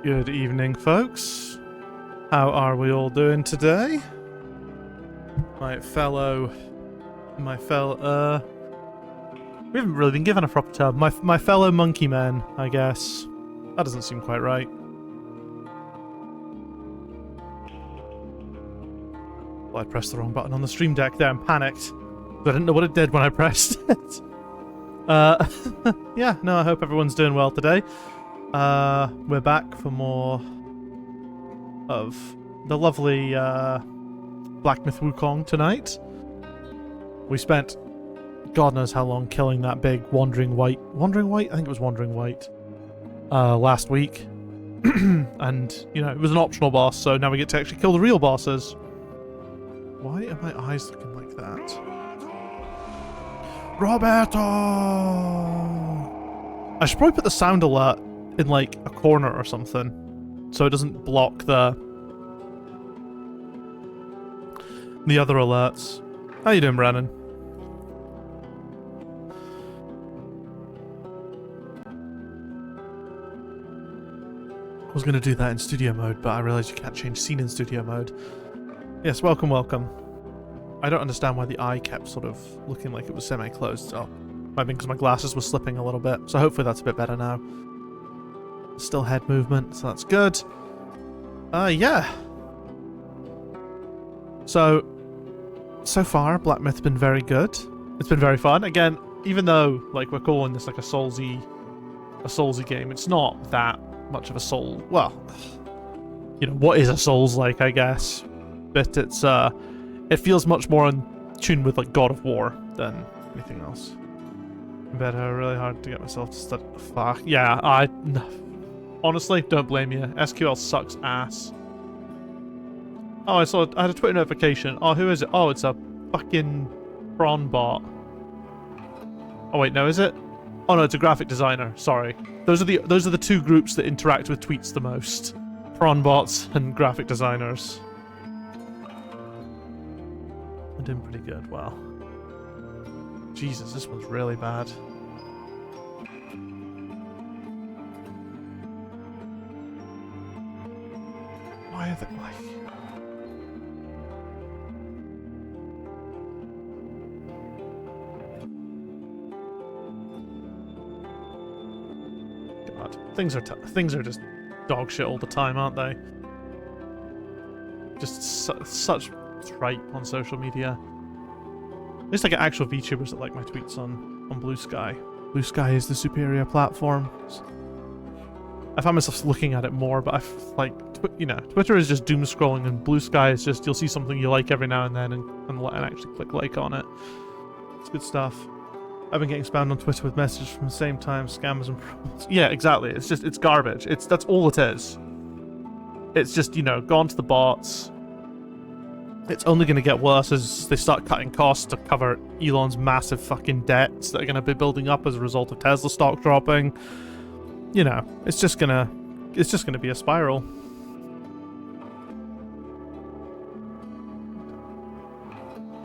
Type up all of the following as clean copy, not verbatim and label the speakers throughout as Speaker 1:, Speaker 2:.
Speaker 1: Good evening, folks. How are we all doing today? My fellow... We haven't really been given a proper term. My fellow monkey men, I guess. That doesn't seem quite right. Well, I pressed the wrong button on the stream deck there and panicked. But I didn't know what it did when I pressed it. Yeah, no, I hope everyone's doing well today. We're back for more of the lovely Black Myth Wukong tonight. We spent God knows how long killing that big wandering white, I think it was wandering white, last week. And, you know, it was an optional boss, so now we get to actually kill the real bosses. Why are my eyes looking like that? Roberto! I should probably put the sound alert in, like, a corner or something, so it doesn't block the other alerts. How you doing, Brennan? I was going to do that in studio mode, but I realised you can't change scene in studio mode. Yes, welcome, welcome. I don't understand why the eye kept sort of looking like it was semi-closed. Oh, might be because my glasses were slipping a little bit, so hopefully that's a bit better now. Still head movement, so that's good. Yeah. So far, Black Myth's been very good. It's been very fun. Again, even though, like, we're calling this like a Soulsy game, it's not that much of a soul. Well, you know, what is a Souls-like, I guess. But it's, it feels much more in tune with, like, God of War than anything else. I better really hard to get myself to study. Fuck. Yeah, honestly, don't blame you. SQL sucks ass. Oh, I had a Twitter notification. Oh, who is it? Oh, it's a fucking prawn bot. Oh wait, no, is it? Oh no, it's a graphic designer. Sorry. Those are the two groups that interact with tweets the most. Prawn bots and graphic designers. I'm doing pretty good. Wow. Jesus, this one's really bad. Why are they like... Things are just dog shit all the time, aren't they? Just such tripe on social media. At least I get actual VTubers that like my tweets on Blue Sky. Blue Sky is the superior platform. I find myself looking at it more, but you know, Twitter is just doom scrolling, and Blue Sky is just, you'll see something you like every now and then and actually click like on it. It's good stuff. I've been getting spammed on Twitter with messages from the same time, scammers and promos. Yeah, exactly. It's garbage. That's all it is. It's just, you know, gone to the bots. It's only going to get worse as they start cutting costs to cover Elon's massive fucking debts that are going to be building up as a result of Tesla stock dropping. You know, it's just gonna be a spiral.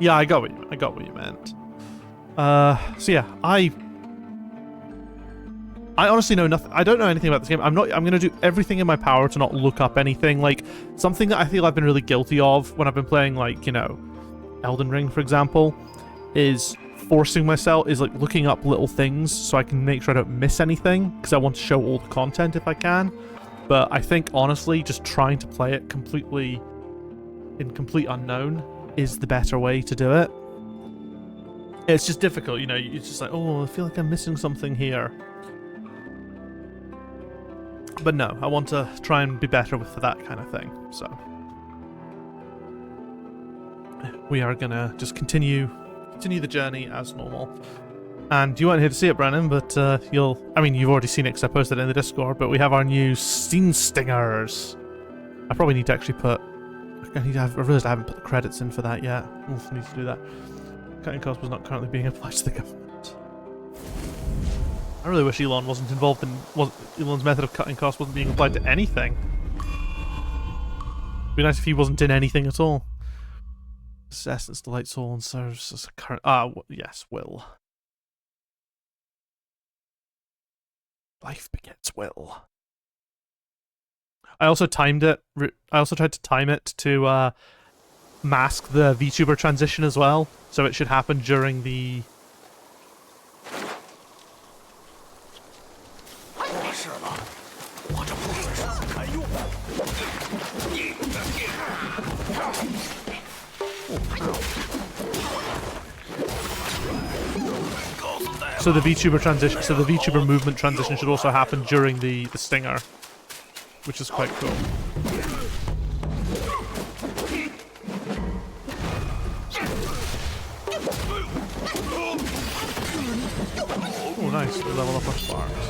Speaker 1: Yeah, I got what you meant. So yeah, I honestly know nothing. I don't know anything about this game. I'm gonna do everything in my power to not look up anything. Like, something that I feel I've been really guilty of when I've been playing, like, you know, Elden Ring, for example, is like looking up little things so I can make sure I don't miss anything, because I want to show all the content if I can. But I think, honestly, just trying to play it completely in complete unknown is the better way to do it. It's just difficult, you know, it's just like, oh, I feel like I'm missing something here. But no, I want to try and be better for that kind of thing, so. We are gonna just continue the journey as normal. And you weren't here to see it, Brennan, but you've already seen it because I posted it in the Discord, but we have our new scene stingers. I probably need to actually I realised I haven't put the credits in for that yet. I need to do that. Cutting cost was not currently being applied to the government. I really wish Elon wasn't involved in... Elon's method of cutting costs wasn't being applied to anything. It'd be nice if he wasn't in anything at all. This essence delights all and serves as a current... yes, will. Life begets will. I also timed it. I also tried to time it to mask the VTuber transition as well, so it should happen during the. So the VTuber transition, so the VTuber movement transition should also happen during the stinger, which is quite cool. Oh, nice! We level up our sparks.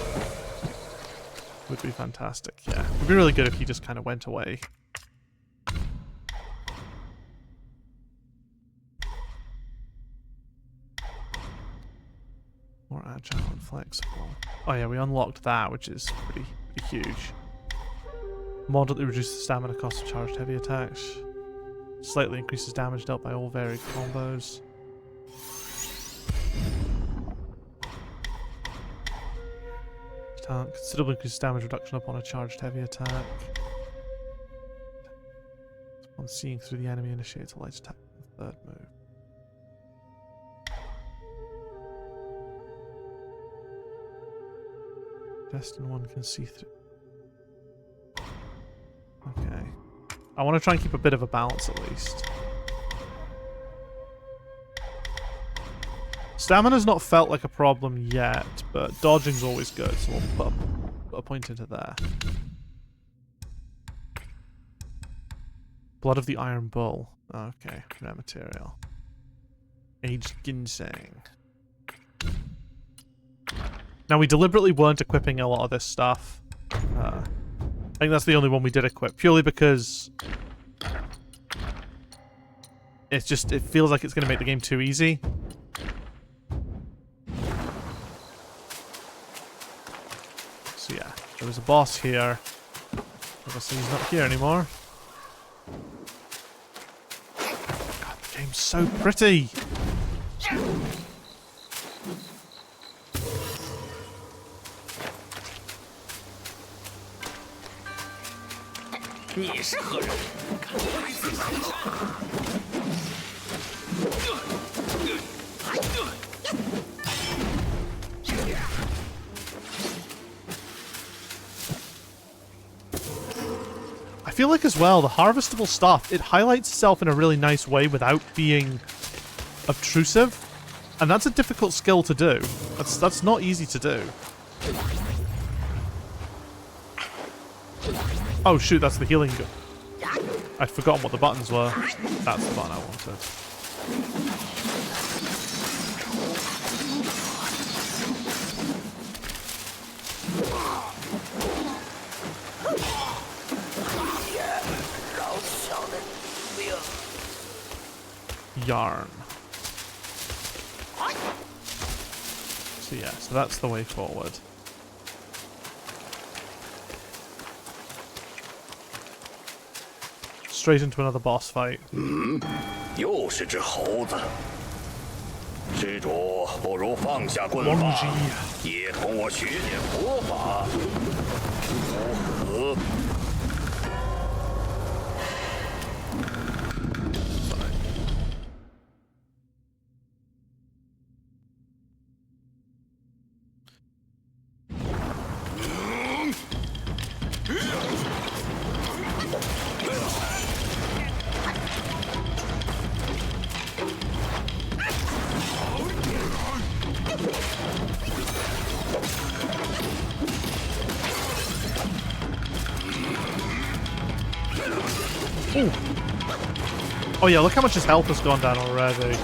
Speaker 1: Would be fantastic. Yeah, would be really good if he just kind of went away. More agile and flexible. Oh yeah, we unlocked that, which is pretty huge. Moderately reduces the stamina cost of charged heavy attacks. Slightly increases damage dealt by all varied combos. Considerably increases damage reduction upon a charged heavy attack. Upon seeing through the enemy, initiates a light attack in the third move. Destin one can see through. Okay. I want to try and keep a bit of a balance at least. Stamina's not felt like a problem yet, but dodging's always good, so we'll put a point into there. Blood of the Iron Bull. Okay, rare material. Aged ginseng. Now, we deliberately weren't equipping a lot of this stuff. I think that's the only one we did equip, purely because it feels like it's going to make the game too easy. So yeah, there was a boss here. Obviously he's not here anymore. God, the game's so pretty! I feel like as well, the harvestable stuff, it highlights itself in a really nice way without being obtrusive. And that's a difficult skill to do. That's not easy to do. Oh shoot, that's the healing gun. I'd forgotten what the buttons were. That's the button I wanted. Yarn. So yeah, so that's the way forward. Straight into another boss fight.
Speaker 2: 又是只猴子。施主不如放下棍法，也同我学点佛法，如何？
Speaker 1: Oh yeah, look how much his health has gone down already.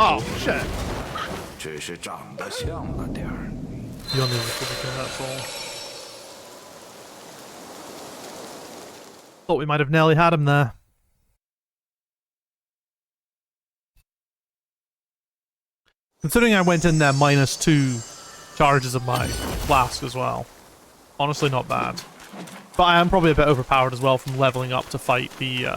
Speaker 1: Oh, shit.
Speaker 2: 只是长得像了点儿。
Speaker 1: You only Republican, that's all. Thought we might have nearly had him there. Considering I went in there -2 charges of my flask as well. Honestly, not bad. But I am probably a bit overpowered as well from leveling up to fight the,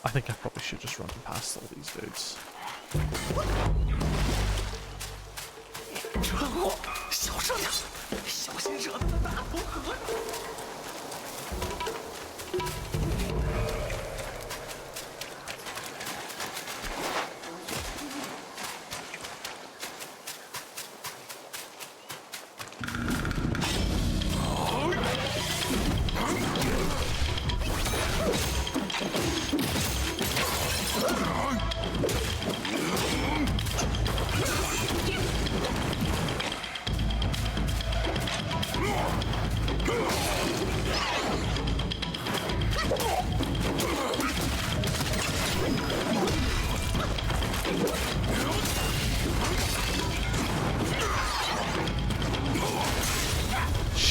Speaker 1: I think I probably should just run past all these dudes.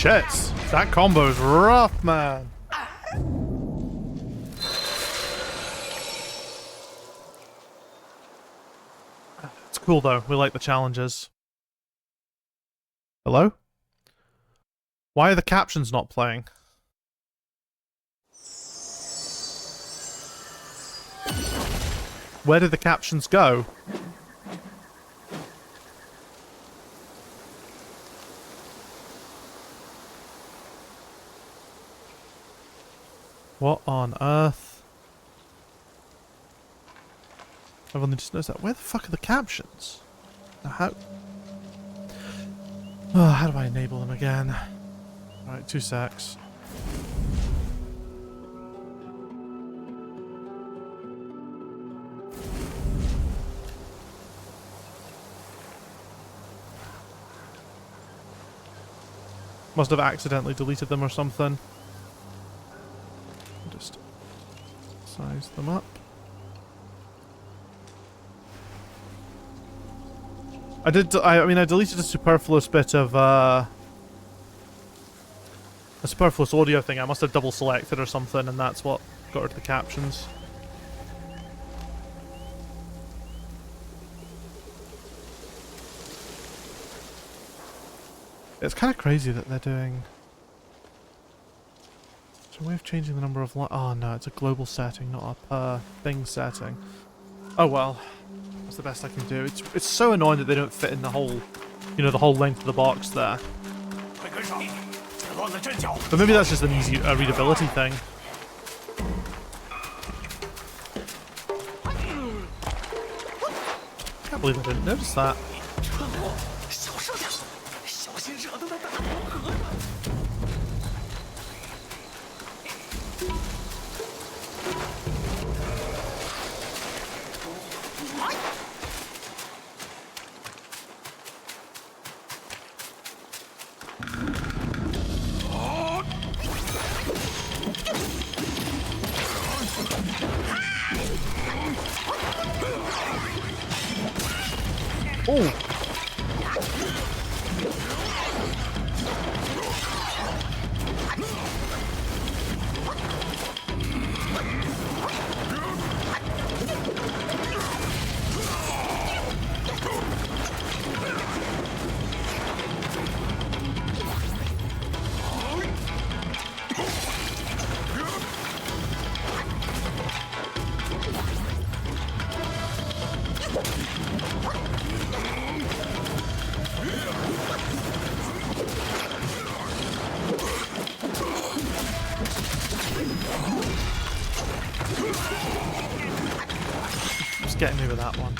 Speaker 1: Shit, that combo's rough, man. It's cool though, we like the challenges. Hello? Why are the captions not playing? Where did the captions go? What on earth? I've only just noticed that. Where the fuck are the captions? How? Oh, how do I enable them again? Alright, 2 secs. Must have accidentally deleted them or something. Just size them up. I deleted a superfluous bit of, a superfluous audio thing. I must have double selected or something, and that's what got rid of the captions. It's kind of crazy that they're doing... Is there a way of changing the number of oh no, it's a global setting, not a per thing setting. Oh well. That's the best I can do. It's so annoying that they don't fit in the whole, you know, the whole length of the box there. But maybe that's just an easy readability thing. Can't believe I didn't notice that. Oh! Just getting me with that one.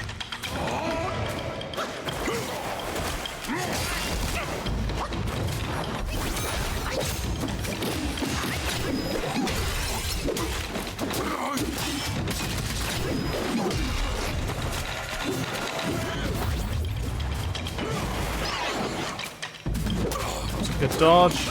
Speaker 1: Good dodge.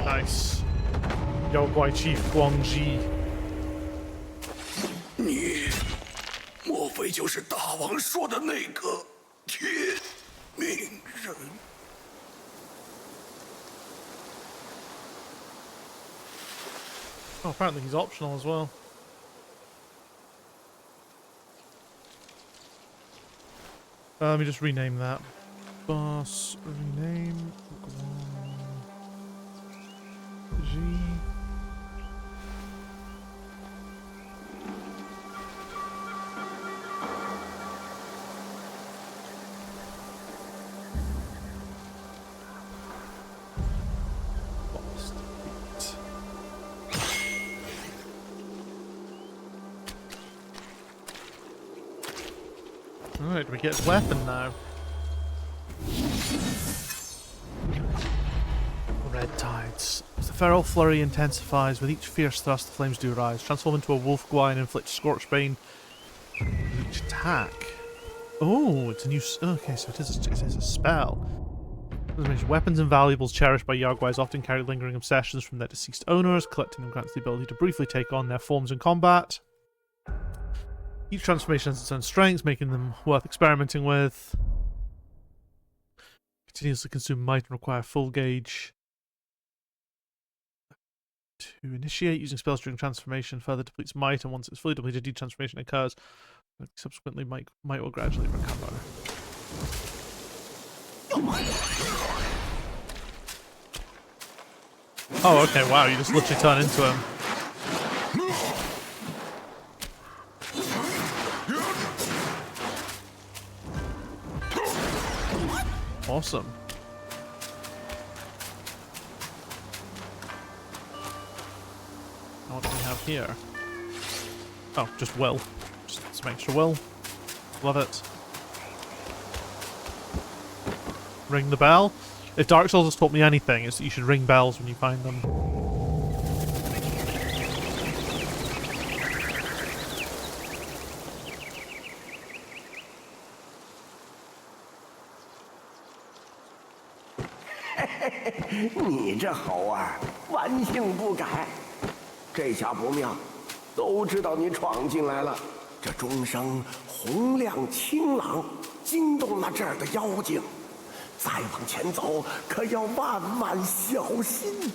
Speaker 1: Nice. 妖怪 Chief 光之。
Speaker 2: 你，莫非就是大王说的那个天命人？
Speaker 1: Oh, apparently he's optional as well. Let me just rename that. Boss, rename. G. Boss. Alright, we get his weapon now. Red tides. As the feral flurry intensifies, with each fierce thrust the flames do rise. Transform into a wolf guai and inflict scorch bane with each attack. Oh, it's a new... Okay, so it is a spell. Weapons and valuables cherished by Yarguais often carry lingering obsessions from their deceased owners. Collecting them grants the ability to briefly take on their forms in combat. Each transformation has its own strengths, making them worth experimenting with. Continuously consume might and require full gauge. To initiate, using spells during transformation further depletes might, and once it's fully depleted, detransformation occurs. Subsequently, might will gradually recover. Oh, okay, wow, you just literally turn into him. Awesome. What do we have here? Oh, just will. Just some extra will. Love it. Ring the bell. If Dark Souls has taught me anything, it's that you should ring bells when you find them.
Speaker 3: 你这猴儿，顽性不改，这下不妙，都知道你闯进来了。这钟声洪亮清朗，惊动了这儿的妖精。再往前走，可要万万小心。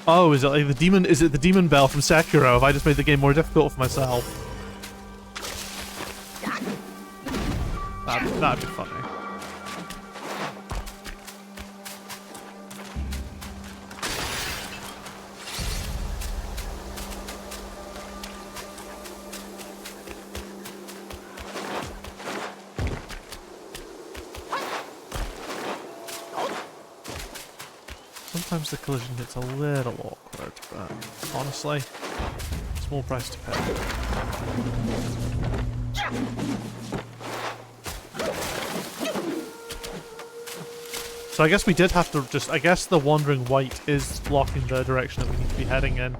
Speaker 1: Oh, is it like the demon? Is it the demon bell from Sekiro? Have I just made the game more difficult for myself? That'd be funny. Sometimes the collision gets a little awkward, but honestly, small price to pay. So I guess we did have to just... I guess the Wandering White is blocking the direction that we need to be heading in.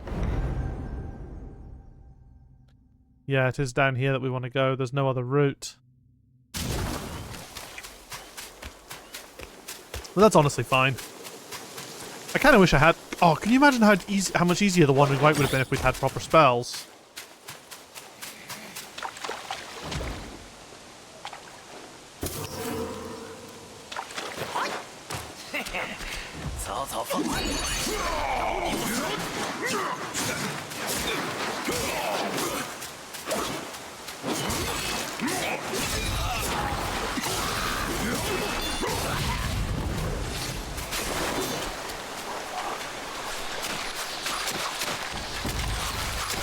Speaker 1: Yeah, it is down here that we want to go. There's no other route. Well, that's honestly fine. I kind of wish I had... Oh, can you imagine how much easier the Wandering White would have been if we'd had proper spells?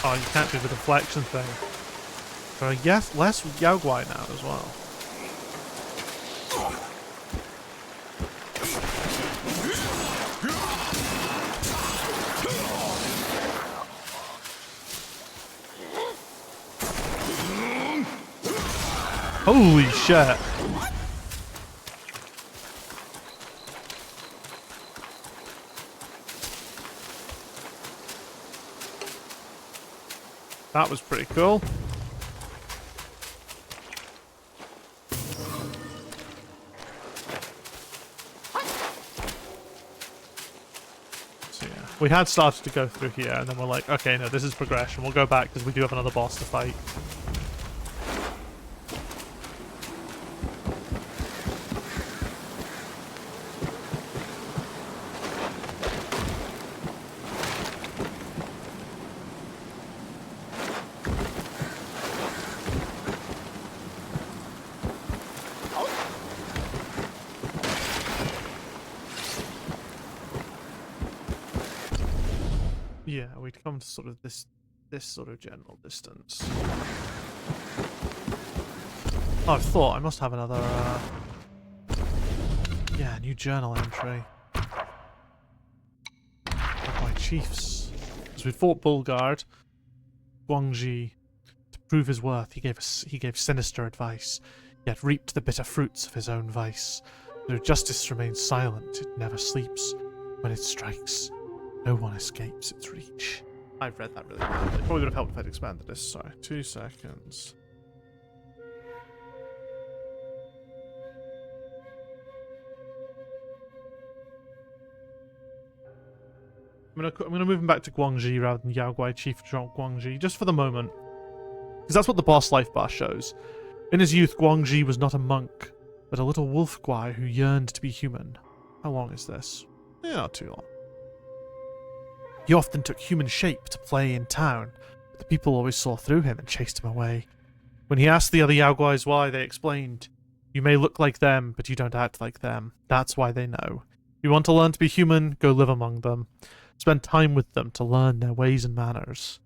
Speaker 1: Oh, you can't do the deflection thing. But yes, less Yao Guai now as well. Holy shit! That was pretty cool. So yeah, we had started to go through here, and then we're like, okay, no, this is progression. We'll go back because we do have another boss to fight. Yeah, we'd come to sort of this sort of general distance. Oh, I thought I must have another, yeah, new journal entry. My chiefs. As we fought Bulgard, Guangxi, to prove his worth, he gave sinister advice, yet reaped the bitter fruits of his own vice. Though justice remains silent, it never sleeps. When it strikes, no one escapes its reach. I've read that really well. It probably would have helped if I'd expanded this. Sorry, 2 seconds. I'm gonna move him back to Guangxi rather than Yaoguai Chief Guangxi, just for the moment. Because that's what the boss life bar shows. In his youth, Guangxi was not a monk, but a little wolf guai who yearned to be human. How long is this? Yeah, not too long. He often took human shape to play in town, but the people always saw through him and chased him away. When he asked the other Yaoguais why, they explained, "You may look like them, but you don't act like them. That's why they know. If you want to learn to be human, go live among them. Spend time with them to learn their ways and manners."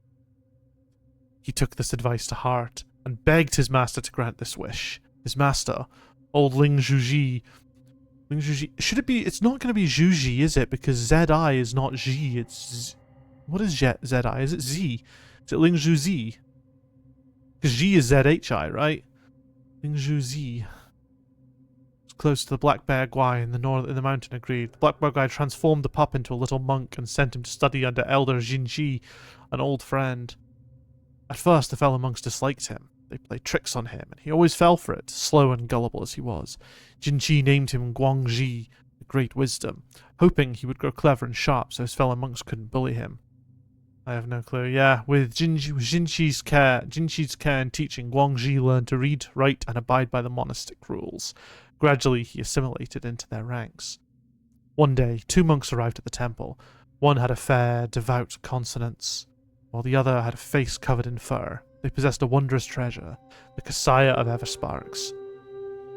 Speaker 1: He took this advice to heart and begged his master to grant this wish. His master, old Ling Zhuji, should it be? It's not going to be Zhuji, is it? Because Zi is not Ji. It's what is Zi? Is it Z? Is it Ling Zhuzi? Because Ji is ZHI, right? Ling Zhuzi. It's close to the Black Bear Guai in the mountain. Agreed. The Black Bear Guai transformed the pup into a little monk and sent him to study under Elder Jinchi, an old friend. At first, the fellow monks disliked him. They played tricks on him, and he always fell for it, slow and gullible as he was. Jinchi named him Guangxi, the Great Wisdom, hoping he would grow clever and sharp so his fellow monks couldn't bully him. I have no clue. Yeah, with Jinchi's care and teaching, Guangxi learned to read, write, and abide by the monastic rules. Gradually, he assimilated into their ranks. One day, 2 monks arrived at the temple. One had a fair, devout countenance, while the other had a face covered in fur. They possessed a wondrous treasure, the Kasaya of Eversparks.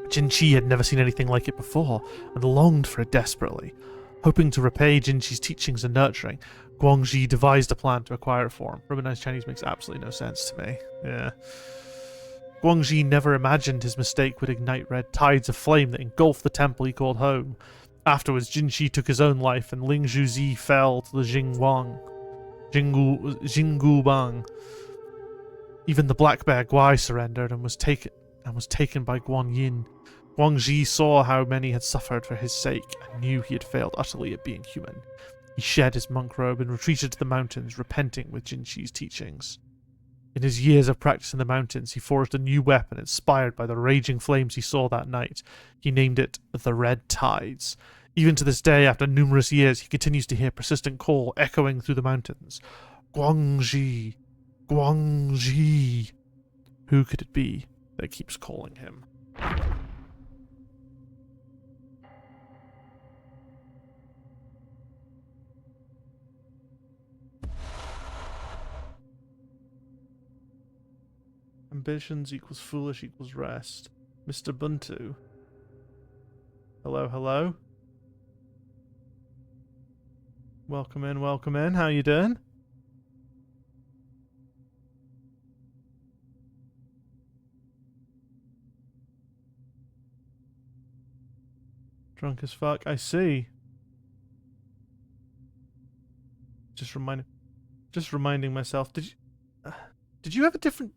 Speaker 1: Jinchi had never seen anything like it before, and longed for it desperately. Hoping to repay Jinchi's teachings and nurturing, Guangxi devised a plan to acquire it for him. Romanized Chinese makes absolutely no sense to me. Yeah. Guangxi never imagined his mistake would ignite red tides of flame that engulfed the temple he called home. Afterwards, Jinchi took his own life, and Ling Zhuzi fell to the Jingu Bang. Even the Black Bear Guai surrendered and was taken by Guan Yin. Guangxi saw how many had suffered for his sake and knew he had failed utterly at being human. He shed his monk robe and retreated to the mountains, repenting with Jinchi's teachings. In his years of practice in the mountains, he forged a new weapon inspired by the raging flames he saw that night. He named it the Red Tides. Even to this day, after numerous years, he continues to hear persistent call echoing through the mountains. Guangxi! Guangxi! Who could it be that keeps calling him? Ambitions equals foolish equals rest. Mr. Buntu. Hello, hello. Welcome in, welcome in. How you doing? Drunk as fuck. I see. Just reminding myself. Did you have a different?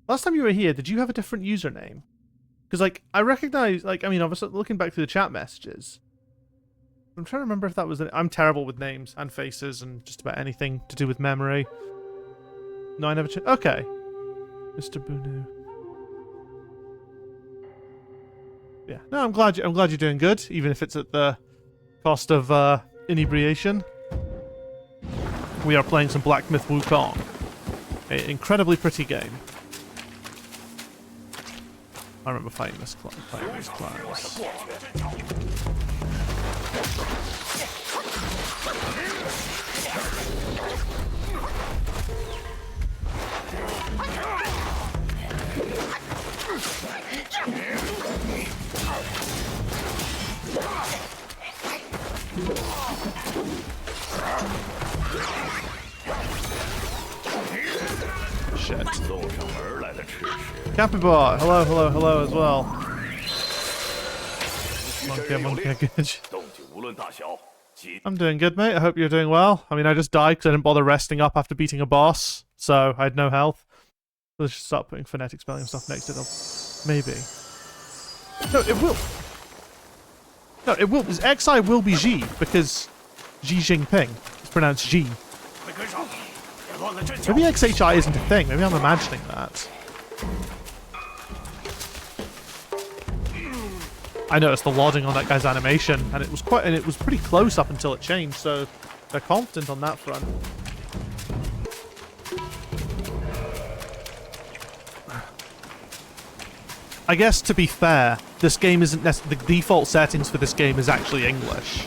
Speaker 1: Last time you were here, did you have a different username? Because like I recognize, like I mean, obviously looking back through the chat messages, I'm trying to remember if that was. I'm terrible with names and faces and just about anything to do with memory. No, I never. Okay, Mr. Bunu. Yeah. No, I'm glad you're doing good, even if it's at the cost of inebriation. We are playing some Black Myth Wukong, an incredibly pretty game. I remember fighting this class. Shit. Capybot, hello as well. Monkey, good. I'm doing good, mate. I hope you're doing well. I mean, I just died because I didn't bother resting up after beating a boss, so I had no health. Let's just start putting phonetic spelling stuff next to them. Maybe. No, it will. No, it will. XI will be Xi, because Xi Jinping is pronounced Xi. Maybe XHI isn't a thing. Maybe I'm imagining that. I noticed the loading on that guy's animation, and it was pretty close up until it changed, so they're confident on that front. I guess, to be fair, this game isn't necessarily... The default settings for this game is actually English.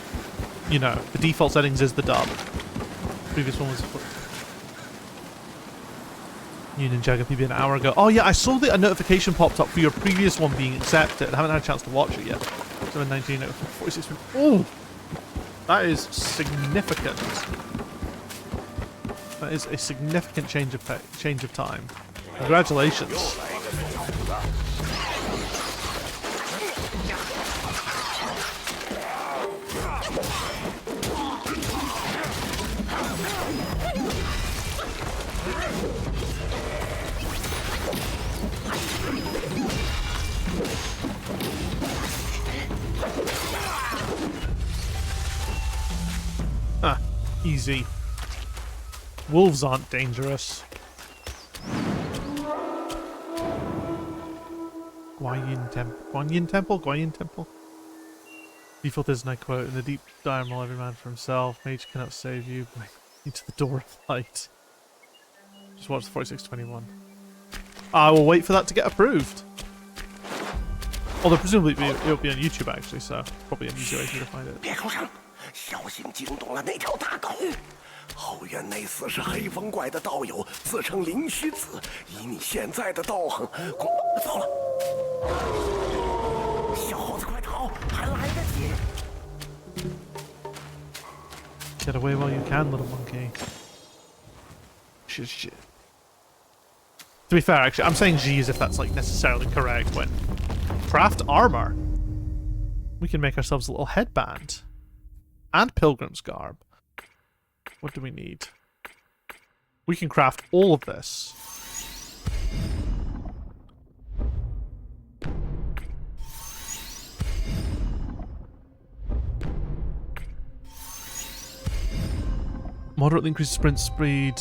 Speaker 1: You know, the default settings is the dub. The previous one was... Union Jagger PB an hour ago. Oh yeah, I saw that a notification popped up for your previous one being accepted. I haven't had a chance to watch it yet. 719 out of 46. Oh! That is significant. That is a significant change of time. Congratulations. Ah, easy. Wolves aren't dangerous. Guanyin Temple? Default is, and I quote, in the deep dire maul, every man for himself. Mage cannot save you. Into the door of light. Just watch the 4621. I will wait for that to get approved. Although presumably it'll be on YouTube actually, so probably an easy way for you to find it.
Speaker 3: 小心惊动了那条大狗。后院那厮是黑风怪的道友，自称灵虚子。以你现在的道行，糟了！小猴子快逃，还来得及。
Speaker 1: Get away while you can, little monkey. Shit. To be fair, actually, I'm saying G as if that's like necessarily correct. When craft armor, we can make ourselves a little headband. And pilgrim's garb. What do we need? We can craft all of this. Moderately increases sprint speed.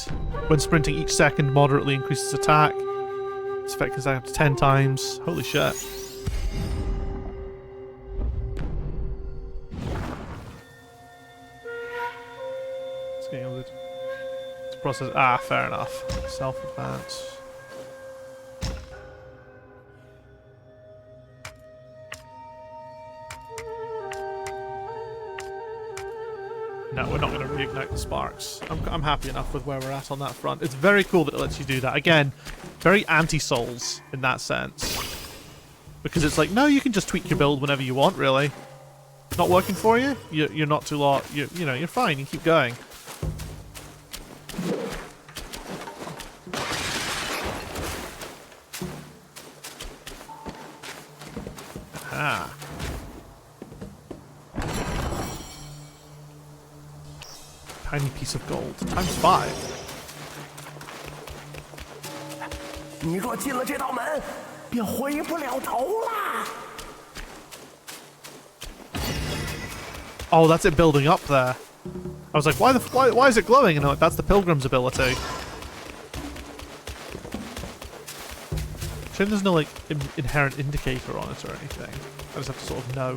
Speaker 1: When sprinting each second, moderately increases attack. This effect is out to 10 times. Holy shit. Getting able to process. Ah, fair enough. Self-advance. No, we're not going to reignite the sparks. I'm happy enough with where we're at on that front. It's very cool that it lets you do that. Again, very anti-Souls in that sense. Because it's like, no, you can just tweak your build whenever you want, really. Not working for you? You're not too long. You know, you're fine. You keep going. Ah. Tiny piece of gold. Times 5.
Speaker 3: 你若进了这道门，便回不了头啦。
Speaker 1: Oh, that's it building up there. I was like, why is it glowing? And I'm like, that's the pilgrim's ability. Shame there's no like inherent indicator on it or anything. I just have to sort of know.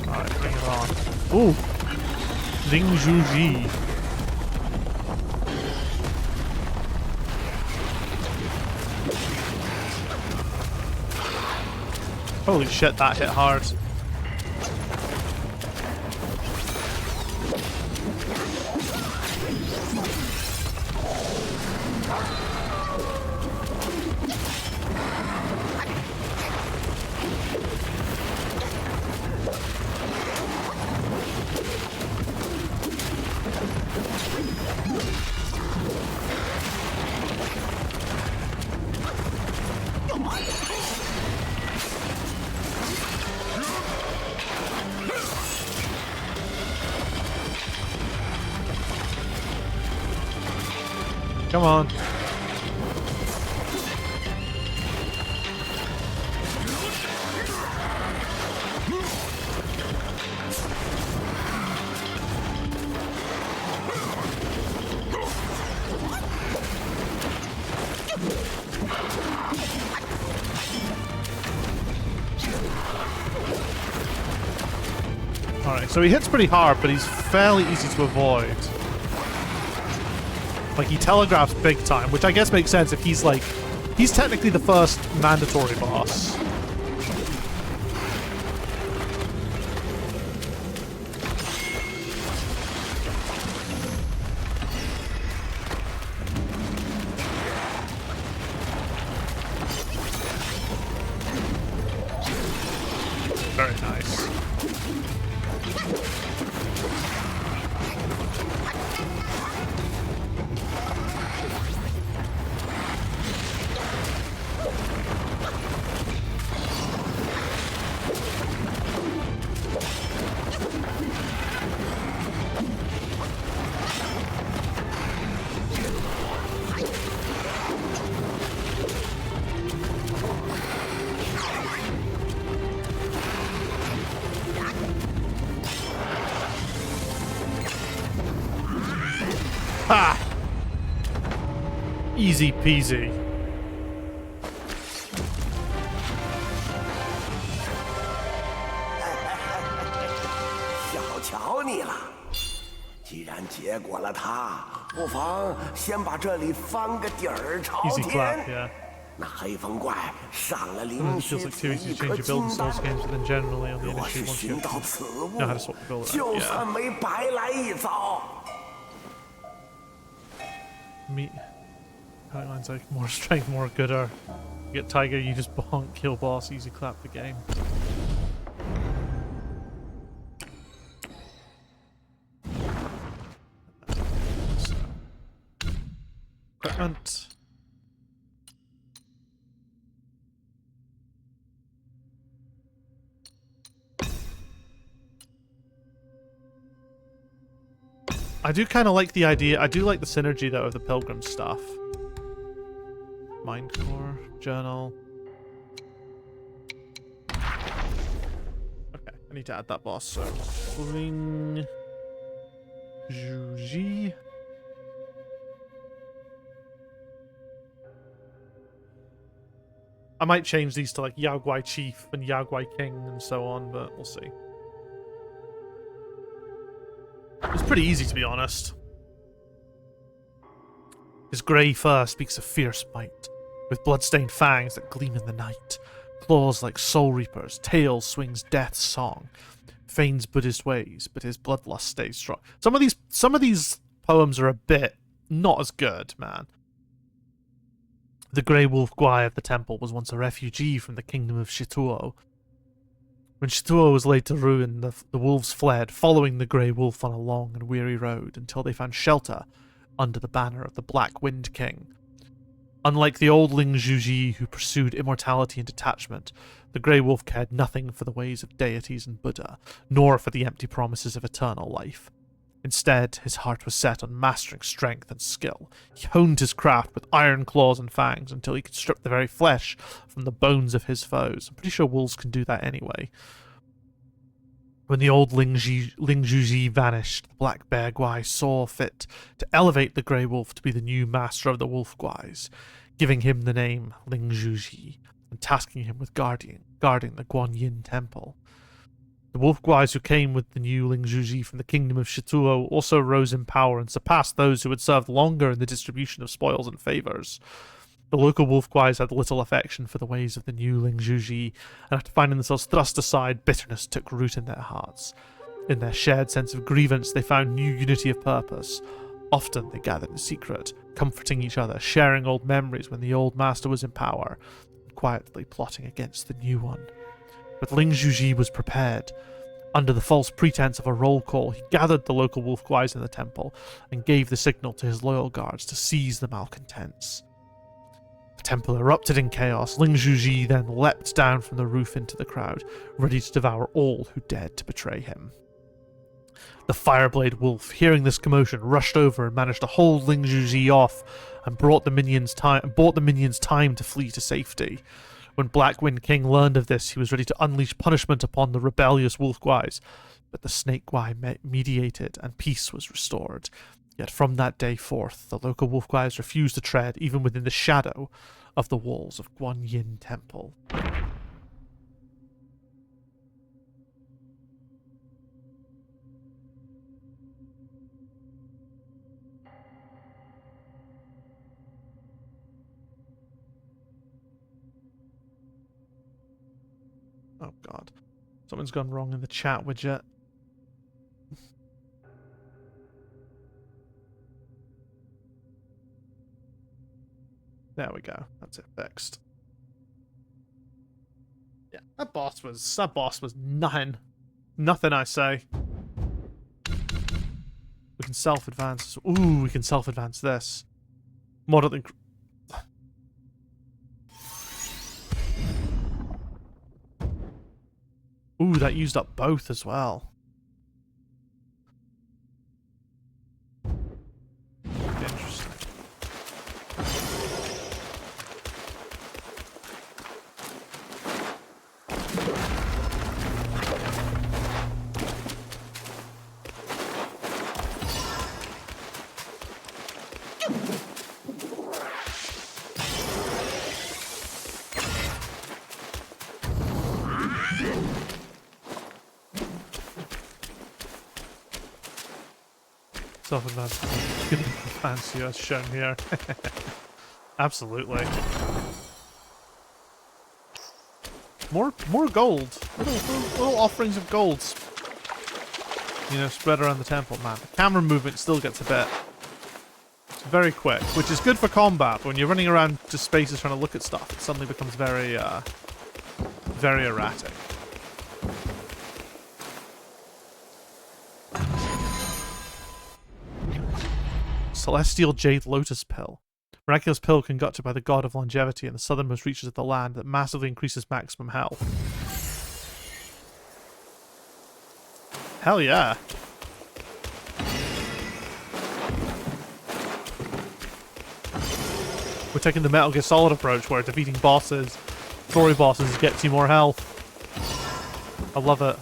Speaker 1: Alright, bring it on. Ooh! Ling Zhuji. Holy shit, that hit hard. Come on. Alright, so he hits pretty hard, but he's fairly easy to avoid. Like, he telegraphs big time, which I guess makes sense if he's, like... He's technically the first mandatory boss. Very nice. Ha! Easy peasy.
Speaker 3: 小瞧你了，既然结果了他，不妨先把这里翻个底儿朝
Speaker 1: Easy
Speaker 3: 天。
Speaker 1: clap, yeah.
Speaker 3: 那黑风怪上了
Speaker 1: It
Speaker 3: 灵
Speaker 1: feels
Speaker 3: 虚
Speaker 1: like
Speaker 3: 子
Speaker 1: too easy
Speaker 3: 一
Speaker 1: to
Speaker 3: 颗
Speaker 1: change your build in
Speaker 3: 金
Speaker 1: Souls
Speaker 3: 丹，
Speaker 1: games, but then generally on the
Speaker 3: 若是
Speaker 1: initiate once
Speaker 3: 寻
Speaker 1: you
Speaker 3: 到此物，
Speaker 1: know how to swap the build,
Speaker 3: 就
Speaker 1: yeah.
Speaker 3: 算没白来一遭。
Speaker 1: Me. Outline's like more strength, more gooder. You get Tiger, you just bonk, kill boss, easy clap the game. Equipment. I do kind of like the idea. I do like the synergy though of the pilgrim stuff. Mind core, journal. Okay, I need to add that boss. So, Ling Zhuji. I might change these to like Yaoguai Chief and Yaoguai King and so on, but we'll see. It's pretty easy, to be honest. His grey fur speaks of fierce might, with blood-stained fangs that gleam in the night, claws like soul reapers, tail swings death's song, feigns Buddhist ways, but his bloodlust stays strong. Some of these poems are a bit not as good, man. The grey wolf Guai of the temple was once a refugee from the kingdom of Shituo. When Shituo was laid to ruin, the wolves fled, following the grey wolf on a long and weary road until they found shelter under the banner of the Black Wind King. Unlike the old Ling Zhuji who pursued immortality and detachment, the Grey Wolf cared nothing for the ways of deities and Buddha, nor for the empty promises of eternal life. Instead, his heart was set on mastering strength and skill. He honed his craft with iron claws and fangs until he could strip the very flesh from the bones of his foes. I'm pretty sure wolves can do that anyway. When the old Ling Zhuji vanished, the Black Bear Guai saw fit to elevate the Grey Wolf to be the new master of the Wolf Guais, giving him the name Ling Zhuji and tasking him with guarding the Guanyin Temple. The Wolf Guais who came with the new Ling Zhuji from the kingdom of Shituo also rose in power and surpassed those who had served longer in the distribution of spoils and favors. The local Wolf Guais had little affection for the ways of the new Ling Zhuji, and after finding themselves thrust aside, bitterness took root in their hearts. In their shared sense of grievance, they found new unity of purpose. Often they gathered in secret, comforting each other, sharing old memories when the old master was in power, and quietly plotting against the new one. But Ling Zhuji was prepared. Under the false pretense of a roll call, he gathered the local Wolf Guais in the temple and gave the signal to his loyal guards to seize the malcontents. The temple erupted in chaos. Ling Zhuji then leapt down from the roof into the crowd, ready to devour all who dared to betray him. The Fireblade Wolf, hearing this commotion, rushed over and managed to hold Ling Zhuji off and bought the minions time to flee to safety. When Blackwind King learned of this, he was ready to unleash punishment upon the rebellious Wolf Guais, but the Snake Guai mediated and peace was restored. Yet from that day forth, the local Wolf Guais refused to tread even within the shadow of the walls of Guanyin Temple. Oh god. Something's gone wrong in the chat widget. There we go. That's it fixed. Yeah, that boss was nothing. Nothing, I say. We can self-advance. Ooh, we can self-advance this. Moderately. Ooh, that used up both as well. Interesting. Self-advance fancy as shown here. Absolutely. More gold. Little offerings of golds. You know, spread around the temple, man. The camera movement still gets a bit... It's very quick, which is good for combat, but when you're running around to spaces trying to look at stuff, it suddenly becomes very, very erratic. Celestial Jade Lotus Pill. Miraculous pill concocted by the god of longevity in the southernmost reaches of the land that massively increases maximum health. Hell yeah. We're taking the Metal Gear Solid approach where defeating bosses, story bosses, gets you more health. I love it.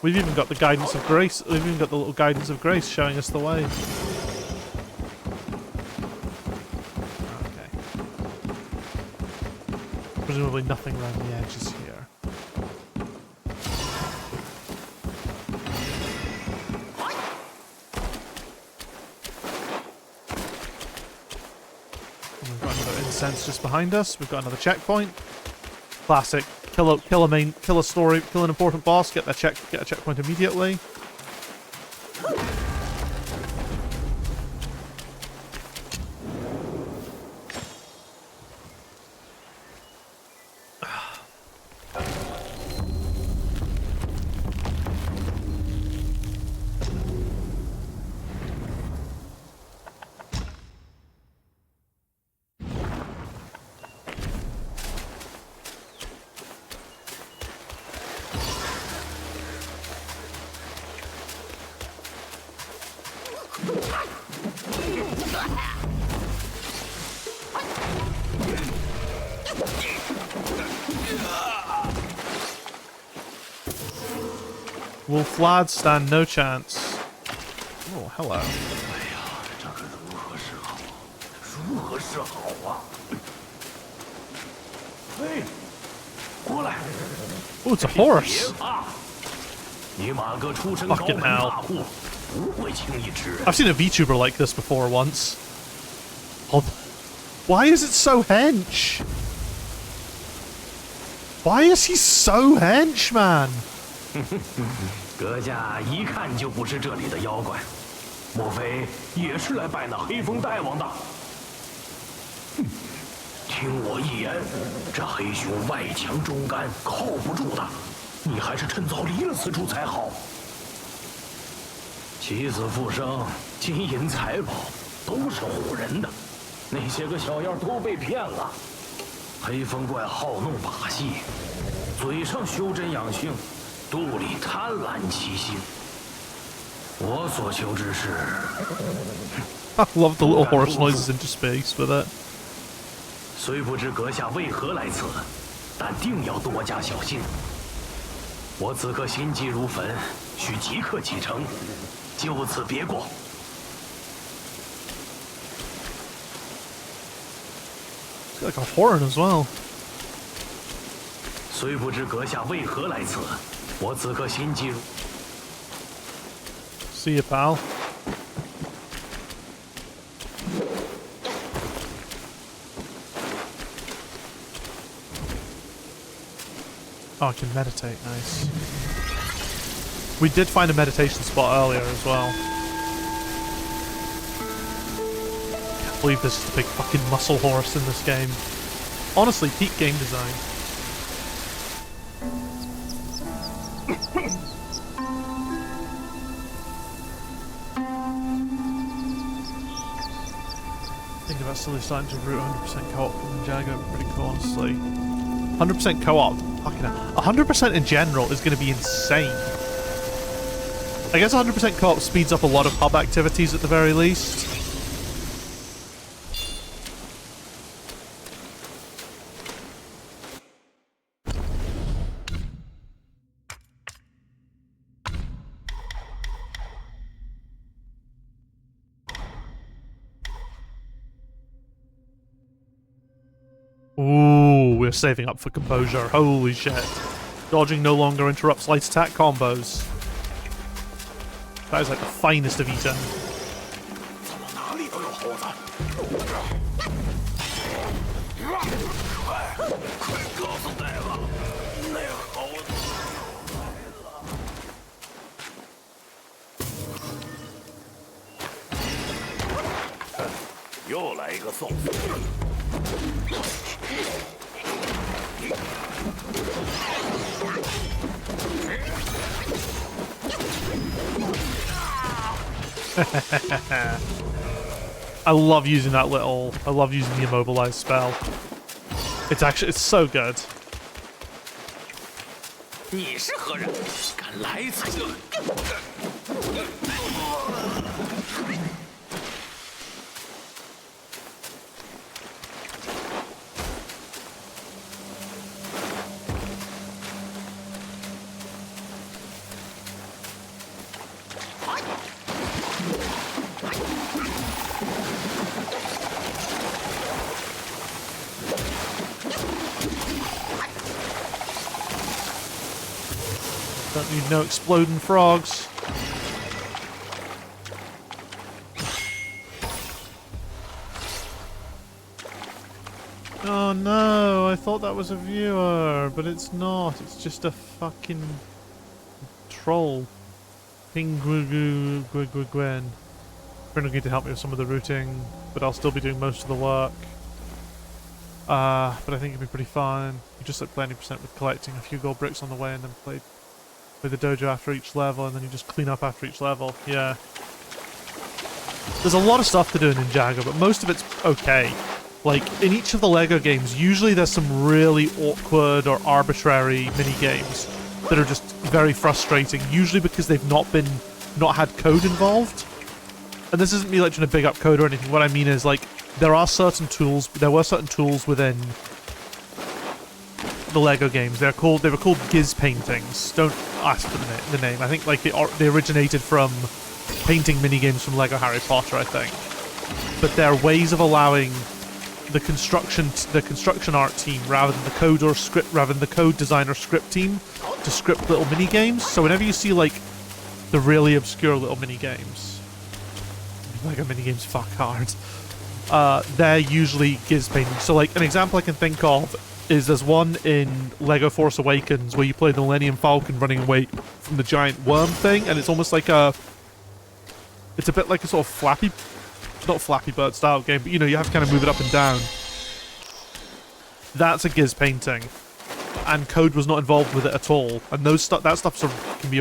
Speaker 1: We've even got the guidance of grace. We've even got the little guidance of grace showing us the way. Okay. Presumably nothing around the edges here. And we've got another incense just behind us. We've got another checkpoint. Classic. Kill a story, kill an important boss, get a checkpoint immediately. Will Vlad stand no chance? Oh, hello. Oh, it's a horse. Fucking hell. I've seen a VTuber like this before once. Oh, why is it so hench? Why is he so hench, man?
Speaker 4: 阁下一看就不是这里的妖怪，莫非也是来拜那黑风大王的？哼，听我一言，这黑熊外强中干，靠不住的，你还是趁早离了此处才好。起死复生、金银财宝都是唬人的，那些个小妖都被骗了。黑风怪好弄把戏，嘴上修真养性。 肚里贪婪其心，我所求之事。
Speaker 1: I love the little horse noises into space with it.
Speaker 4: 虽不知阁下为何来此，但定要多加小心。我此刻心急如焚，需即刻启程，就此别过。
Speaker 1: It's like a horn as well.
Speaker 4: 虽不知阁下为何来此。 我此刻心急如。
Speaker 1: See you, pal. Oh, I can meditate. Nice. We did find a meditation spot earlier as well. Can't believe this is the big fucking muscle horse in this game. Honestly, peak game design. Thinking about slowly starting to root 100% co-op from Ninjago would be pretty cool, honestly. 100% co-op? Fucking hell. 100% in general is going to be insane. I guess 100% co-op speeds up a lot of pub activities at the very least. Ooh, we're saving up for composure. Holy shit. Dodging no longer interrupts light attack combos. That is like the finest of E10. I love using that little... I love using the immobilize spell. It's so good.
Speaker 4: 你是何人？敢来此？
Speaker 1: Don't need no exploding frogs. Oh no, I thought that was a viewer, but it's not. It's just a fucking troll. Ping Gwen. We're not going to help me with some of the routing, but I'll still be doing most of the work. But I think it'd be pretty fun. You just like play 90% with collecting a few gold bricks on the way and then play the dojo after each level, and then you just clean up after each level. Yeah. There's a lot of stuff to do in Ninjago, but most of it's okay. Like, in each of the LEGO games, usually there's some really awkward or arbitrary mini-games that are just very frustrating, usually because they've not had code involved. And this isn't me like trying to big up code or anything. What I mean is, like, there were certain tools within the Lego games. They were called Giz paintings. Don't ask for the name. I think like they originated from painting minigames from Lego Harry Potter, I think. But they're ways of allowing the construction art team rather than the code designer script team to script little mini games. So whenever you see like the really obscure little mini games, Lego mini games fuck hard. They're usually Giz paintings. So like an example I can think of is there's one in Lego Force Awakens where you play the Millennium Falcon running away from the giant worm thing, and it's almost like it's a bit like a sort of not Flappy Bird style game, but you know, you have to kind of move it up and down. That's a Giz painting, and code was not involved with it at all. And that stuff sort of can be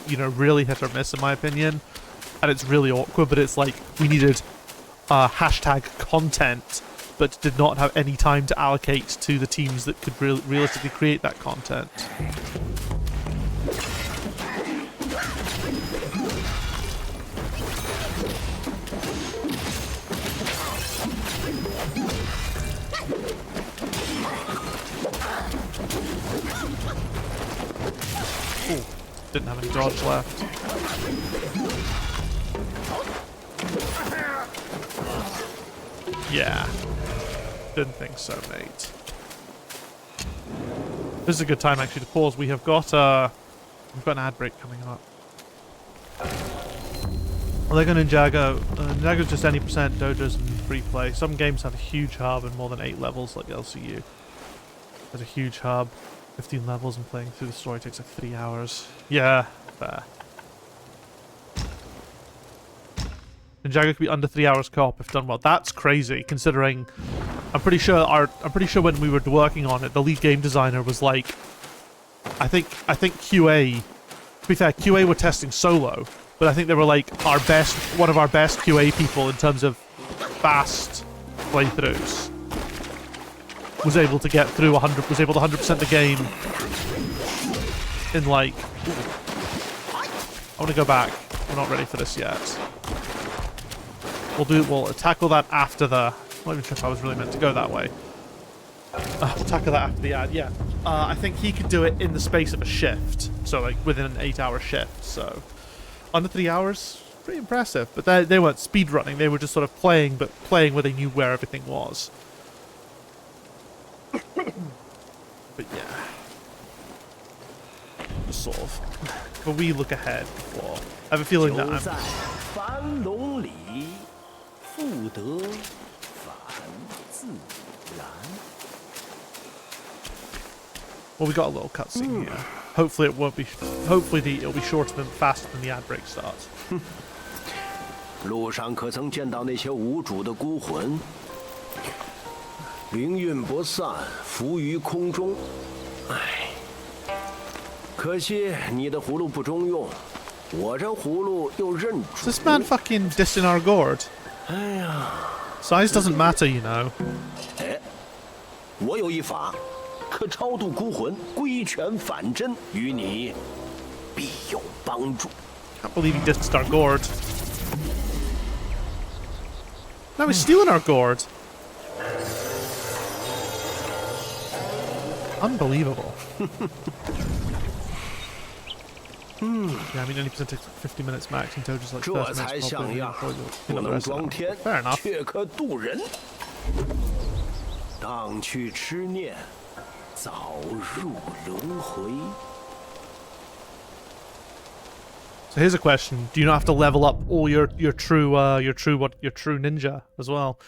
Speaker 1: you know, really hit or miss in my opinion, and it's really awkward. But it's like we needed hashtag content, but did not have any time to allocate to the teams that could realistically create that content. Ooh, didn't have any dodge left. Yeah. Didn't think so, mate. This is a good time actually to pause. We've got an ad break coming up. Lego Ninjago. Ninjago's just any percent dojos and free play. Some games have a huge hub and more than 8 levels, like LCU. There's a huge hub, 15 levels, and playing through the story takes like 3 hours. Yeah, fair. Ninjago could be under 3 hours co-op if done well. That's crazy, considering I'm pretty sure when we were working on it, the lead game designer was like, I think QA. To be fair, QA were testing solo, but I think they were like one of our best QA people in terms of fast playthroughs. Was able to get through 100. Was able to 100% the game in like. I want to go back. We're not ready for this yet. We'll tackle that after the. I'm not even sure if I was really meant to go that way. We'll tackle that after the ad. Yeah. I think he could do it in the space of a shift. So like within an 8-hour shift. So under 3 hours, pretty impressive. But they weren't speed running. They were just sort of playing, but playing where they knew where everything was. But yeah, just sort of. But we look ahead before. I have a feeling that I'm. Well, we got a little cutscene here. Hopefully it won't be. It'll be shorter than faster than the ad break starts.
Speaker 3: 路上可曾见到那些无主的孤魂？灵韵不散，浮于空中。唉，可惜你的葫芦不中用，我这葫芦又认主。
Speaker 1: This man fucking dissing our gourd.
Speaker 3: 哎呀
Speaker 1: Size doesn't matter, you know.
Speaker 3: 哎，我有一法，可超度孤魂，归拳反真，与你必有帮助。
Speaker 1: Can't believe he dissed our gourd. Now he's stealing our gourd. Unbelievable. Yeah, I mean, 90% takes 50 minutes max, and Dojo's like 30
Speaker 3: 这才
Speaker 1: minutes.
Speaker 3: 像样，
Speaker 1: Probably
Speaker 3: 不能装天，
Speaker 1: Fair enough.
Speaker 3: 却可渡人。荡去痴念，早入轮回。
Speaker 1: So here's a question: do you not have to level up all your true ninja as well?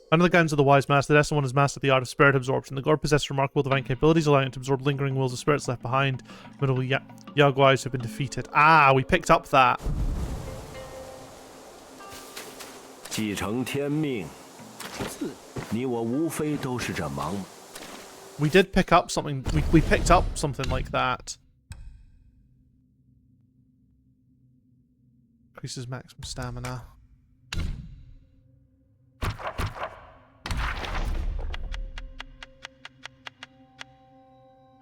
Speaker 1: Under the guidance of the wise master, the Destined One has mastered the art of spirit absorption. The god possesses remarkable divine capabilities, allowing it to absorb lingering wills of spirits left behind. Middle Yaoguais have been defeated. Ah, we picked up that.
Speaker 3: 继承天命，你我无非都是这盲。
Speaker 1: We did pick up something. We picked up something like that. Increases maximum stamina.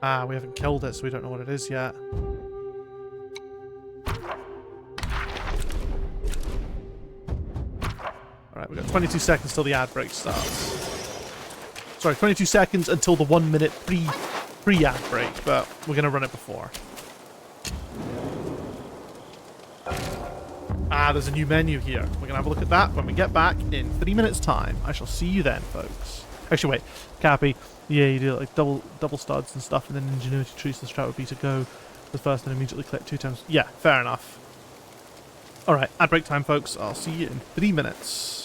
Speaker 1: Ah, we haven't killed it, so we don't know what it is yet. Alright, we've got 22 seconds till the ad break starts. Sorry, 22 seconds until the 1 minute pre-ad break, but we're gonna run it before. Ah, there's a new menu here. We're gonna have a look at that when we get back in 3 minutes' time. I shall see you then, folks. Actually, wait, Cappy. Yeah, you do like double studs and stuff, and then ingenuity trees. The strat would be to go the first and immediately click 2 times. Yeah, fair enough. All right, ad break time, folks. I'll see you in 3 minutes.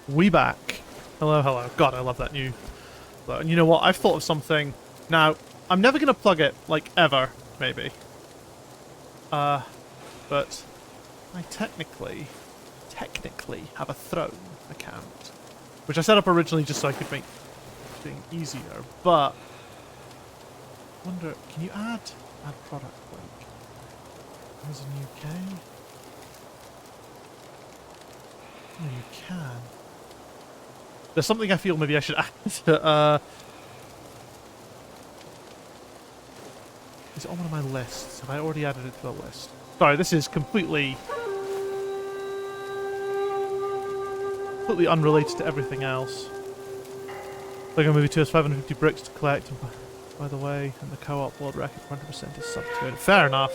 Speaker 1: We back. Hello, hello. God, I love that new... And you know what? I've thought of something. Now, I'm never going to plug it, like, ever, maybe. But I technically have a Throne account. Which I set up originally just so I could make things easier, but... I wonder, can you add product link? There's a new K. Oh, you can. There's something I feel maybe I should add. Is it on one of my lists? Have I already added it to the list? Sorry, this is completely unrelated to everything else. Lego Movie 2 has 550 bricks to collect, by the way, and the co-op world record 100% is sub to it. Fair enough.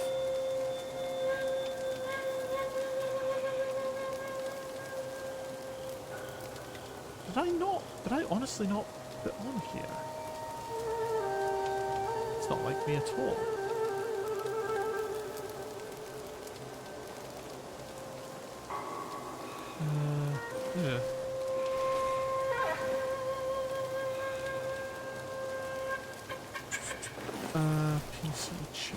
Speaker 1: Did I honestly not put it on here? It's not like me at all. Yeah. Teach.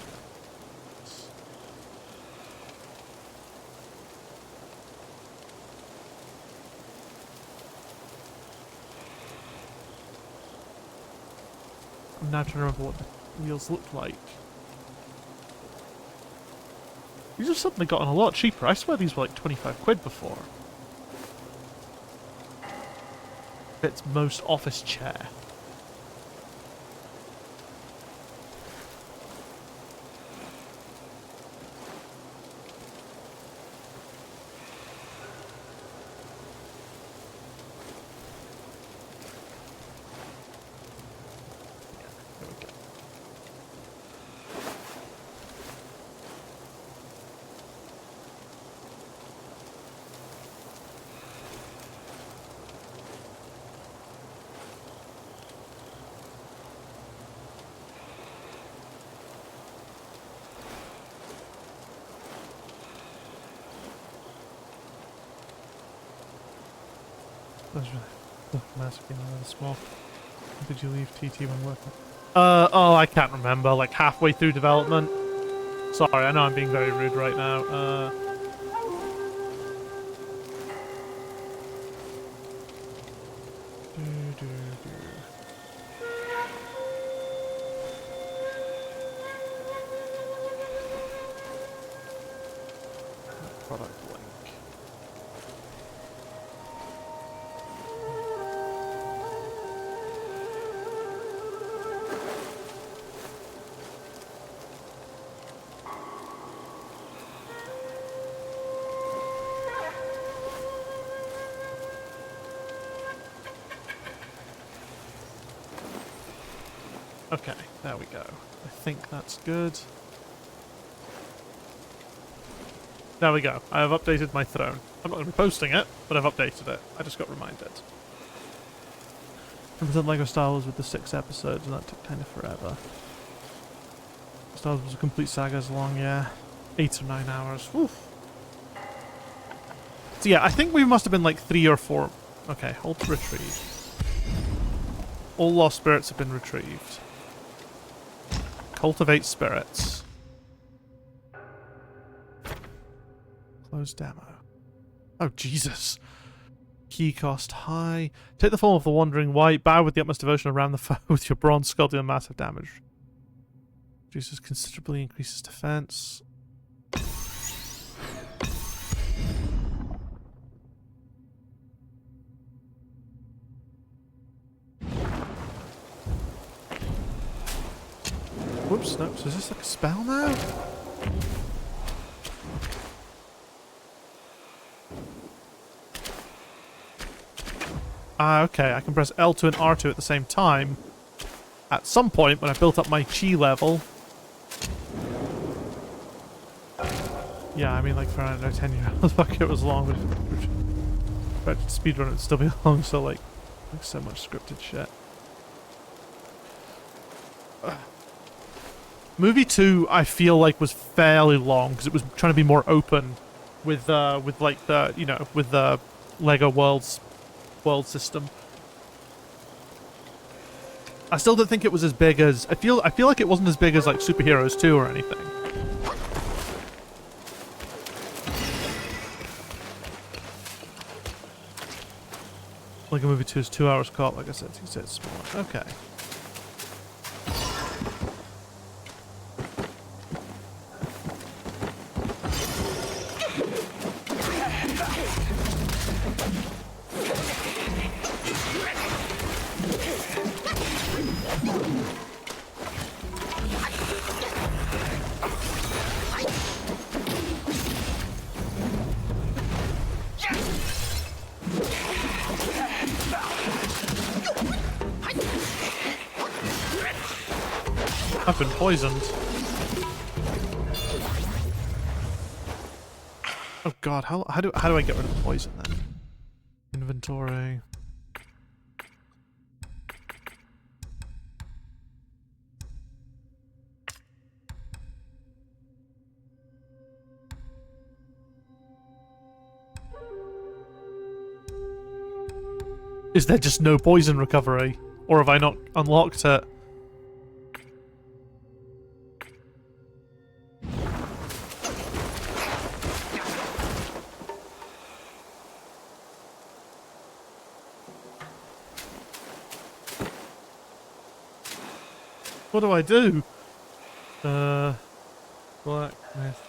Speaker 1: I'm now trying to remember what the wheels looked like. These have suddenly gotten a lot cheaper. I swear these were like 25 quid before. Fits most office chair. That's really massively really small. When did you leave TT when working? Oh, I can't remember. Like halfway through development. Sorry, I know I'm being very rude right now. Product link. Okay, there we go. I think that's good. There we go. I have updated my throne. I'm not going to be posting it, but I've updated it. I just got reminded. Remember Lego Star Wars with the 6 episodes, and that took kind of forever. Star Wars was a complete saga as long, yeah. 8 or 9 hours. Oof. So yeah, I think we must have been like 3 or 4. Okay, hold to retrieve. All lost spirits have been retrieved. Cultivate spirits. Close demo. Oh, Jesus. Key cost high. Take the form of the Wandering Wight. Bow with the utmost devotion around the foe with your bronze skull, dealing massive damage. Reduces considerably, increases defense. Whoops, no. So is this like a spell now? Ah, okay. I can press L2 and R2 at the same time. At some point, when I built up my chi level. Yeah, I mean, like for, I don't know, 10 years. Fuck, it was long. But speedrun it would still be long, so like so much scripted shit. Movie 2, I feel like, was fairly long because it was trying to be more open with like the, you know, with the Lego world system. I still don't think it was as big as I feel like it wasn't as big as like Superheroes 2 or anything. Lego Movie 2 is 2 hours caught, like I said, he said smaller. Okay. I've been poisoned. Oh god, how do I get rid of the poison then? Inventory. Is there just no poison recovery? Or have I not unlocked it? What do I do? Blacksmith.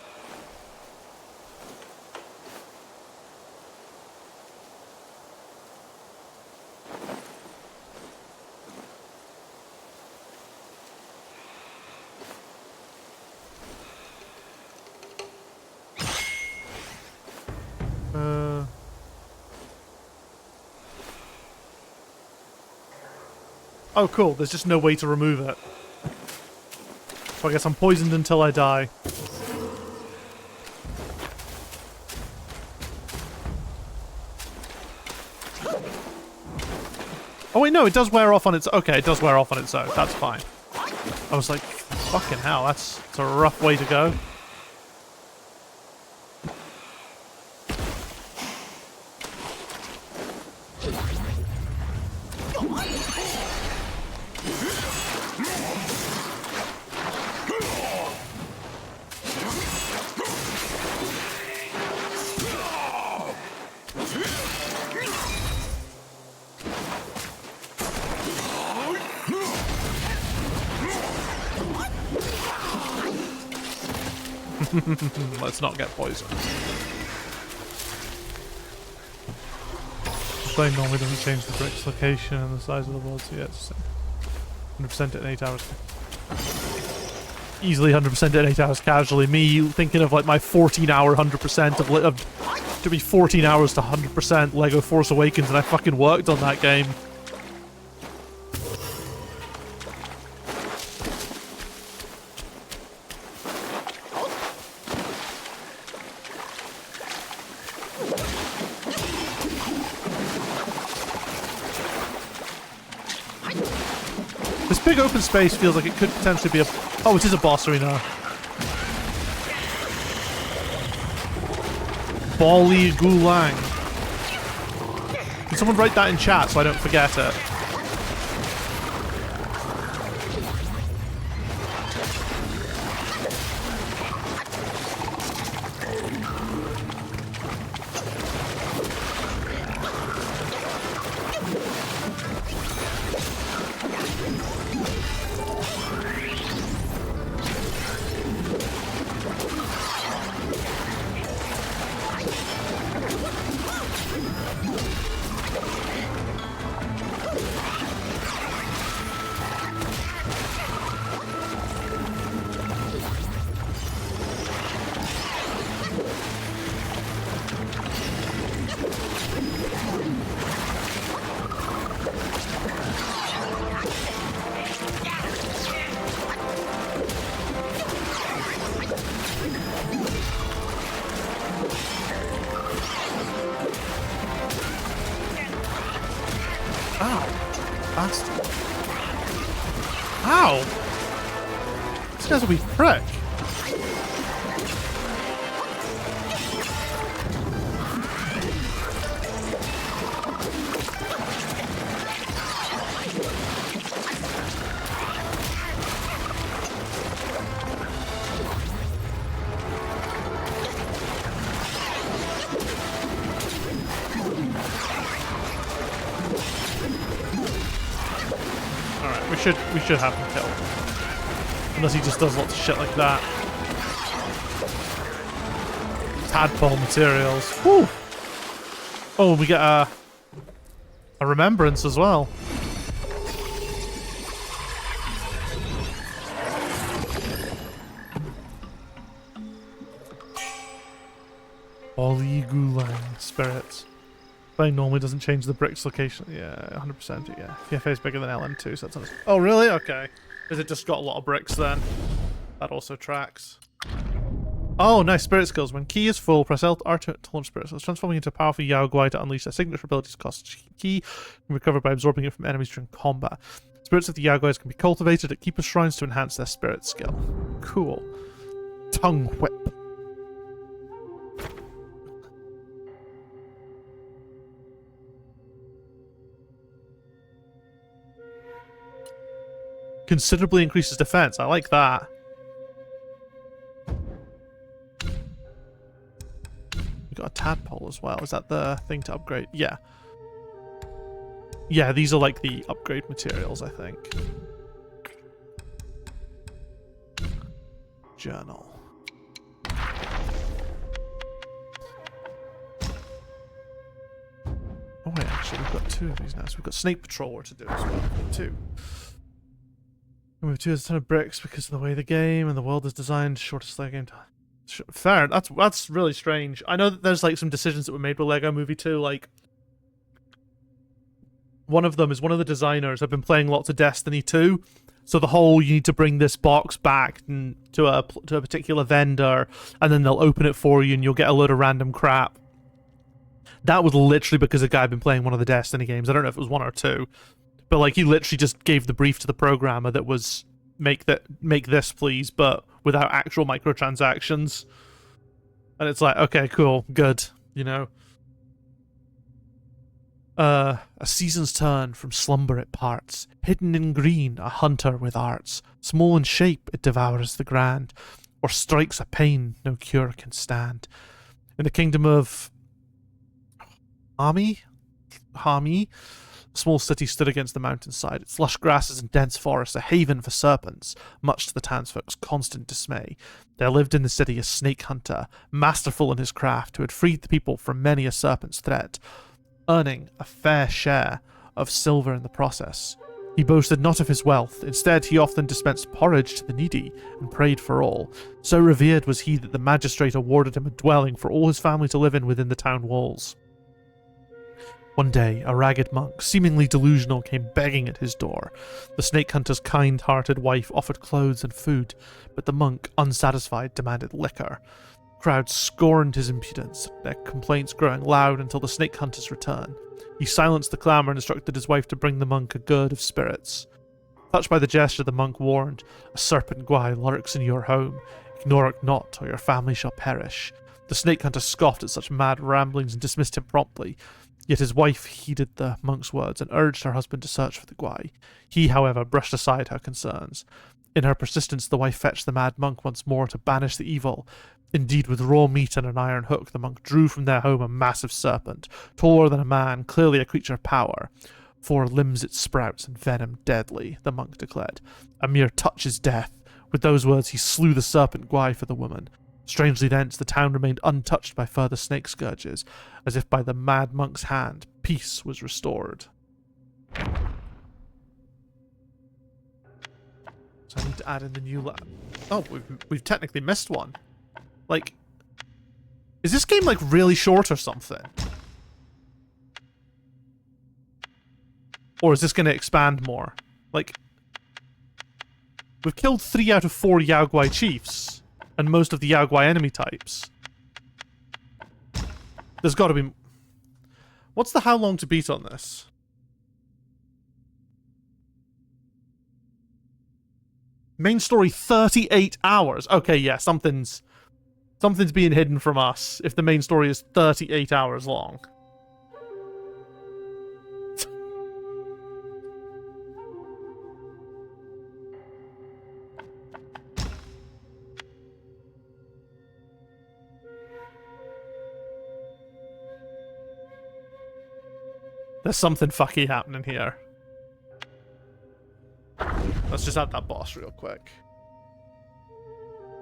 Speaker 1: Oh, cool. There's just no way to remove it. So I guess I'm poisoned until I die. Oh wait, no, it does wear off on its... Okay, it does wear off on its own. That's fine. I was like, fucking hell, that's a rough way to go. Let's not get poisoned. The flame normally doesn't change the brick's location and the size of the world, so yeah, it's 100% in 8 hours. Easily 100% in 8 hours casually. Me thinking of like my 14-hour 100% of to be 14 hours to 100% Lego Force Awakens, and I fucking worked on that game. This big open space feels like it could potentially be a... Oh, it is a boss arena. Bali Gulang. Can someone write that in chat so I don't forget it? Ow! This guy's a wee prick. We should have him killed. Unless he just does lots of shit like that. Tadpole materials. Woo! Oh, we get a remembrance as well. Bali Gulang spirits. Flame normally doesn't change the brick's location. Yeah, 100%. Yeah, PFA is bigger than LM2, so that's on. Oh, really? Okay. Has it just got a lot of bricks then? That also tracks. Oh, nice spirit skills. When key is full, press L to launch spirit skills. Transforming into a powerful Yao Guai to unleash their signature abilities costs key and recover by absorbing it from enemies during combat. Spirits of the Yao Guais can be cultivated at keeper shrines to enhance their spirit skill. Cool. Tongue whip. Considerably increases defense. I like that. We got a tadpole as well. Is that the thing to upgrade? Yeah. Yeah, these are like the upgrade materials, I think. journal. Oh wait, actually we've got 2 of these now. So we've got Snake Patroller to do as well. 2. And we've used a ton of bricks because of the way the game and the world is designed. Shortest Lego game time. Fair. That's really strange. I know that there's like some decisions that were made with Lego Movie 2. Like one of them is one of the designers have been playing lots of Destiny 2. So the whole you need to bring this box back to a particular vendor, and then they'll open it for you, and you'll get a load of random crap. That was literally because a guy had been playing one of the Destiny games. I don't know if it was 1 or 2, but like he literally just gave the brief to the programmer that was make this please, but without actual microtransactions. And it's like, okay, cool, good, you know. A season's turn from slumber it parts, hidden in green, a hunter with arts. Small in shape, it devours the grand, or strikes a pain no cure can stand. In the kingdom of Hami, a small city stood against the mountainside, its lush grasses and dense forests a haven for serpents, much to the townsfolk's constant dismay. There lived in the city a snake hunter, masterful in his craft, who had freed the people from many a serpent's threat, earning a fair share of silver in the process. He boasted not of his wealth, instead he often dispensed porridge to the needy and prayed for all. So revered was he that the magistrate awarded him a dwelling for all his family to live in within the town walls. One day, a ragged monk, seemingly delusional, came begging at his door. The snake hunter's kind-hearted wife offered clothes and food, but the monk, unsatisfied, demanded liquor. Crowds scorned his impudence, their complaints growing loud until the snake hunter's return. He silenced the clamour and instructed his wife to bring the monk a gourd of spirits. Touched by the gesture, the monk warned, "A serpent guai lurks in your home. Ignore it not, or your family shall perish." The snake hunter scoffed at such mad ramblings and dismissed him promptly. Yet his wife heeded the monk's words and urged her husband to search for the guai. He, however, brushed aside her concerns. In her persistence, the wife fetched the mad monk once more to banish the evil. Indeed, with raw meat and an iron hook, the monk drew from their home a massive serpent, taller than a man, clearly a creature of power. 4 limbs it sprouts, and venom deadly, the monk declared. A mere touch is death. With those words, he slew the serpent guai for the woman. Strangely thence, the town remained untouched by further snake scourges, as if by the mad monk's hand, peace was restored. So I need to add in the new Oh, we've technically missed one. Like, is this game like really short or something? Or is this going to expand more? Like, we've killed 3 out of 4 Yao Guai chiefs, and most of the Yao Guai enemy types. There's got to be... What's the how long to beat on this? Main story 38 hours. Okay, yeah, something's being hidden from us if the main story is 38 hours long. There's something fucky happening here. Let's just add that boss real quick.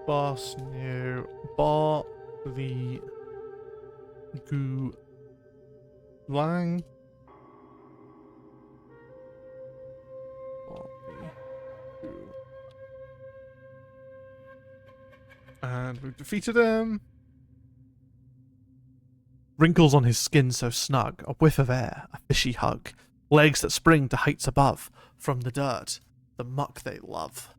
Speaker 1: Boss new. Bought the Gu Lang. And we've defeated him. Wrinkles on his skin so snug, a whiff of air, a fishy hug, legs that spring to heights above, from the dirt, the muck they love.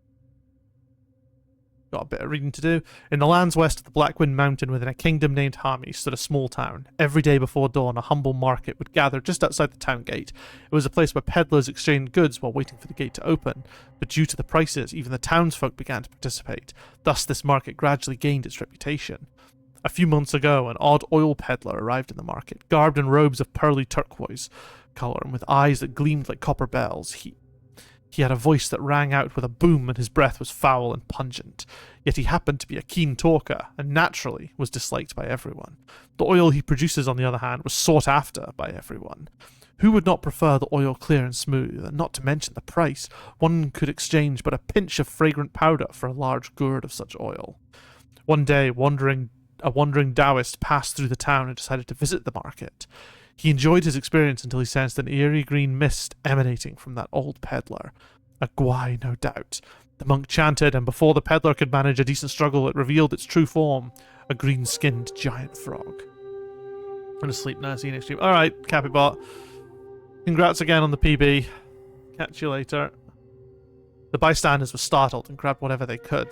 Speaker 1: Got a bit of reading to do. In the lands west of the Blackwind Mountain within a kingdom named Hami stood a small town. Every day before dawn, a humble market would gather just outside the town gate. It was a place where peddlers exchanged goods while waiting for the gate to open, but due to the prices, even the townsfolk began to participate. Thus, this market gradually gained its reputation. A few months ago, an odd oil peddler arrived in the market, garbed in robes of pearly turquoise colour and with eyes that gleamed like copper bells. He had a voice that rang out with a boom, and his breath was foul and pungent. Yet he happened to be a keen talker, and naturally was disliked by everyone. The oil he produces, on the other hand, was sought after by everyone. Who would not prefer the oil clear and smooth, and not to mention the price? One could exchange but a pinch of fragrant powder for a large gourd of such oil. One day, a wandering Taoist passed through the town and decided to visit the market. He enjoyed his experience until he sensed an eerie green mist emanating from that old peddler. A guai, no doubt. The monk chanted, and before the peddler could manage a decent struggle, it revealed its true form, a green-skinned giant frog. I'm gonna sleep now, see you next stream. Alright, Capybot. Congrats again on the PB. Catch you later. The bystanders were startled and grabbed whatever they could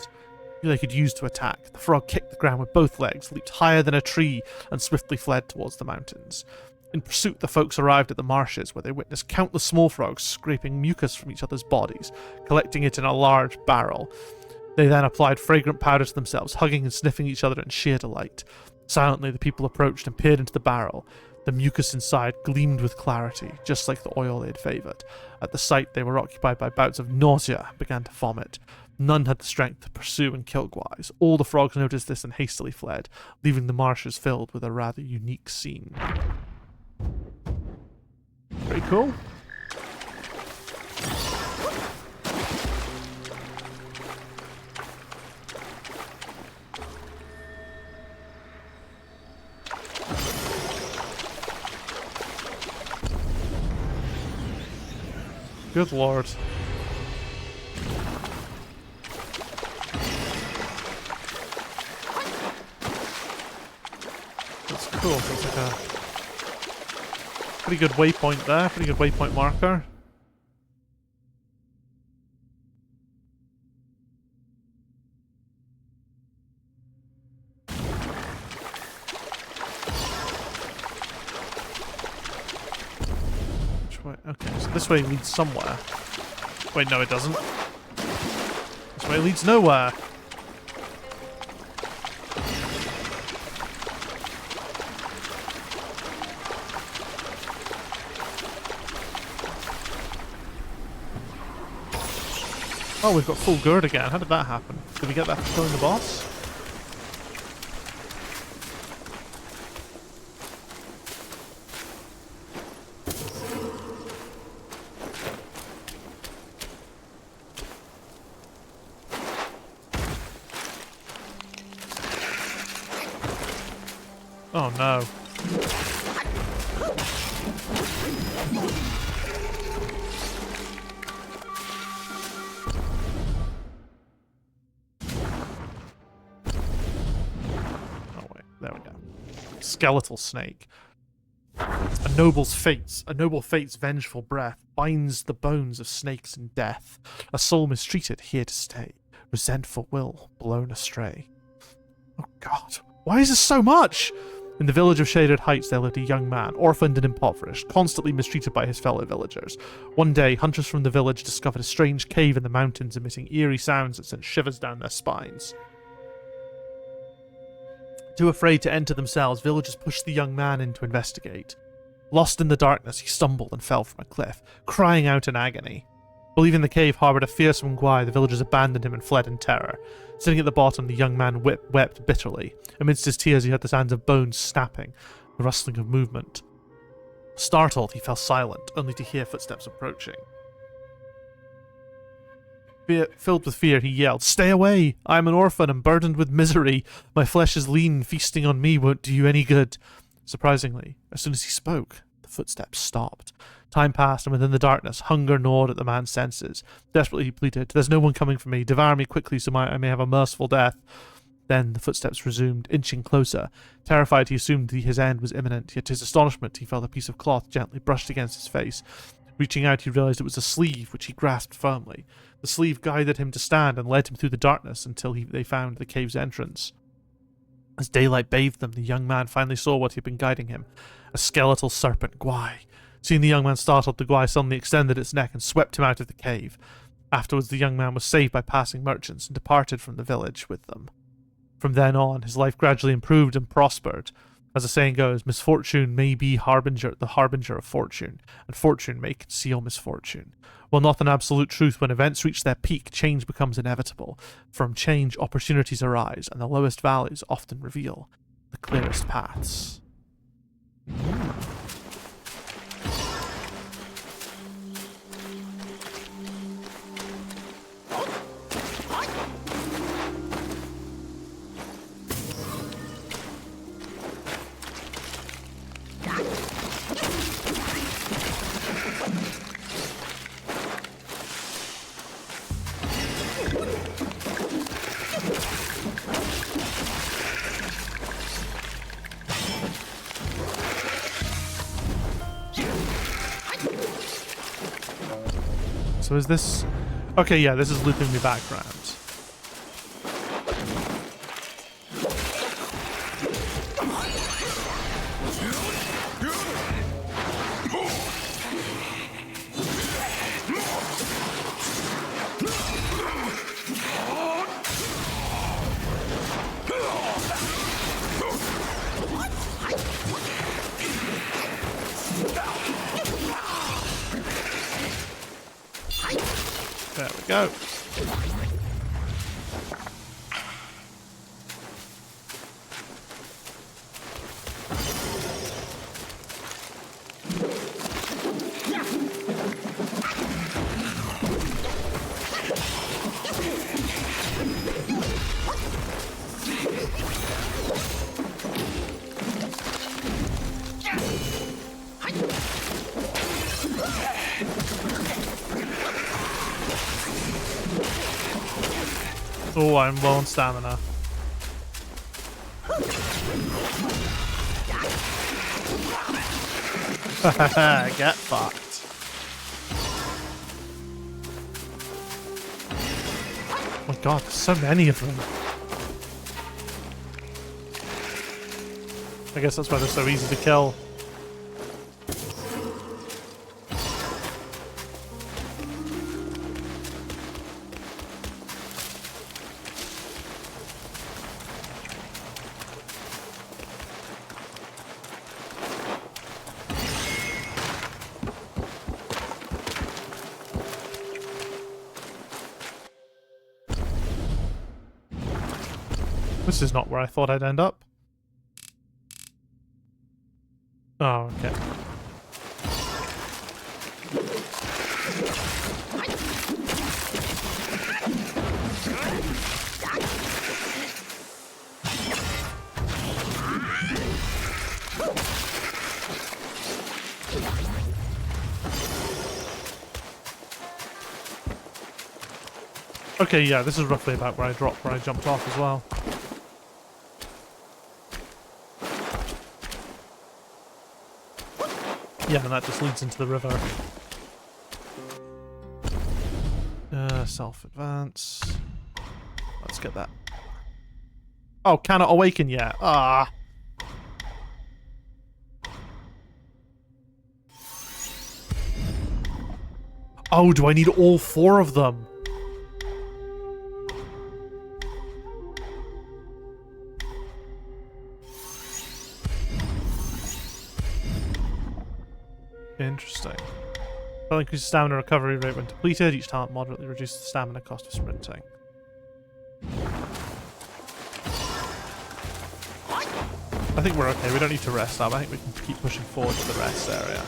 Speaker 1: use to attack. The frog kicked the ground with both legs, leaped higher than a tree, and swiftly fled towards the mountains. In pursuit, the folks arrived at the marshes, where they witnessed countless small frogs scraping mucus from each other's bodies, collecting it in a large barrel. They then applied fragrant powder to themselves, hugging and sniffing each other in sheer delight. Silently, the people approached and peered into the barrel. The mucus inside gleamed with clarity, just like the oil they had favoured. At the sight, they were occupied by bouts of nausea and began to vomit. None had the strength to pursue and kill guais. All the frogs noticed this and hastily fled, leaving the marshes filled with a rather unique scene. Pretty cool. Good lord. That's cool. It's like a pretty good waypoint there. Pretty good waypoint marker. Okay, so this way leads somewhere. Wait, no it doesn't. This way leads nowhere. Oh, we've got full gourd again. How did that happen? Did we get that from killing the boss? Oh no. Oh wait, there we go. Skeletal snake. A noble fate's vengeful breath binds the bones of snakes in death. A soul mistreated here to stay. Resentful will blown astray. Oh god, why is this so much? In the village of Shaded Heights there lived a young man, orphaned and impoverished, constantly mistreated by his fellow villagers. One day, hunters from the village discovered a strange cave in the mountains emitting eerie sounds that sent shivers down their spines. Too afraid to enter themselves, villagers pushed the young man in to investigate. Lost in the darkness, he stumbled and fell from a cliff, crying out in agony. Believing the cave harboured a fearsome guai, the villagers abandoned him and fled in terror. Sitting at the bottom, the young man wept bitterly. Amidst his tears, he heard the sounds of bones snapping, the rustling of movement. Startled, he fell silent, only to hear footsteps approaching. Filled with fear, he yelled, "Stay away! I am an orphan and burdened with misery. My flesh is lean, feasting on me won't do you any good." Surprisingly, as soon as he spoke, the footsteps stopped. Time passed, and within the darkness, hunger gnawed at the man's senses. Desperately he pleaded, "There's no one coming for me. Devour me quickly so I may have a merciful death." Then the footsteps resumed, inching closer. Terrified, he assumed his end was imminent, yet to his astonishment, he felt a piece of cloth gently brushed against his face. Reaching out, he realized it was a sleeve, which he grasped firmly. The sleeve guided him to stand and led him through the darkness until they found the cave's entrance. As daylight bathed them, the young man finally saw what had been guiding him. A skeletal serpent guai. Seeing the young man startled, the guai suddenly extended its neck and swept him out of the cave. Afterwards, the young man was saved by passing merchants and departed from the village with them. From then on, his life gradually improved and prospered. As the saying goes, misfortune may be the harbinger of fortune, and fortune may conceal misfortune. While not an absolute truth, when events reach their peak, change becomes inevitable. From change, opportunities arise, and the lowest valleys often reveal the clearest paths. So is this... Okay, yeah, this is looping me back round. There we go. Oh, I'm low on stamina. Get fucked. Oh my god, there's so many of them. I guess that's why they're so easy to kill. This is not where I thought I'd end up. Oh, okay. Okay, yeah, this is roughly about where I jumped off as well. Yeah, and that just leads into the river. Self-advance. Let's get that. Oh, cannot awaken yet. Ah. Oh, do I need all 4 of them? Interesting. Will increase stamina recovery rate when depleted. Each talent moderately reduces the stamina cost of sprinting. I think we're okay. We don't need to rest up. I think we can keep pushing forward to the rest area.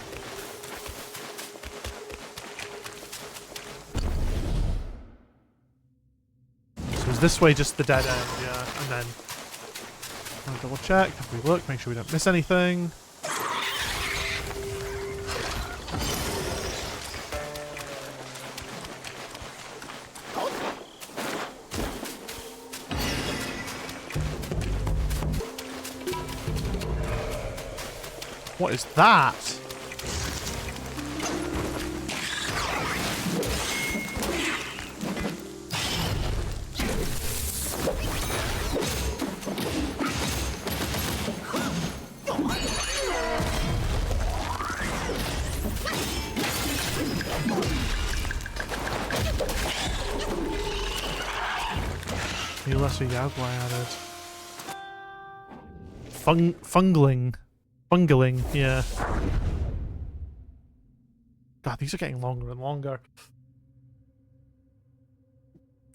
Speaker 1: So is this way just the dead end? Yeah. And then I'll double check. Have we look? Make sure we don't miss anything. What is that? Need lesser Yaogwai added. Fungling, yeah. God, these are getting longer and longer.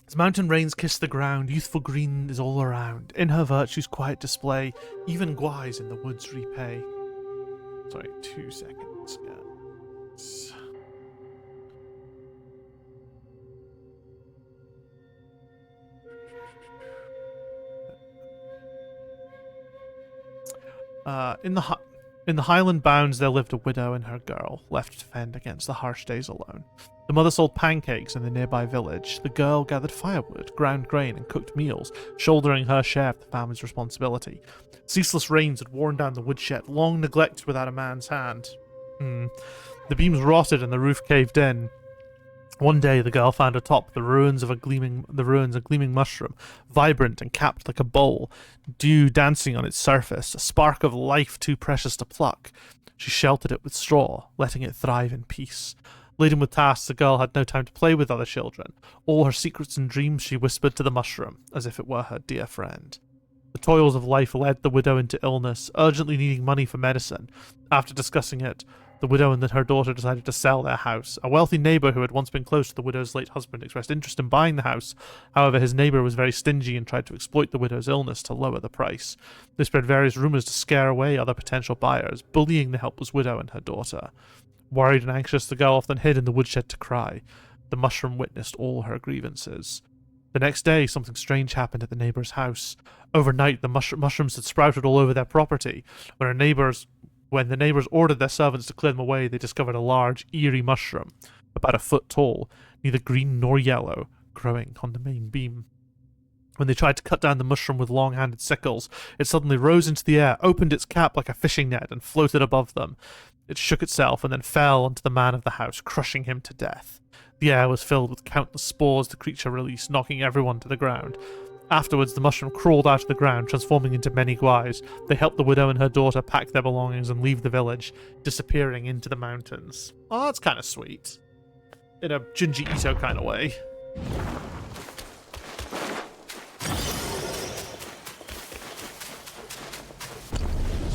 Speaker 1: As mountain rains kiss the ground, youthful green is all around. In her virtue's quiet display, even Gwai's in the woods repay. Sorry, 2 seconds. Yeah. In the Highland Bounds there lived a widow and her girl, left to fend against the harsh days alone. The mother sold pancakes in the nearby village. The girl gathered firewood, ground grain, and cooked meals, shouldering her share of the family's responsibility. Ceaseless rains had worn down the woodshed, long neglected without a man's hand. The beams rotted and the roof caved in. One day, the girl found atop the ruins a gleaming mushroom, vibrant and capped like a bowl, dew dancing on its surface, a spark of life too precious to pluck. She sheltered it with straw, letting it thrive in peace. Laden with tasks, the girl had no time to play with other children. All her secrets and dreams she whispered to the mushroom, as if it were her dear friend. The toils of life led the widow into illness, urgently needing money for medicine. After discussing it, the widow and her daughter decided to sell their house. A wealthy neighbor who had once been close to the widow's late husband expressed interest in buying the house. However, his neighbor was very stingy and tried to exploit the widow's illness to lower the price. They spread various rumors to scare away other potential buyers, bullying the helpless widow and her daughter. Worried and anxious, the girl often hid in the woodshed to cry. The mushroom witnessed all her grievances. The next day, something strange happened at the neighbor's house. Overnight, the mushrooms had sprouted all over their property. When the neighbors ordered their servants to clear them away, they discovered a large, eerie mushroom, about a foot tall, neither green nor yellow, growing on the main beam. When they tried to cut down the mushroom with long-handed sickles, it suddenly rose into the air, opened its cap like a fishing net, and floated above them. It shook itself and then fell onto the man of the house, crushing him to death. The air was filled with countless spores the creature released, knocking everyone to the ground. Afterwards, the mushroom crawled out of the ground, transforming into many guys. They helped the widow and her daughter pack their belongings and leave the village, disappearing into the mountains. Oh, that's kind of sweet. In a Junji Ito kind of way.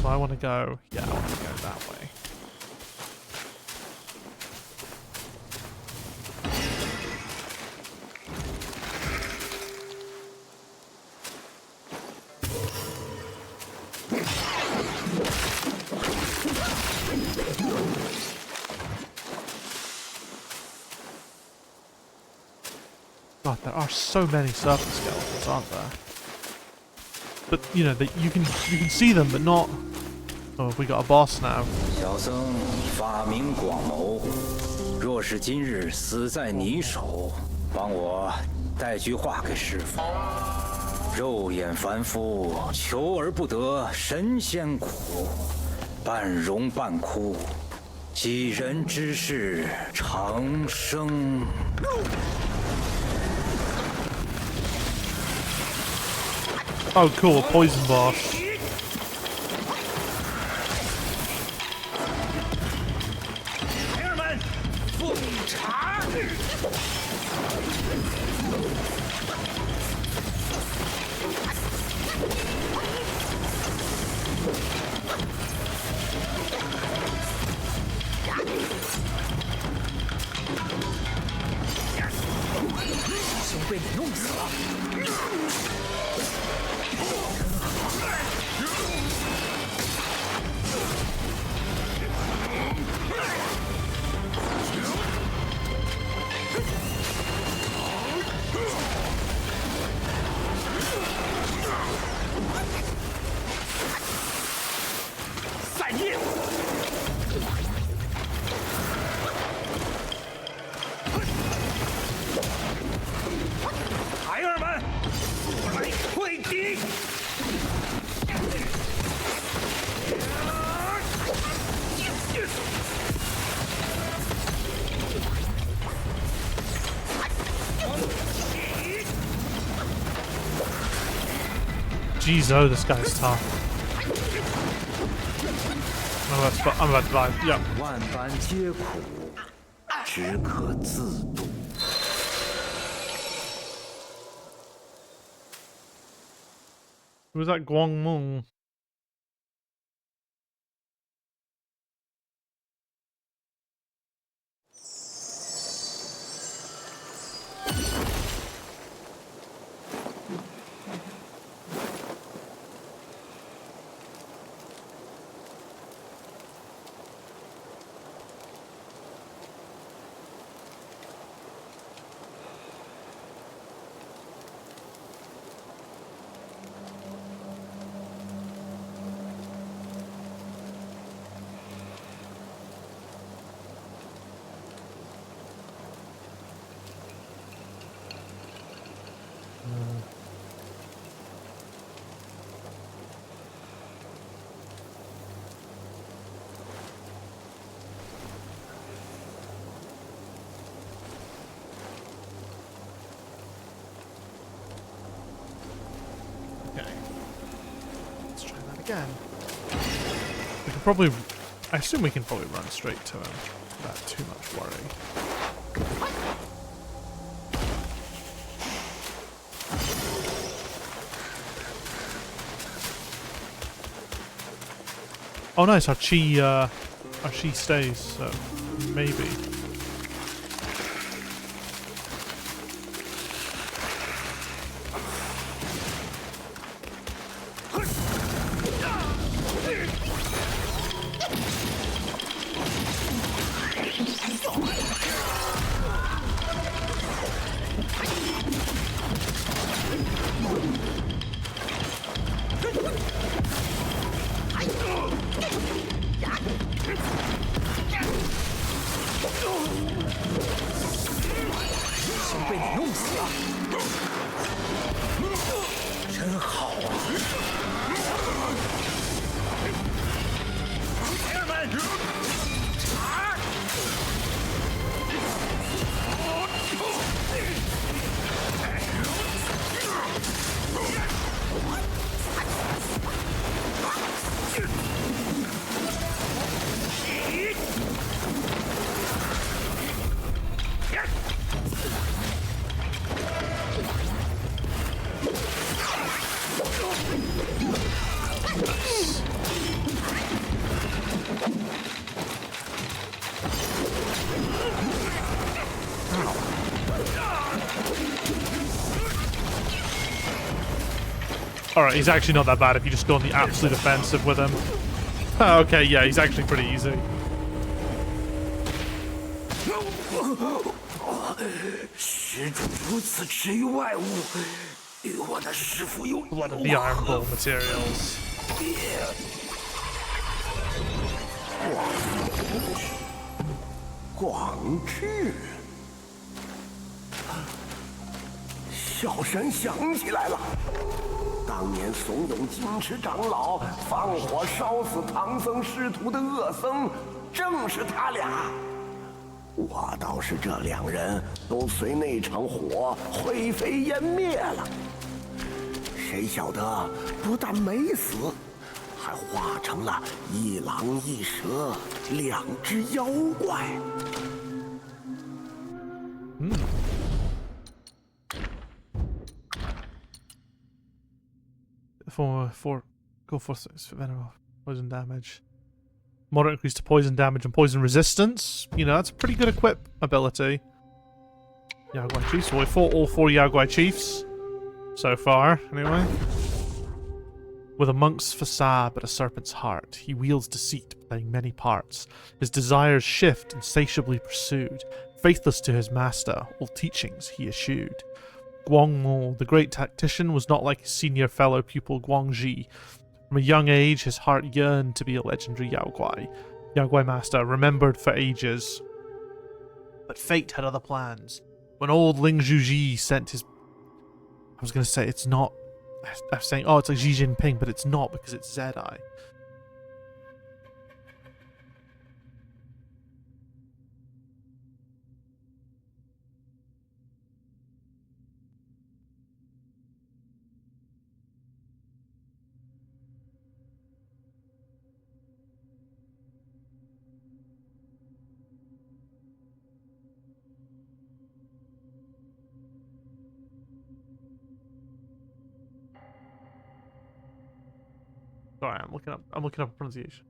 Speaker 1: So I want to go... Yeah, I want to go that way. God, there are so many serpent skeletons, aren't there? But you know, you can see them, but not. Oh, we got a boss now.
Speaker 5: 小僧法名广谋，若是今日死在你手，帮我带句话给师傅。肉眼凡夫，求而不得神仙苦，半荣半枯，几人之事长生。
Speaker 1: Oh, cool, a poison boss. Jeez, oh, this guy's tough. I'm about to die. Yeah.
Speaker 5: 万般皆苦，只可自度。
Speaker 1: Who was that Guangmong? again, we can probably... I assume we can probably run straight to him without too much worry. Oh nice, our chi stays, so maybe. Alright, he's actually not that bad if you just go on the absolute offensive with him. Oh, okay, yeah, he's actually pretty easy. Blood of the Iron Bull materials.
Speaker 3: 广志，小神想起来了，当年怂恿金池长老放火烧死唐僧师徒的恶僧，正是他俩。我倒是这两人都随那场火灰飞烟灭了，谁晓得不但没死，还化成了一狼一蛇两只妖怪。
Speaker 1: Go for venom poison damage. Moderate increase to poison damage and poison resistance. You know, that's a pretty good equip ability. Yaguai Chiefs. So we fought all 4 Yaguai Chiefs so far, anyway. With a monk's facade but a serpent's heart, he wields deceit, playing many parts. His desires shift, insatiably pursued. Faithless to his master, all teachings he eschewed. Guangmo, the great tactician, was not like his senior fellow pupil Guangji. From a young age, his heart yearned to be a legendary Yaguai master, remembered for ages. But fate had other plans. When old Ling Zhuji sent his... I was going to say, it's not... I was saying, oh, it's like Xi Jinping, but it's not because it's Zedai. Sorry, I'm looking up pronunciation.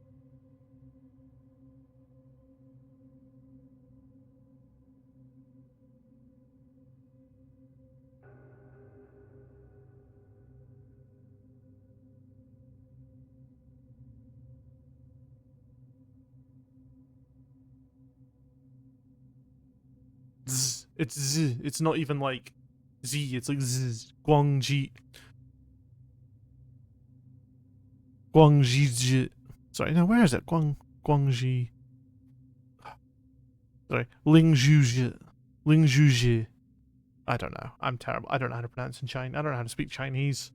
Speaker 1: Z. It's Z. It's not even like Z. It's like Z. Guangji. Guangji. Sorry, no, where is it? Guangji. Sorry, Lingzhuji. Lingzhuji. I don't know. I'm terrible. I don't know how to pronounce in Chinese. I don't know how to speak Chinese.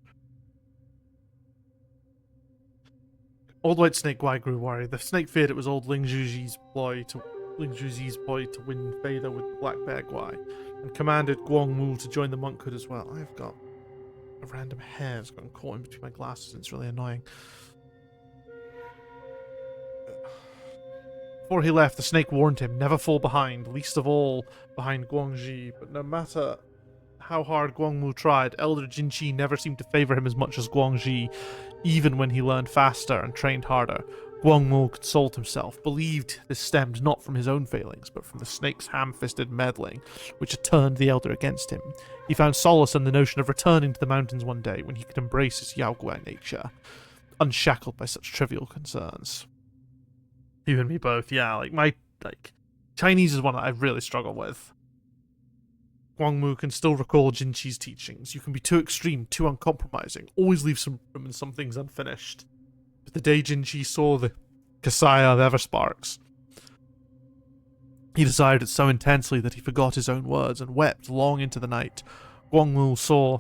Speaker 1: Old White Snake Guai grew worried. The snake feared it was old Lingzhuji's ploy to win favor with the Black Bear Guai, and commanded Guangmu to join the monkhood as well. I've got a random hair that's gotten caught in between my glasses and it's really annoying. Before he left, the snake warned him, never fall behind, least of all behind Guangxi. But no matter how hard Guangmu tried, Elder Jinqi never seemed to favor him as much as Guangxi, even when he learned faster and trained harder. Guangmu consoled himself, believed this stemmed not from his own failings, but from the snake's ham-fisted meddling, which had turned the elder against him. He found solace in the notion of returning to the mountains one day when he could embrace his Yaoguai nature, unshackled by such trivial concerns. You and me both, yeah. Chinese is one that I really struggle with. Guangmu can still recall Jinqi's teachings. You can be too extreme, too uncompromising, always leave some room and some things unfinished. But the day Jinqi saw the Kasaya of Eversparks, he desired it so intensely that he forgot his own words and wept long into the night. Guangmu saw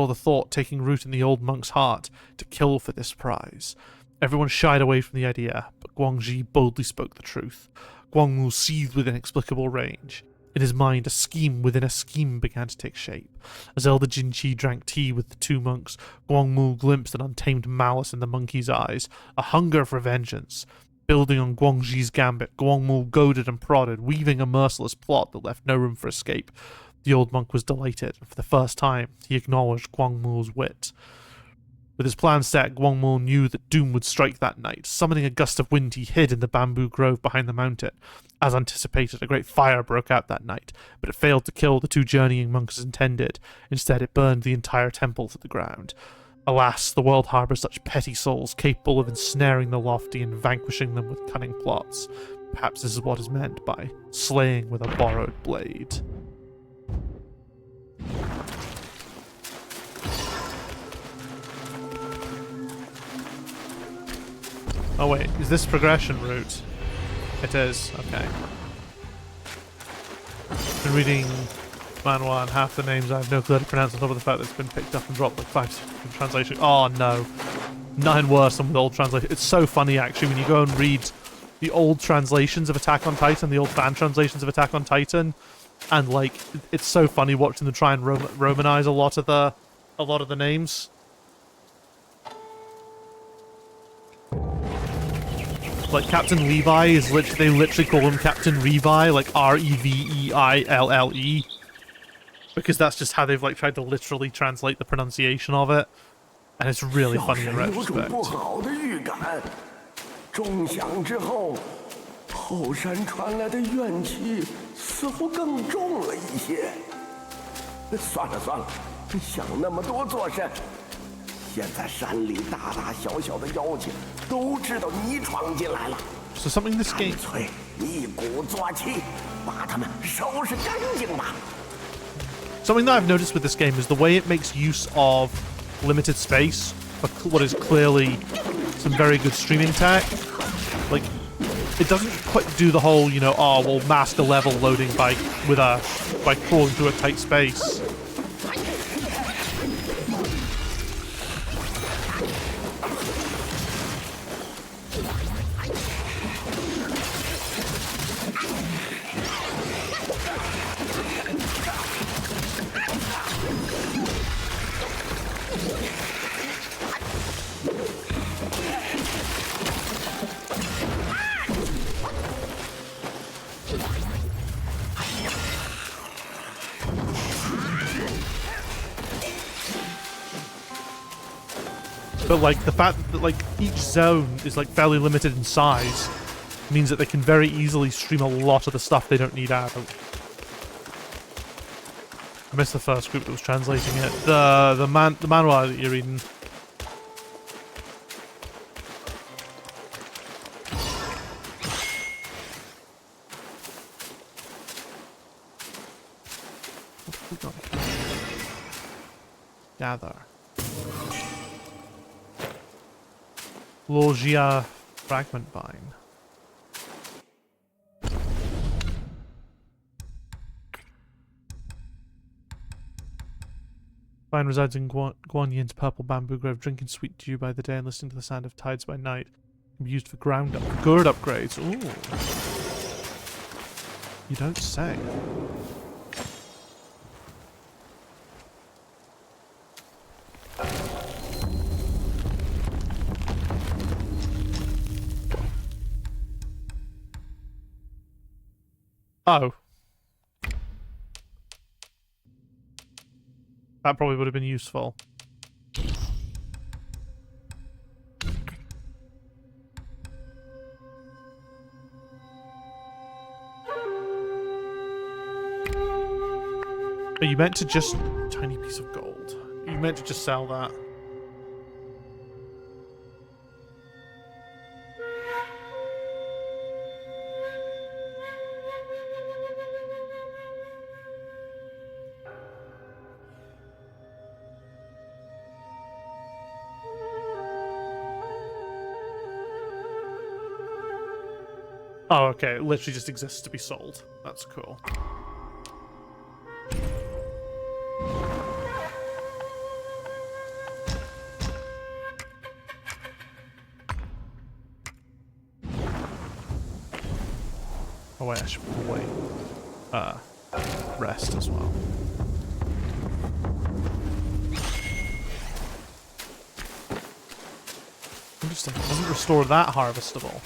Speaker 1: the thought taking root in the old monk's heart to kill for this prize. Everyone shied away from the idea, but Guangxi boldly spoke the truth. Guangmu seethed with inexplicable rage. In his mind, a scheme within a scheme began to take shape. As Elder Jinqi drank tea with the two monks, Guangmu glimpsed an untamed malice in the monkey's eyes, a hunger for vengeance. Building on Guangxi's gambit, Guangmu goaded and prodded, weaving a merciless plot that left no room for escape. The old monk was delighted, and for the first time, he acknowledged Guangmu's wit. With his plan set, Guangmu knew that doom would strike that night. Summoning a gust of wind, he hid in the bamboo grove behind the mountain. As anticipated, a great fire broke out that night, but it failed to kill the two journeying monks as intended. Instead, it burned the entire temple to the ground. Alas, the world harbours such petty souls, capable of ensnaring the lofty and vanquishing them with cunning plots. Perhaps this is what is meant by slaying with a borrowed blade. Oh wait, is this progression route? It is, okay. Been reading manhwa and half the names I have no clue how to pronounce on top of the fact that it's been picked up and dropped like 5 different translations. Oh no. Nothing worse than with old translations. It's so funny actually when you go and read the old translations of Attack on Titan, the old fan translations of Attack on Titan, and like it's so funny watching them try and romanize a lot of the names. Like Captain Levi is they literally call him Captain Revi, like Reveille, because that's just how they've like tried to literally translate the pronunciation of it, and it's really funny in retrospect.
Speaker 3: 钟响之后，后山传来的怨气似乎更重了一些。算了算了，想那么多做甚？现在山里大大小小的妖精都知道你闯进来了。
Speaker 1: So something this game.
Speaker 3: 干脆一鼓作气，把他们收拾干净吧。
Speaker 1: Something that I've noticed with this game is the way it makes use of limited space for what is clearly some very good streaming tech. Like, it doesn't quite do the whole, you know, oh, we'll mask a level loading by crawling through a tight space. But like the fact that like each zone is like fairly limited in size means that they can very easily stream a lot of the stuff they don't need out. I missed the first group that was translating it. The manhwa that you're reading. What have we got here? Gather. Logia Fragment Vine. Vine resides in Guan Yin's purple bamboo grove, drinking sweet dew by the day and listening to the sound of tides by night. Can be used for gourd upgrades. Ooh. You don't say. Oh. That probably would have been useful. But you meant to just... Tiny piece of gold. You meant to just sell that. Oh, okay. It literally just exists to be sold. That's cool. Oh wait, I should probably rest as well. Interesting. It doesn't restore that harvestable.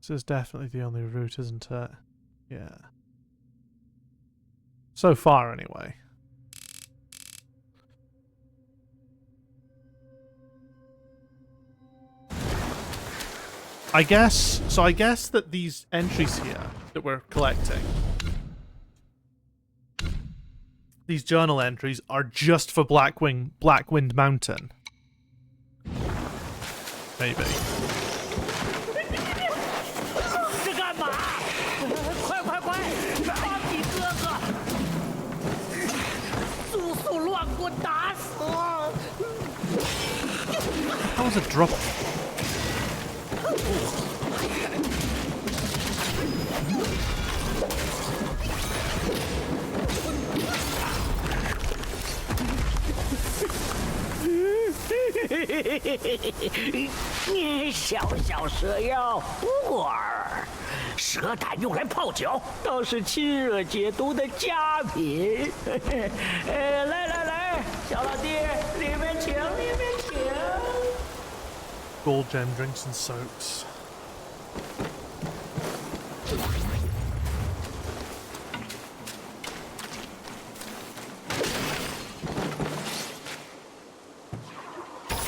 Speaker 1: This is definitely the only route, isn't it? Yeah. So far, anyway. I guess that these entries here that we're collecting, these journal entries, are just for Blackwind Mountain. Maybe.
Speaker 4: 这干嘛？快快快，帮你哥哥！速速乱棍打死！
Speaker 1: How was it drop?
Speaker 4: 你小小蛇妖乌尔，蛇胆用来泡酒，倒是清热解毒的佳品。来来来，小老弟，里面请，里面请。
Speaker 1: Gold gem drinks and soaks.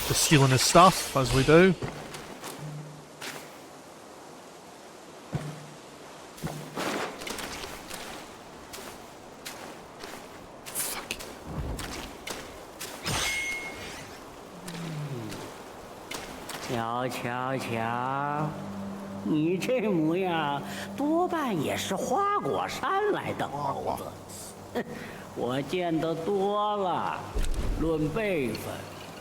Speaker 1: Just stealing his stuff, as we do. Fuck.
Speaker 4: 瞧瞧瞧，你这模样，多半也是花果山来的猴子。哼，我见得多了，论辈分。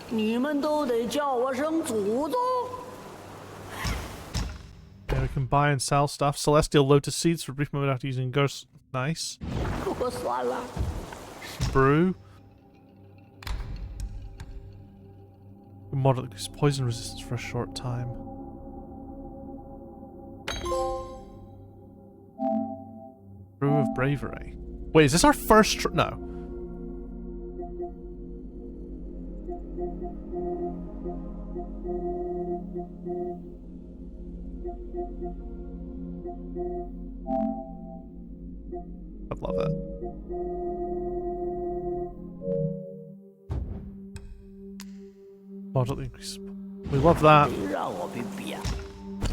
Speaker 4: 你们都得叫我声祖宗。
Speaker 1: Yeah, we can buy and sell stuff. Celestial lotus seeds for a brief moment after using ghost. Nice.
Speaker 4: 我算了。
Speaker 1: Brew. Moderate poison resistance for a short time. Brew of bravery. Wait, is this our first? No. I'd love it. Moderately increase. We love that.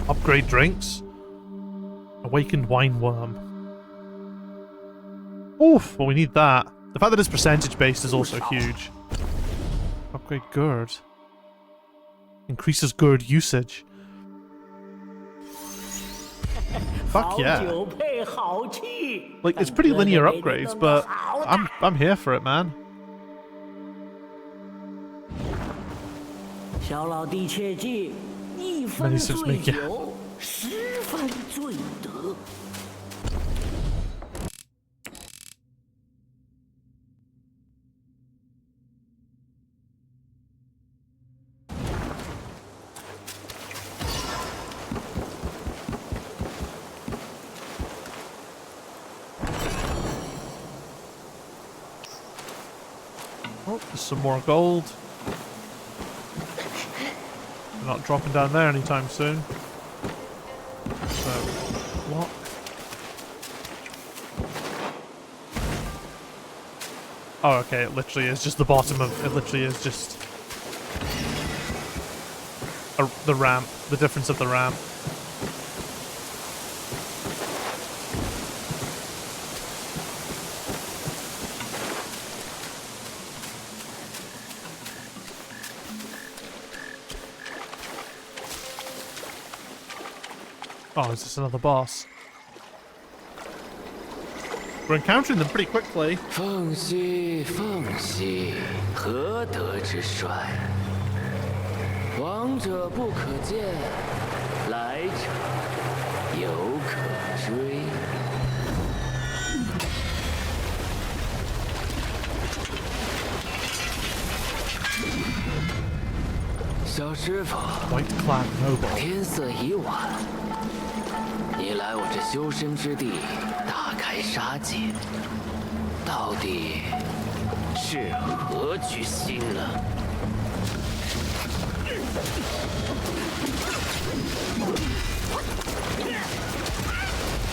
Speaker 1: Upgrade drinks. Awakened wine worm. Oof, well we need that. The fact that it's percentage based is also huge. Upgrade gourd. Increases gourd usage. Fuck yeah. Like, it's pretty linear upgrades, but I'm here for it, man.
Speaker 4: 小老弟切记，一分醉酒，十分醉得。
Speaker 1: some more gold. We're not dropping down there anytime soon. So, what? Oh, okay, it literally is just the bottom of... It literally is just... the ramp. The difference of the ramp. Oh, is this another boss? We're encountering them pretty quickly.
Speaker 6: 凤兮凤兮，何德之帅？往者不可见，来者犹可追。小师傅，
Speaker 1: White clad noble.
Speaker 6: 天色已晚，你来我这修身之地，大开杀戒，到底是何居心呢？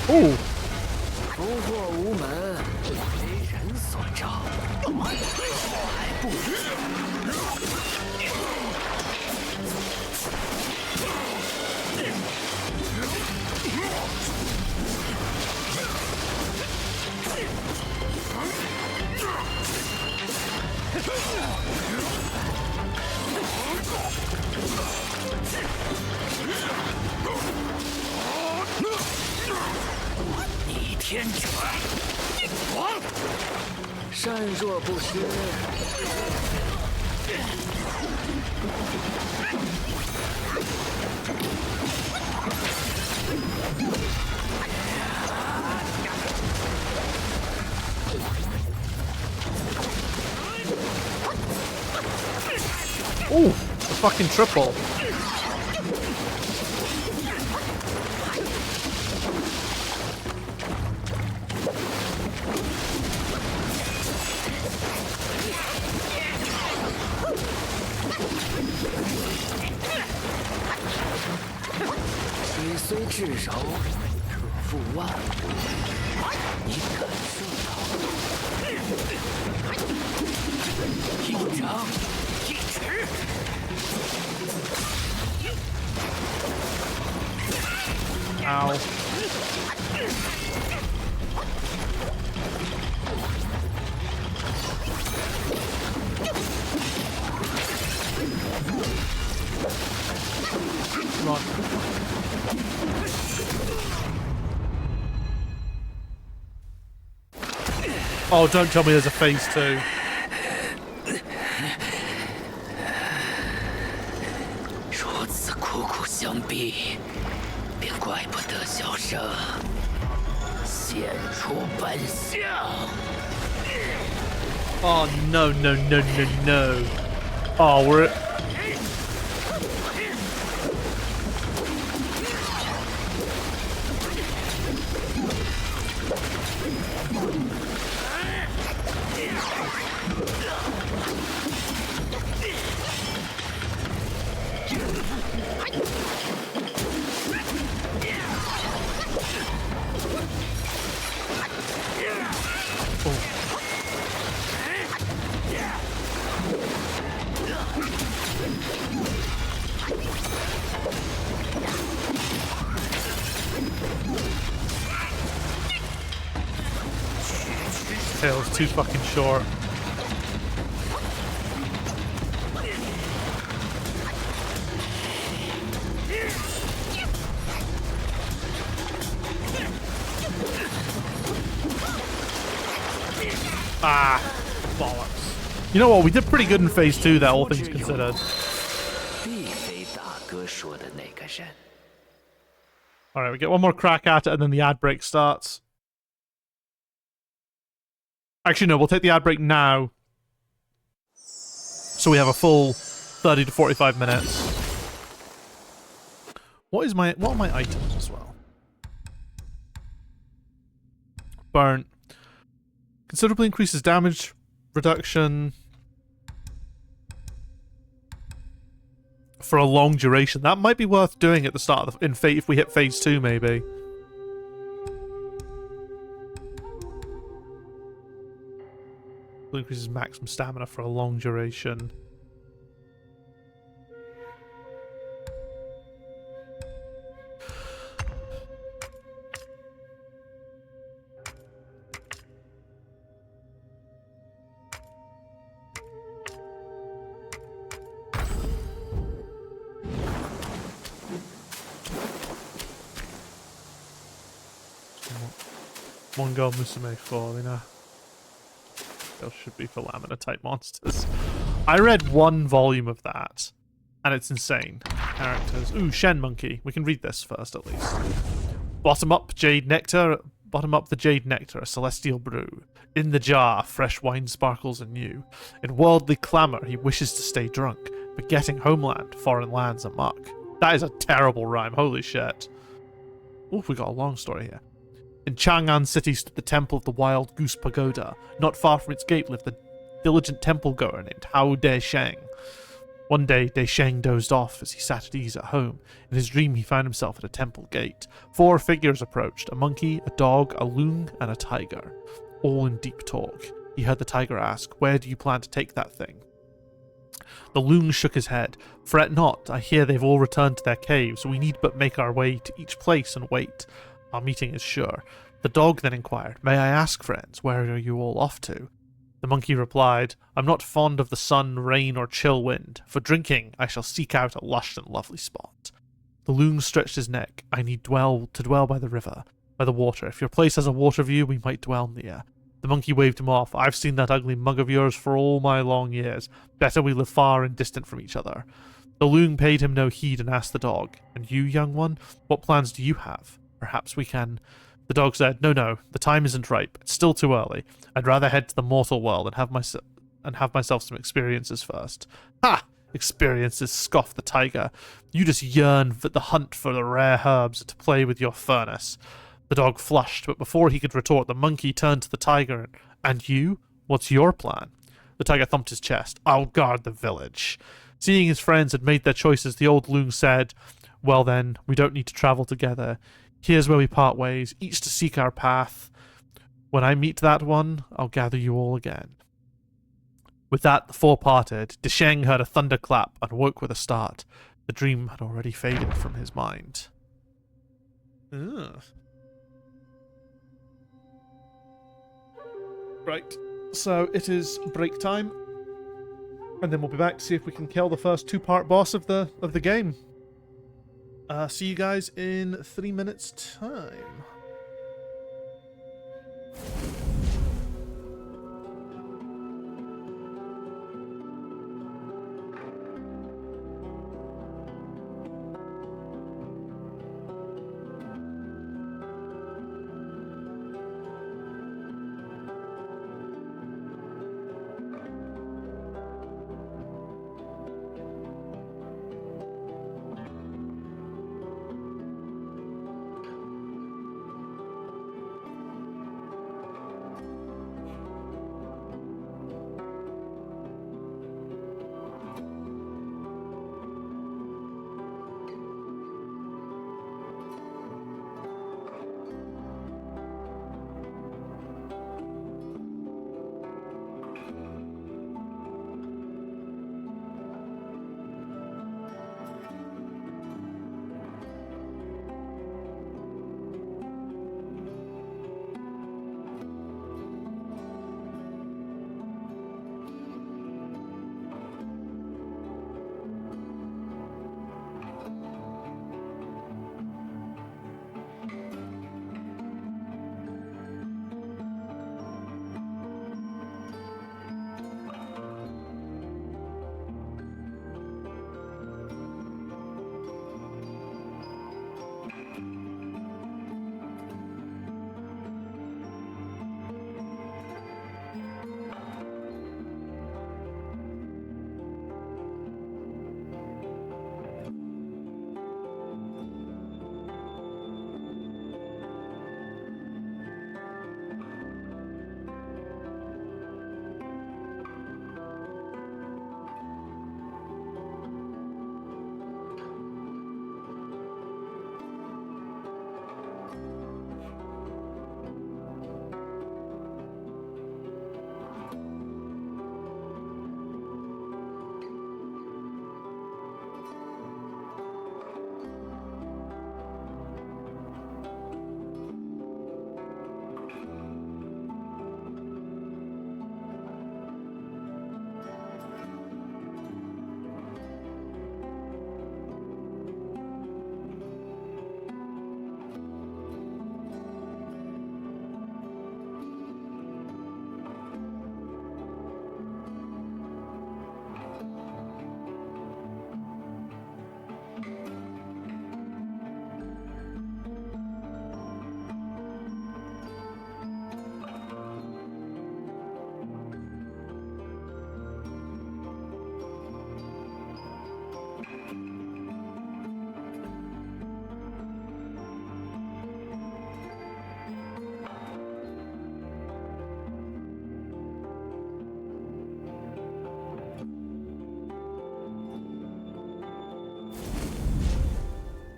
Speaker 1: 哦，
Speaker 6: 福祸无门，为人所召，还不知。 逆天者，亡！善若不施。
Speaker 1: Ooh, the fucking triple. Ow. Come on. Oh, don't tell me there's a phase 2.
Speaker 6: 如此苦苦相逼，便怪不得小生现出本相。
Speaker 1: Oh no no no no no! Oh, we're. Tail's too fucking short. Ah, bollocks. You know what? We did pretty good in phase 2 there, all things considered.
Speaker 6: 必非大哥说的那个人。
Speaker 1: Alright, we get one more crack at it and then the ad break starts. Actually, no, we'll take the ad break now. So we have a full 30 to 45 minutes. What are my items as well? Burnt. Considerably increases damage reduction. for a long duration. That might be worth doing at the start of if we hit phase 2, maybe. Increases maximum stamina for a long duration. Mongo Musume 4, you know. Those should be for Lamina type monsters. I read one volume of that, and it's insane. Characters. Ooh, Shen Monkey. We can read this first, at least. Bottom up, Jade Nectar. Bottom up the Jade Nectar, a celestial brew. In the jar, fresh wine sparkles anew. In worldly clamour, he wishes to stay drunk, forgetting homeland, foreign lands amok. That is a terrible rhyme, holy shit. Ooh, we got a long story here. In Chang'an City stood the temple of the Wild Goose Pagoda. Not far from its gate lived the diligent temple-goer named Hao De Sheng. One day, De Sheng dozed off as he sat at ease at home. In his dream, he found himself at a temple gate. 4 figures approached, a monkey, a dog, a loon, and a tiger. All in deep talk. He heard the tiger ask, "Where do you plan to take that thing?" The loon shook his head. "Fret not, I hear they've all returned to their caves. We need but make our way to each place and wait. Our meeting is sure." The dog then inquired, "May I ask, friends, where are you all off to?" The monkey replied, "I'm not fond of the sun, rain, or chill wind. For drinking, I shall seek out a lush and lovely spot." The loon stretched his neck. "I need to dwell by the river, by the water. If your place has a water view, we might dwell near." The monkey waved him off. "I've seen that ugly mug of yours for all my long years. Better we live far and distant from each other." The loon paid him no heed and asked the dog, "And you, young one, what plans do you have? Perhaps we can..." The dog said, No, the time isn't ripe. It's still too early. I'd rather head to the mortal world and have myself some experiences first." "Ha! Experiences," scoffed the tiger. "You just yearn for the hunt for the rare herbs to play with your furnace." The dog flushed, but before he could retort, the monkey turned to the tiger. "And you? What's your plan?" The tiger thumped his chest. "I'll guard the village." Seeing his friends had made their choices, the old loon said, "Well then, we don't need to travel together. Here's where we part ways, each to seek our path. When I meet that one, I'll gather you all again." With that, the 4 parted. De Sheng heard a thunderclap and woke with a start. The dream had already faded from his mind. Ugh. Right, so it is break time, and then we'll be back to see if we can kill the first 2-part boss of the game. See you guys in 3 minutes' time.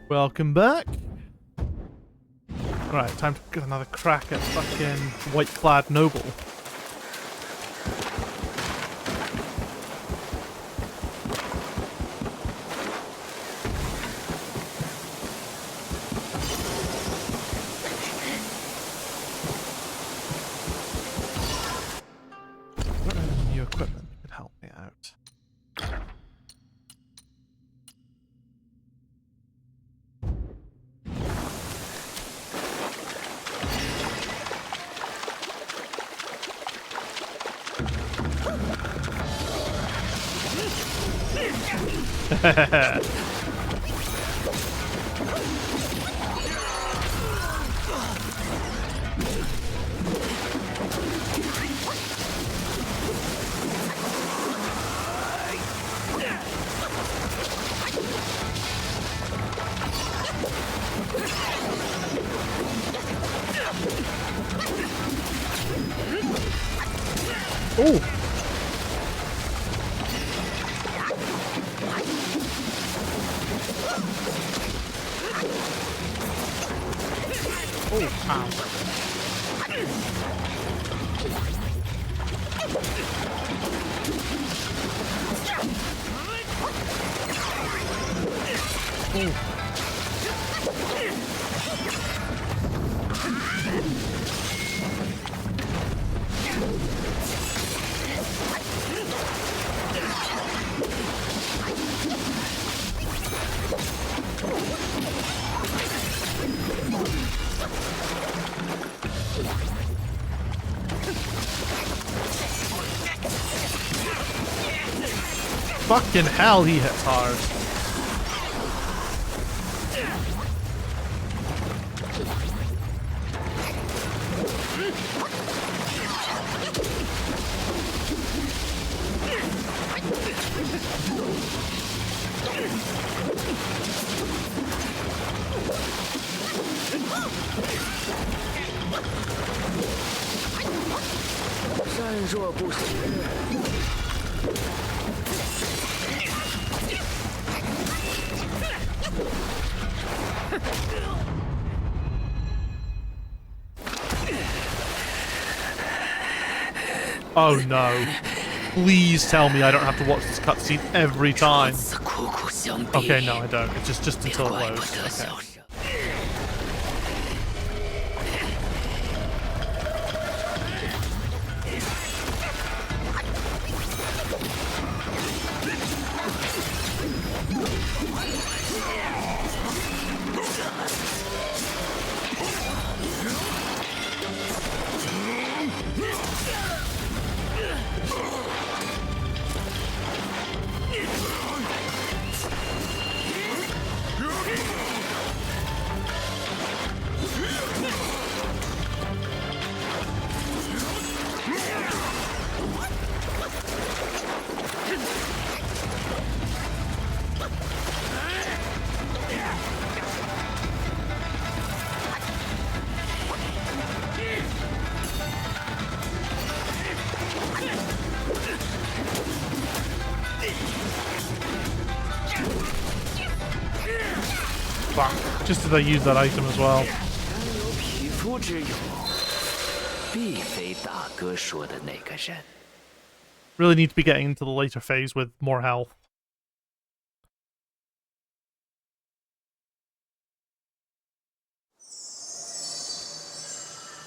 Speaker 1: Welcome back. Right, time to get another crack at fucking white-clad noble. What new equipment could help me out? Oh! Oh, ow. Fucking hell, he hits hard. Oh no. Please tell me I don't have to watch this cutscene every time. Okay, no, I don't. It's just until it loads. Okay. Fuck. Just as I use that item as well. Really need to be getting into the later phase with more health.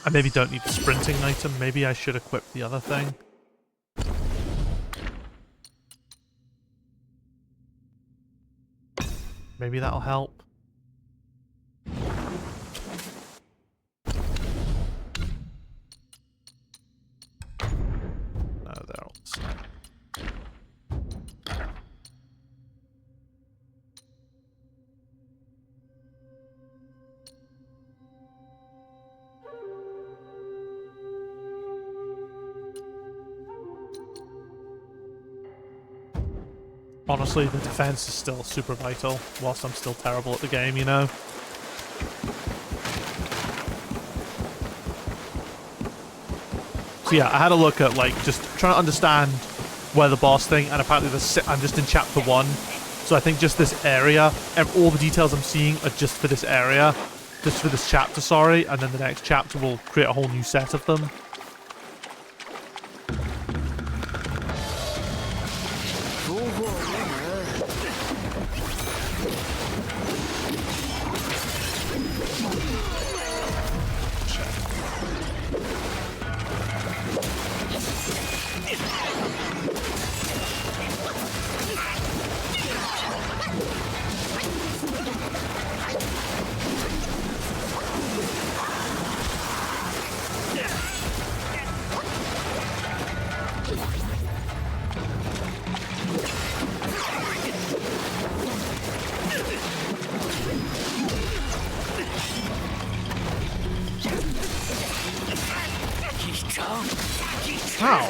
Speaker 1: I maybe don't need the sprinting item. Maybe I should equip the other thing. Maybe that'll help. No, they're all the same. Honestly, the defense is still super vital, whilst I'm still terrible at the game, you know? So yeah, I had a look at, like, just trying to understand where the boss thing, and apparently I'm just in chapter 1, So I think just this area, all the details I'm seeing are just for this area, just for this chapter, sorry, and then the next chapter will create a whole new set of them. How?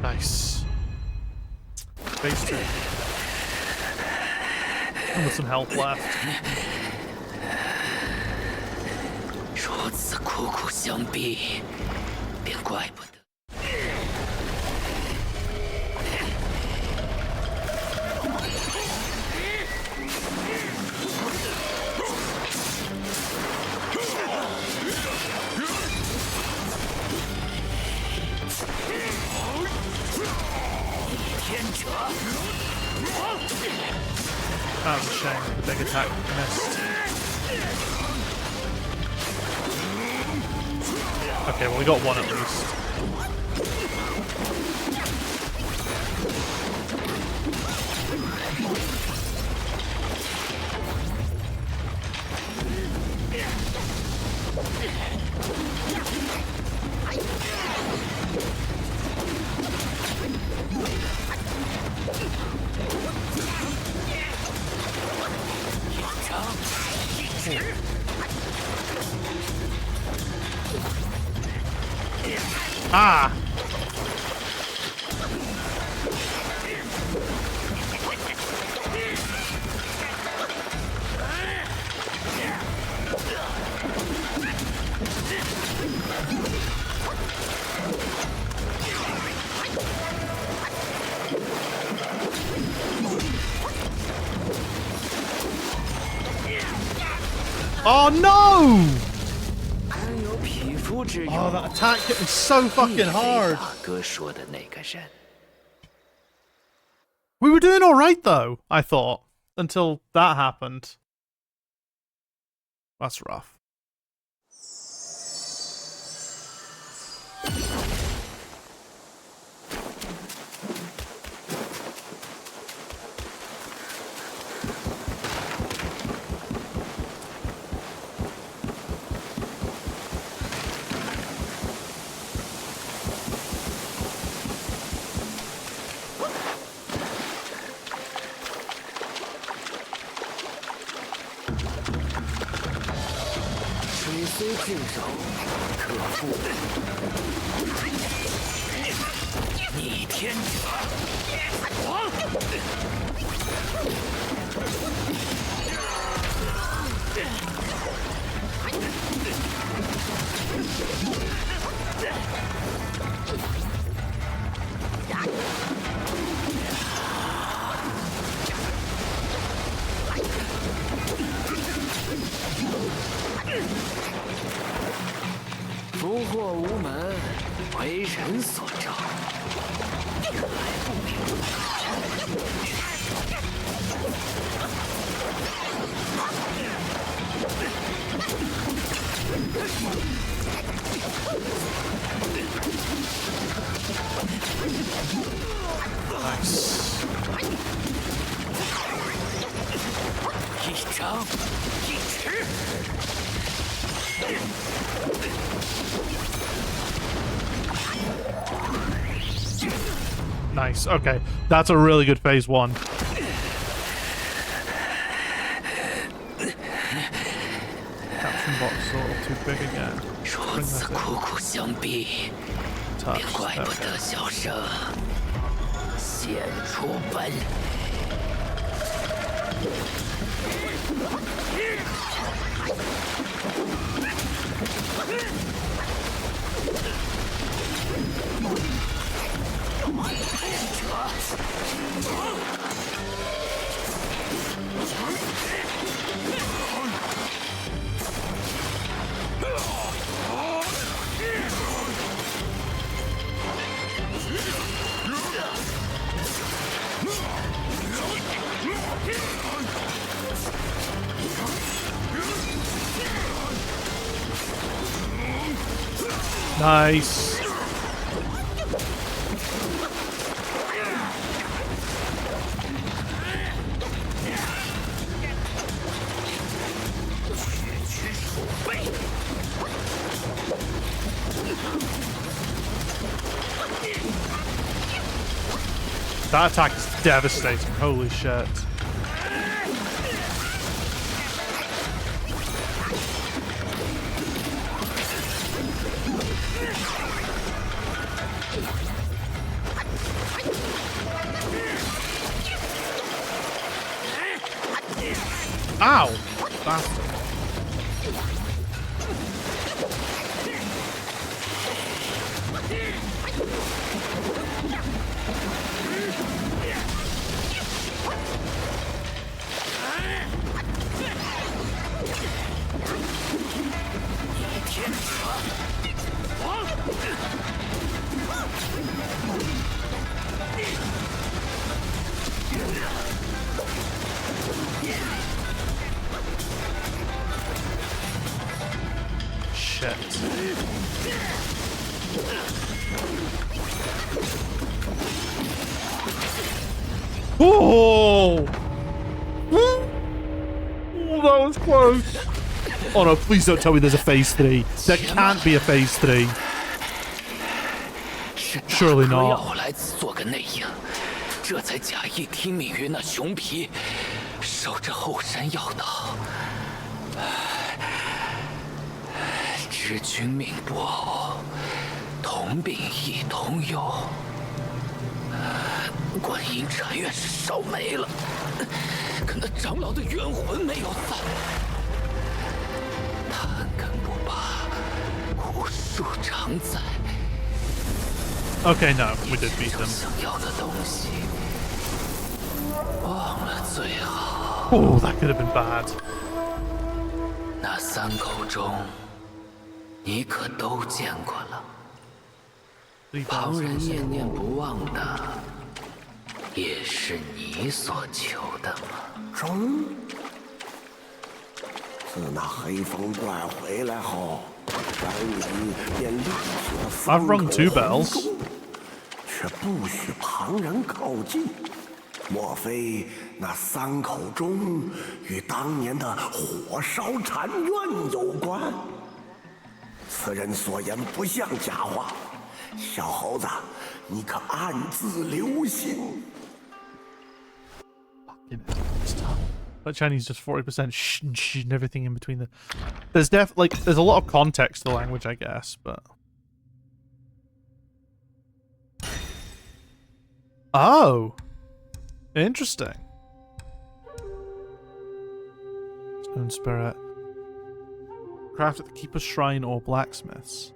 Speaker 1: Nice. Phase 2. And with some health left.
Speaker 6: 如此苦苦相逼，便怪不得。
Speaker 1: That was a shame. The big attack missed. Okay, well we got one at least. Ah! Oh no! Oh, that attack hit me so fucking hard. We were doing alright though, I thought, until that happened. That's rough. Nice.
Speaker 6: 一张一弛。
Speaker 1: Nice. Okay, that's a really good phase 1. Caption box a little too big again.
Speaker 6: 如此苦苦相逼，便怪不得小生现出本领。
Speaker 1: Nice. That attack is devastating. Holy shit. Ow! Bastard. Shit. Oh! Oh, that was close. Oh no, please don't tell me there's a phase 3. There can't be a phase 3. Surely not.
Speaker 6: 要我来此做个内应，这才假意听命于那熊皮，守着后山要道。知君命不偶，同病亦同忧。观音禅院是烧没了，可那长老的冤魂没有散。贪根不拔，无数常在。
Speaker 1: Okay, no, we did beat them.
Speaker 6: 想要的东西，忘了最好。
Speaker 1: Oh, that could have been bad.
Speaker 6: 那三口中，你可都见过了。旁人念念不忘的，也是你所求的吗？
Speaker 3: 中，自那黑风怪回来后，山里便立起了三
Speaker 1: I've rung 2
Speaker 3: 口
Speaker 1: bells.
Speaker 3: 红钟，却不许旁人靠近。莫非那三口钟与当年的火烧禅院有关？此人所言不像假话，小猴子，你可暗自留心。
Speaker 1: But Chinese just 40% sh and everything in between the. There's there's a lot of context to the language, I guess, but. Oh, interesting. Stone spirit. Craft at the Keeper's Shrine or Blacksmith's.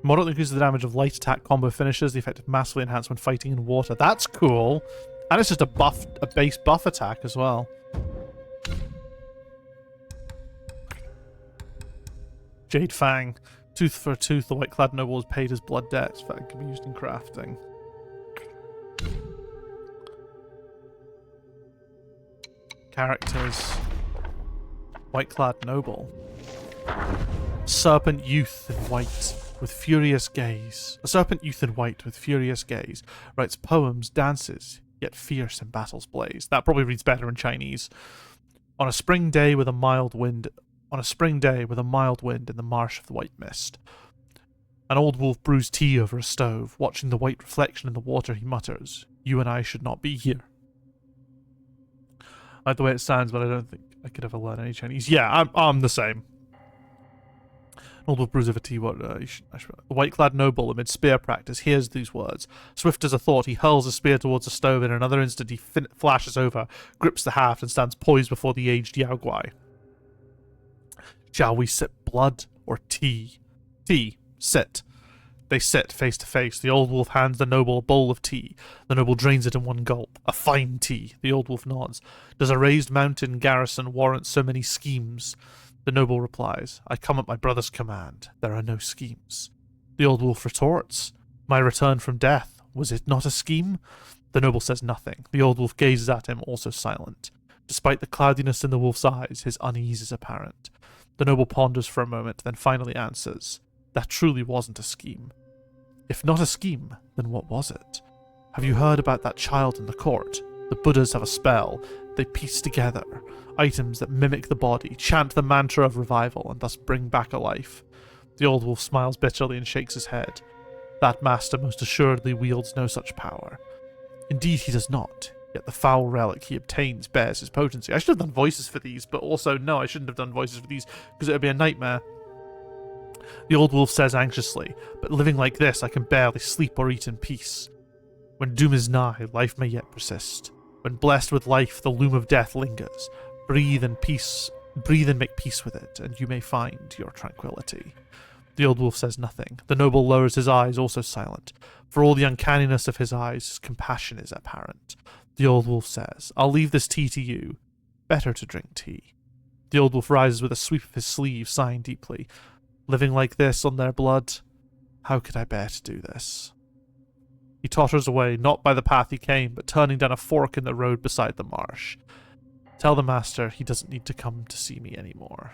Speaker 1: Moderately increases the damage of light attack combo finishes. The effect is massively enhanced when fighting in water. That's cool. And it's just a base buff attack as well. Jade Fang. Tooth for a tooth, the white-clad noble has paid his blood debts. That can be used in crafting. Characters. White-clad noble. Serpent youth in white. with furious gaze. A serpent youth in white with furious gaze writes poems, dances, yet fierce in battle's blaze. That probably reads better in Chinese. On a spring day with a mild wind in the marsh of the white mist. An old wolf brews tea over a stove. Watching the white reflection in the water, he mutters, "You and I should not be here." I like the way it sounds, but I don't think I could ever learn any Chinese. Yeah, I'm the same. Old wolf brews over tea. The white-clad noble, amid spear practice, hears these words. Swift as a thought, he hurls a spear towards the stove. In another instant, he flashes over, grips the haft, and stands poised before the aged Yao Guai. Shall we sip blood or tea? Tea. Sit. They sit face to face. The old wolf hands the noble a bowl of tea. The noble drains it in one gulp. A fine tea. The old wolf nods. Does a raised mountain garrison warrant so many schemes? The noble replies, I come at my brother's command. There are no schemes. The old wolf retorts, my return from death, was it not a scheme? The noble says nothing. The old wolf gazes at him, also silent. Despite the cloudiness in the wolf's eyes, his unease is apparent. The noble ponders for a moment, then finally answers, that truly wasn't a scheme. If not a scheme, then what was it? Have you heard about that child in the court? The Buddhas have a spell. They piece together items that mimic the body, chant the mantra of revival, and thus bring back a life. The old wolf smiles bitterly and shakes his head. That master most assuredly wields no such power. Indeed he does not, yet the foul relic he obtains bears his potency. I should have done voices for these, but also no, I shouldn't have done voices for these, because it would be a nightmare. The old wolf says anxiously, but living like this I can barely sleep or eat in peace. When doom is nigh, life may yet persist. When blessed with life, the loom of death lingers. Breathe and make peace with it, and you may find your tranquility. The old wolf says nothing. The noble lowers his eyes, also silent. For all the uncanniness of his eyes, his compassion is apparent. The old wolf says, I'll leave this tea to you. Better to drink tea. The old wolf rises with a sweep of his sleeve, sighing deeply. Living like this on their blood, how could I bear to do this? He totters away, not by the path he came, but turning down a fork in the road beside the marsh. Tell the master he doesn't need to come to see me anymore.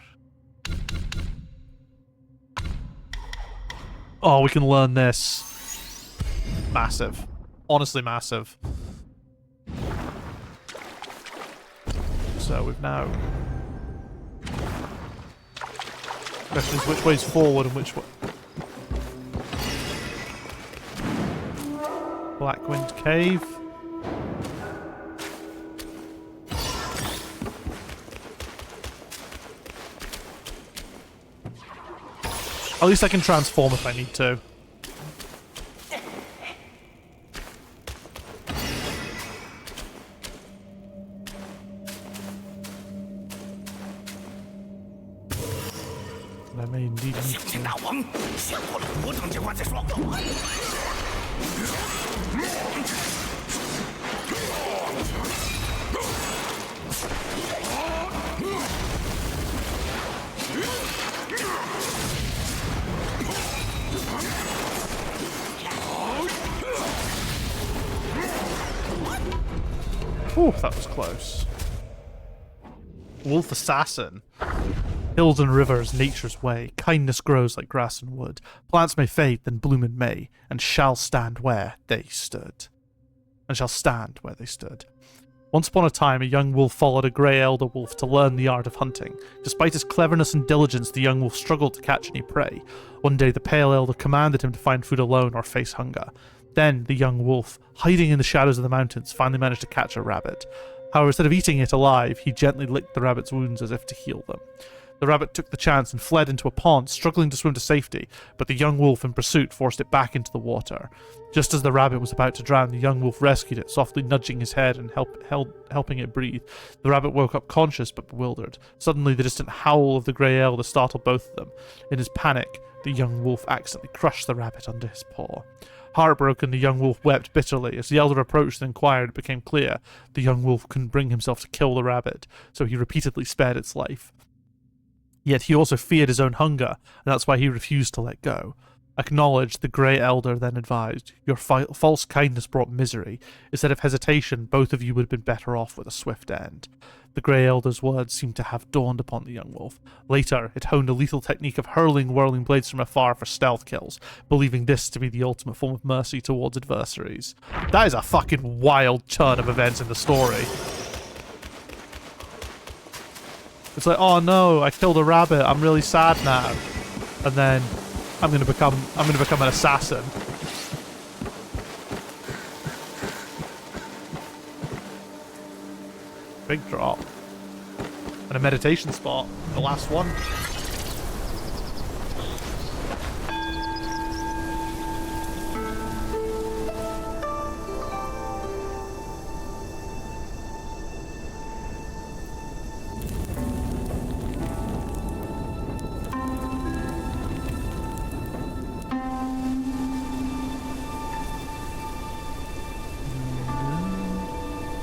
Speaker 1: Oh, we can learn this. Massive. Honestly massive. So we've now... question is which way's forward and which way... Blackwind Cave. At least I can transform if I need to. And I may indeed need to. Oh, that was close. Wolf Assassin. Hills and rivers, nature's way. Kindness grows like grass and wood. Plants may fade, then bloom in May, and shall stand where they stood. Once upon a time, a young wolf followed a grey elder wolf to learn the art of hunting. Despite his cleverness and diligence, the young wolf struggled to catch any prey. One day, the pale elder commanded him to find food alone or face hunger. Then, the young wolf, hiding in the shadows of the mountains, finally managed to catch a rabbit. However, instead of eating it alive, he gently licked the rabbit's wounds as if to heal them. The rabbit took the chance and fled into a pond, struggling to swim to safety, but the young wolf in pursuit forced it back into the water. Just as the rabbit was about to drown, the young wolf rescued it, softly nudging his head and helping it breathe. The rabbit woke up conscious but bewildered. Suddenly, the distant howl of the grey elder startled both of them. In his panic, the young wolf accidentally crushed the rabbit under his paw. Heartbroken, the young wolf wept bitterly. As the elder approached and inquired, it became clear the young wolf couldn't bring himself to kill the rabbit, so he repeatedly spared its life. Yet he also feared his own hunger, and that's why he refused to let go. Acknowledged, the Grey Elder then advised, your false kindness brought misery. Instead of hesitation, both of you would have been better off with a swift end. The Grey Elder's words seemed to have dawned upon the young wolf. Later, it honed a lethal technique of hurling whirling blades from afar for stealth kills, believing this to be the ultimate form of mercy towards adversaries. That is a fucking wild turn of events in the story. It's like, oh no, I killed a rabbit, I'm really sad now. And then I'm gonna become an assassin. Big drop. And a meditation spot. The last one.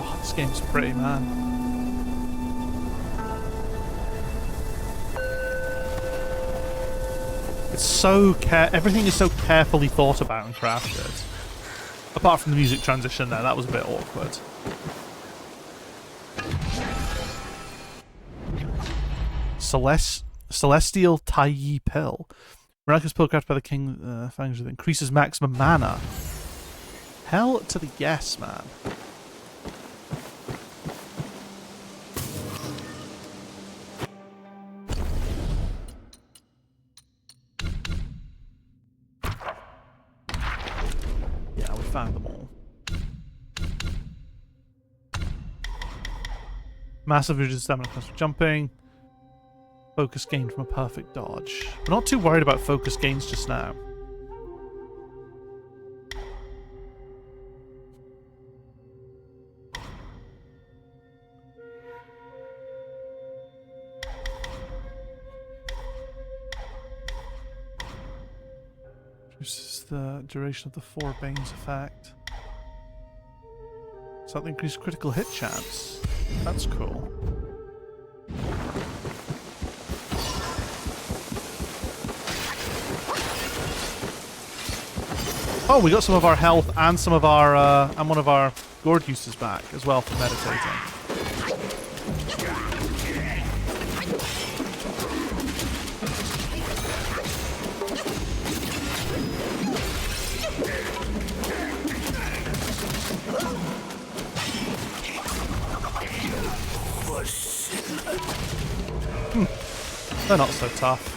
Speaker 1: Oh, this game's pretty, man. So everything is so carefully thought about and crafted. Apart from the music transition there, that was a bit awkward. Celestial Taiyi Pill. Miraculous pill crafted by the King Fangs that increases maximum mana. Hell to the yes, man. Found them all. Massive reduced stamina cost for jumping. Focus gained from a perfect dodge. We're not too worried about focus gains just now. Reduces the duration of the 4 Bane's effect. Something increased critical hit chance. That's cool. Oh, we got some of our health and some of our and one of our gourd uses back as well for meditating. They're not so tough.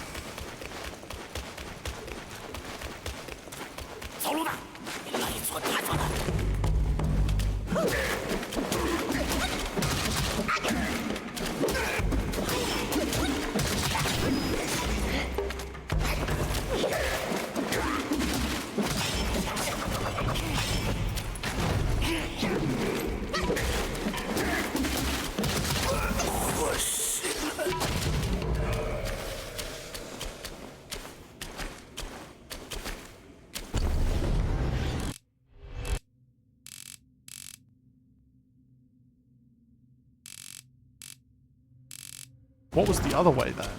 Speaker 1: What was the other way then?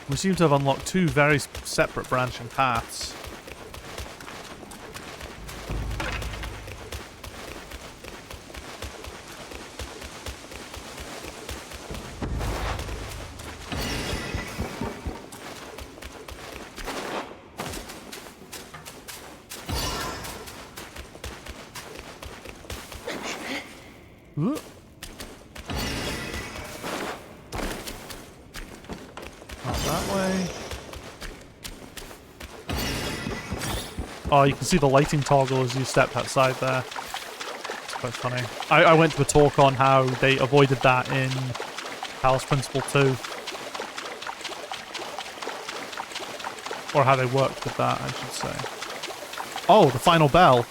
Speaker 1: We seem to have unlocked 2 very separate branching paths. Ooh. Oh, you can see the lighting toggle as you stepped outside there. It's quite funny. I went to a talk on how they avoided that in Talos Principle 2. Or how they worked with that, I should say. Oh, the final bell.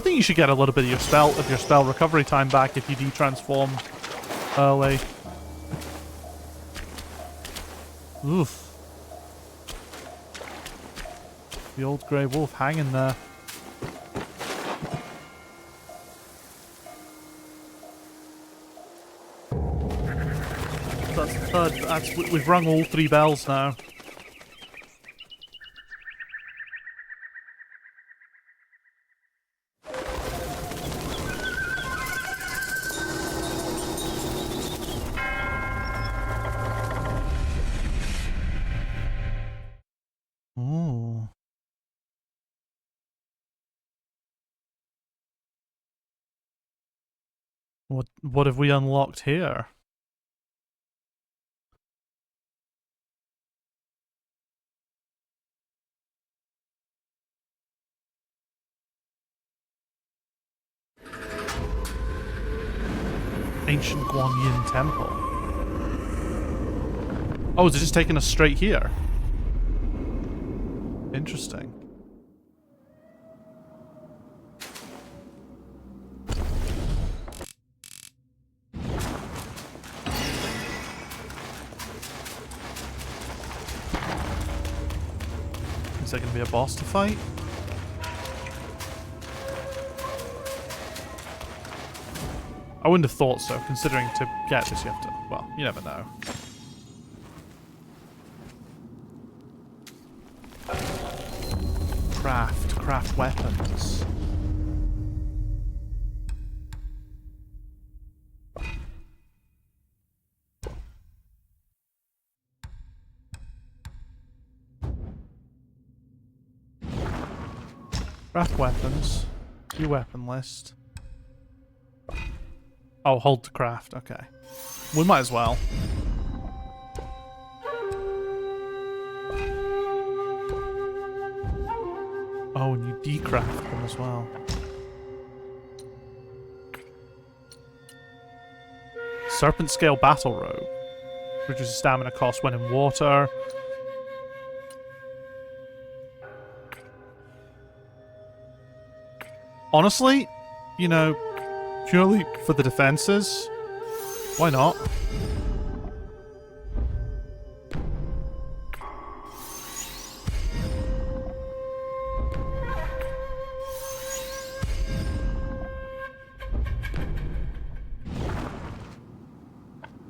Speaker 1: I think you should get a little bit of your spell recovery time back if you de-transform early. Oof. The old grey wolf hanging there. That's the third. We've rung all 3 bells now. Ooh. What have we unlocked here? Ancient Guanyin Temple. Oh, is it just taking us straight here? Interesting. Is there going to be a boss to fight? I wouldn't have thought so, considering to get this you have to... Well, you never know. Craft weapons. Craft weapons. View weapon list. Oh, hold to craft. Okay. We might as well. Oh, and you decraft them as well. Serpent scale battle robe. Reduces stamina cost when in water. Honestly, you know, purely for the defenses, why not?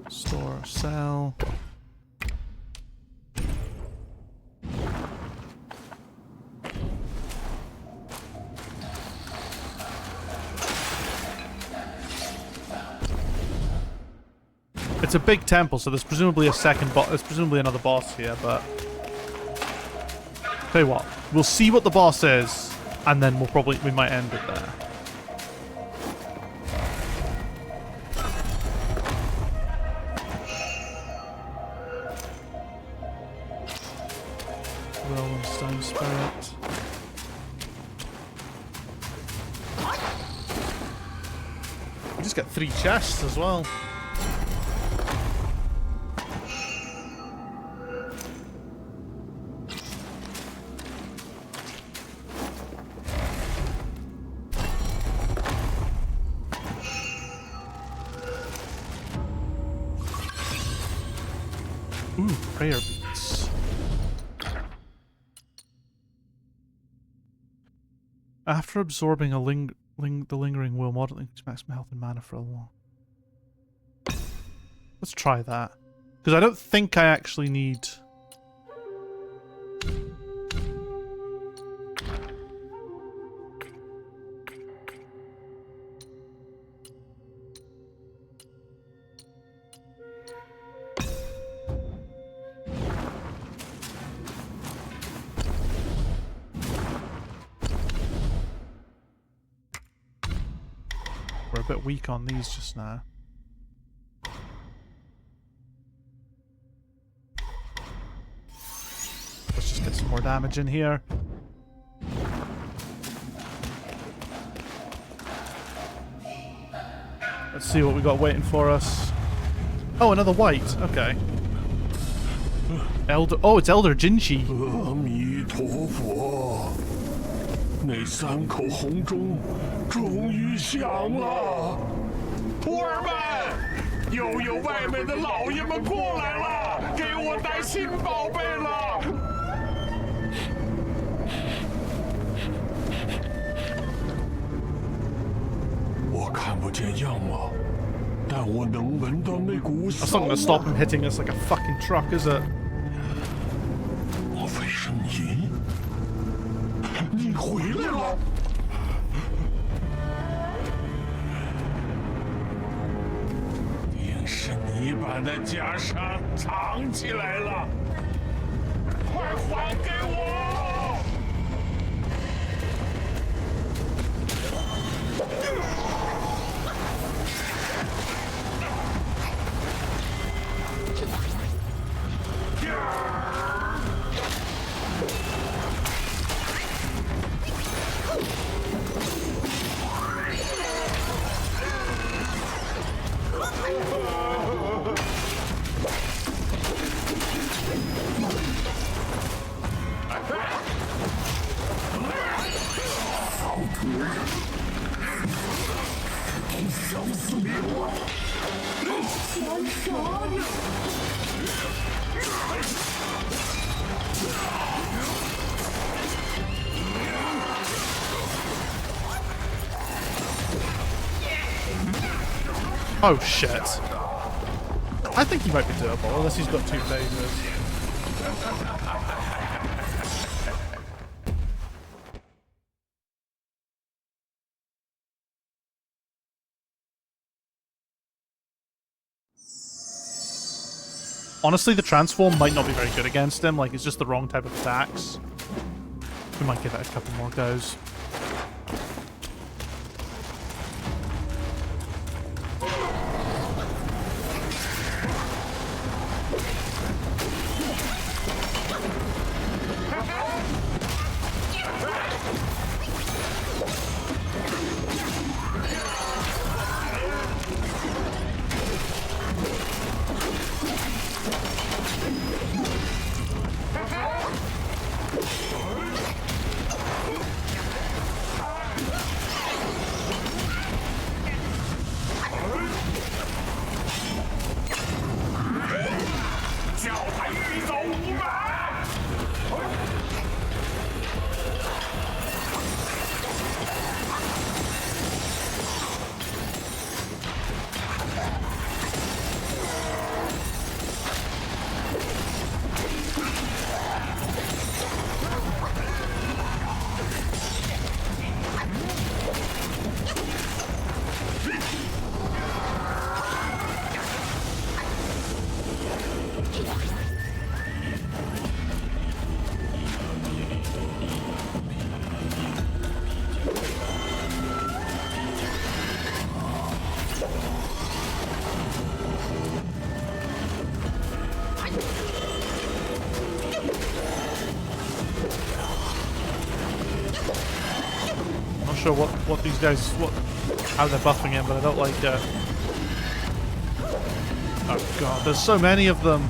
Speaker 1: Store, sell. It's a big temple, so there's presumably a second boss. There's presumably another boss here, but tell you what, we'll see what the boss is, and then we might end it there. Rolling Stone Spirit. We just get 3 chests as well. Ooh, prayer beads. After absorbing the lingering will, modeling maximum health and mana for a while. Let's try that. Because I don't think I actually need... We're a bit weak on these just now. Let's just get some more damage in here. Let's see what we got waiting for us. Oh, another white. Okay. Elder. Oh, it's Elder Jinchi.
Speaker 7: 那3口红钟终于响了。徒儿们，又有外面的老爷们过来了，给我带新宝贝了。我看不见样貌，但我能闻到那股
Speaker 1: That's not gonna stop him hitting us like a fucking truck, is it?
Speaker 7: 莫非是你？你回来了！定是你把那袈裟藏起来了，快还给我！Oh
Speaker 1: shit. I think he might be doable, unless he's got 2 phases. Honestly, the transform might not be very good against him, like it's just the wrong type of attacks. We might give it a couple more goes. Sure what these guys how they're buffing him, but I don't like oh god, there's so many of them.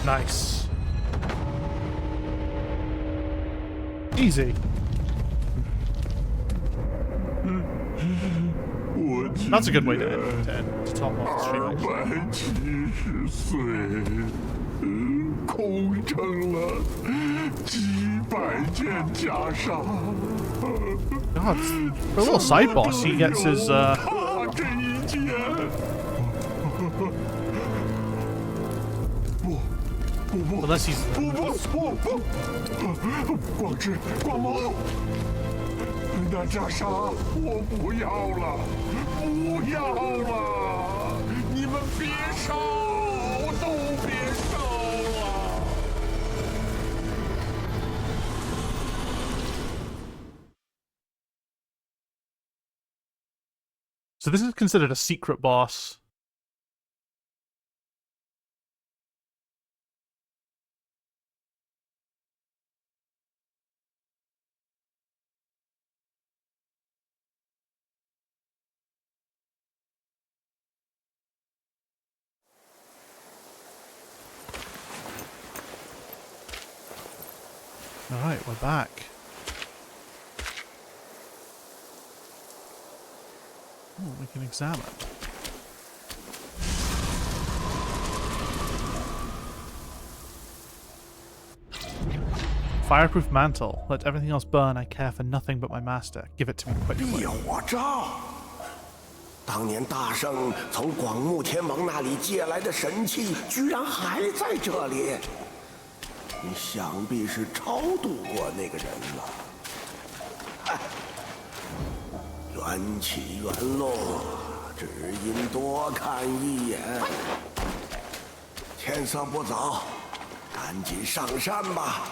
Speaker 1: Nice. Easy. That's a good way to top off the stream.
Speaker 7: 270岁，空成了几百件袈裟。
Speaker 1: God, for a little side boss, he gets his
Speaker 7: 这一件，unless
Speaker 1: he's
Speaker 7: 光之光毛，那袈裟我不要了，不要了，你们别烧，都别烧了。
Speaker 1: So this is considered a secret boss. Alright, we're back. Oh, we can examine. Fireproof mantle. Let everything else burn. I care for nothing but my master. Give it to me quickly.
Speaker 3: 必有我照。当年大圣从广目天王那里借来的神器，居然还在这里。你想必是超度过那个人了。哎，缘起缘落，只因多看一眼。天色不早，赶紧上山吧。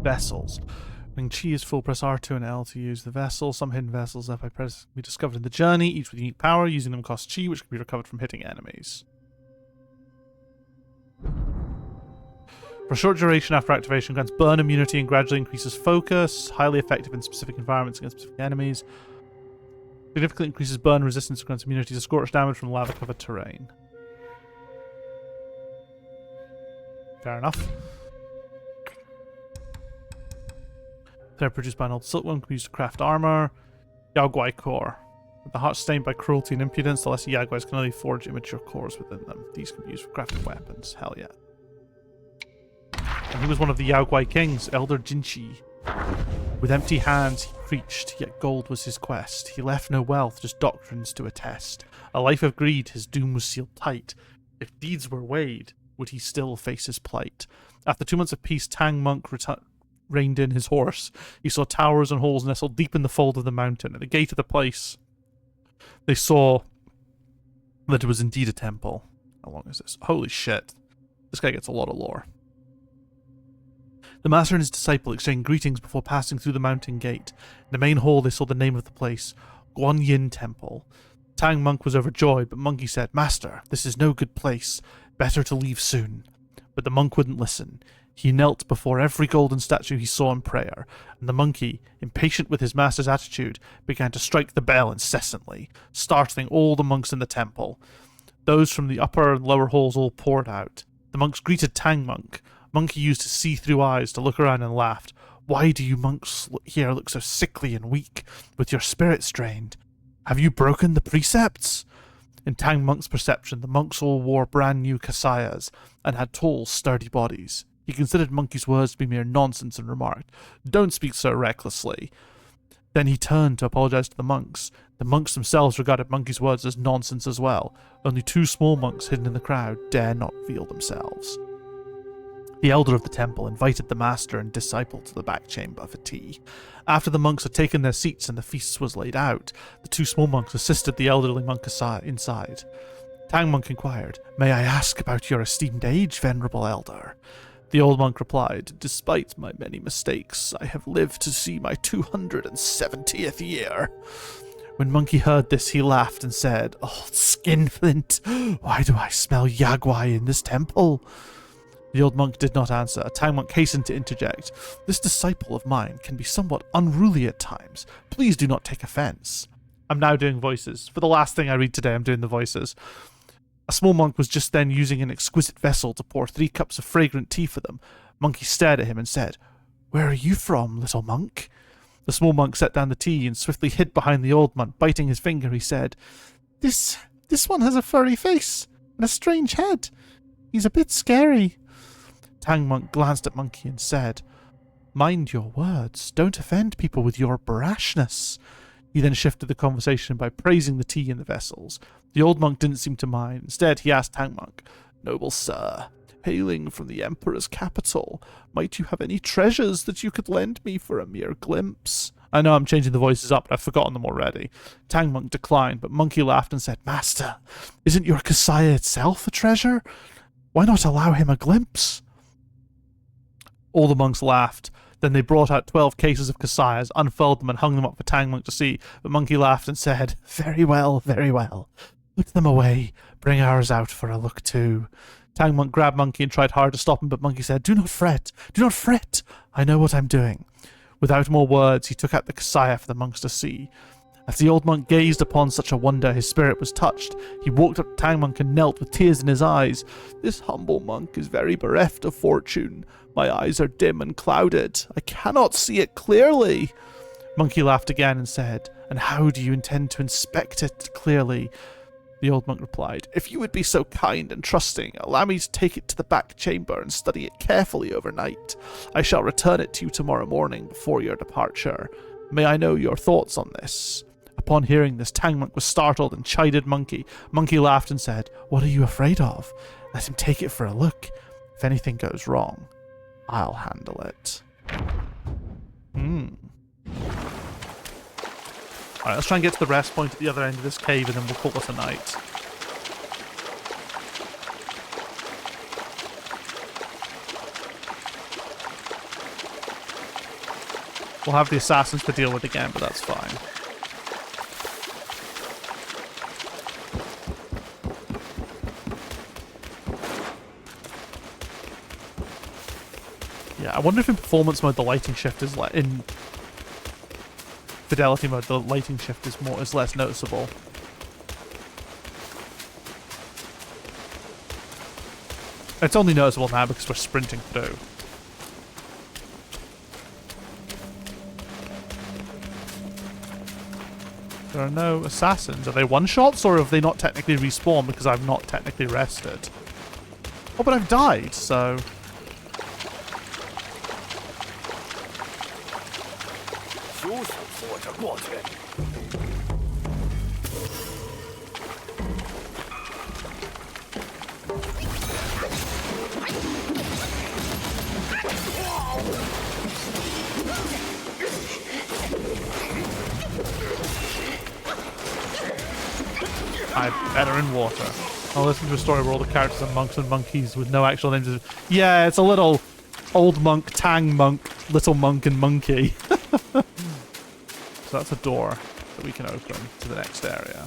Speaker 1: Vessels. When chi is full, press R2 and L to use the vessel. Some hidden vessels left by press can be discovered in the journey, each with unique power. Using them costs chi, which can be recovered from hitting enemies. For a short duration after activation, grants burn immunity and gradually increases focus. Highly effective in specific environments against specific enemies. Significantly increases burn resistance and grants immunity to scorch damage from lava-covered terrain. Fair enough. They're produced by an old silkworm, can be used to craft armor. Yaoguai core. With the heart stained by cruelty and impudence, the lesser Yaoguais can only forge immature cores within them. These can be used for crafting weapons. Hell yeah. And he was one of the Yaoguai kings, Elder Jinchi. With empty hands he preached, yet gold was his quest. He left no wealth, just doctrines to attest. A life of greed, his doom was sealed tight. If deeds were weighed, would he still face his plight? After 2 months of peace, Tang Monk reined in his horse. He saw towers and halls nestled deep in the fold of the mountain. At the gate of the place, they saw that it was indeed a temple. How long is this? Holy shit. This guy gets a lot of lore. The master and his disciple exchanged greetings before passing through the mountain gate. In the main hall, they saw the name of the place, Guanyin Temple. Tang Monk was overjoyed, but Monkey said, "Master, this is no good place. Better to leave soon." But the monk wouldn't listen. He knelt before every golden statue he saw in prayer, and the monkey, impatient with his master's attitude, began to strike the bell incessantly, startling all the monks in the temple. Those from the upper and lower halls all poured out. The monks greeted Tang Monk. Monkey used his see-through eyes to look around and laughed. "Why do you monks here look so sickly and weak, with your spirits drained? Have you broken the precepts?" In Tang Monk's perception, the monks all wore brand new kasayas and had tall, sturdy bodies. He considered Monkey's words to be mere nonsense and remarked, "Don't speak so recklessly." Then he turned to apologize to the monks. The monks themselves regarded Monkey's words as nonsense as well. Only 2 small monks hidden in the crowd dare not reveal themselves. The elder of the temple invited the master and disciple to the back chamber for tea. After the monks had taken their seats and the feast was laid out, the 2 small monks assisted the elderly monk inside. Tang Monk inquired, "May I ask about your esteemed age, venerable elder?" The old monk replied, "Despite my many mistakes, I have lived to see my 270th year." When Monkey heard this, he laughed and said, "Old skinflint, why do I smell Yaguai in this temple?" The old monk did not answer. Tang Monk hastened to interject, "This disciple of mine can be somewhat unruly at times. Please do not take offense." I'm now doing voices. For the last thing I read today, I'm doing the voices. A small monk was just then using an exquisite vessel to pour 3 cups of fragrant tea for them. Monkey stared at him and said, "Where are you from, little monk?" The small monk set down the tea and swiftly hid behind the old monk. Biting his finger, he said, This one has a furry face and a strange head. He's a bit scary." Tang Monk glanced at Monkey and said, "Mind your words. Don't offend people with your brashness." He then shifted the conversation by praising the tea in the vessels. The old monk didn't seem to mind. Instead, he asked Tang Monk, "Noble sir, hailing from the Emperor's capital, might you have any treasures that you could lend me for a mere glimpse?" I know I'm changing the voices up, but I've forgotten them already. Tang Monk declined, but Monkey laughed and said, "Master, isn't your Kasaya itself a treasure? Why not allow him a glimpse?" All the monks laughed. Then they brought out 12 cases of Kasayas, unfurled them, and hung them up for Tang Monk to see. But Monkey laughed and said, very well. Put them away. Bring ours out for a look too." Tang Monk grabbed Monkey and tried hard to stop him, but Monkey said, Do not fret. I know what I'm doing." Without more words, he took out the Kasaya for the monks to see. As the old monk gazed upon such a wonder, his spirit was touched. He walked up to Tang Monk and knelt with tears in his eyes. "This humble monk is very bereft of fortune. My eyes are dim and clouded. I cannot see it clearly." Monkey laughed again and said, "And how do you intend to inspect it clearly?" The old monk replied, "If you would be so kind and trusting, allow me to take it to the back chamber and study it carefully overnight. I shall return it to you tomorrow morning before your departure. May I know your thoughts on this?" Upon hearing this, Tang Monk was startled and chided Monkey. Monkey laughed and said, "What are you afraid of? Let him take it for a look. If anything goes wrong, I'll handle it." Alright, let's try and get to the rest point at the other end of this cave and then we'll call it a night. We'll have the assassins to deal with again, but that's fine. Yeah, I wonder if in performance mode the lighting shift is like in fidelity mode the lighting shift is less noticeable. It's only noticeable now because we're sprinting through. There are no assassins. Are they one-shots or have they not technically respawned because I've not technically rested? Oh, but I've died, so... I'm better in water. I'll listen to a story where all the characters are monks and monkeys with no actual names. Yeah, it's a little old monk, Tang Monk, little monk, and monkey. So that's a door that we can open to the next area.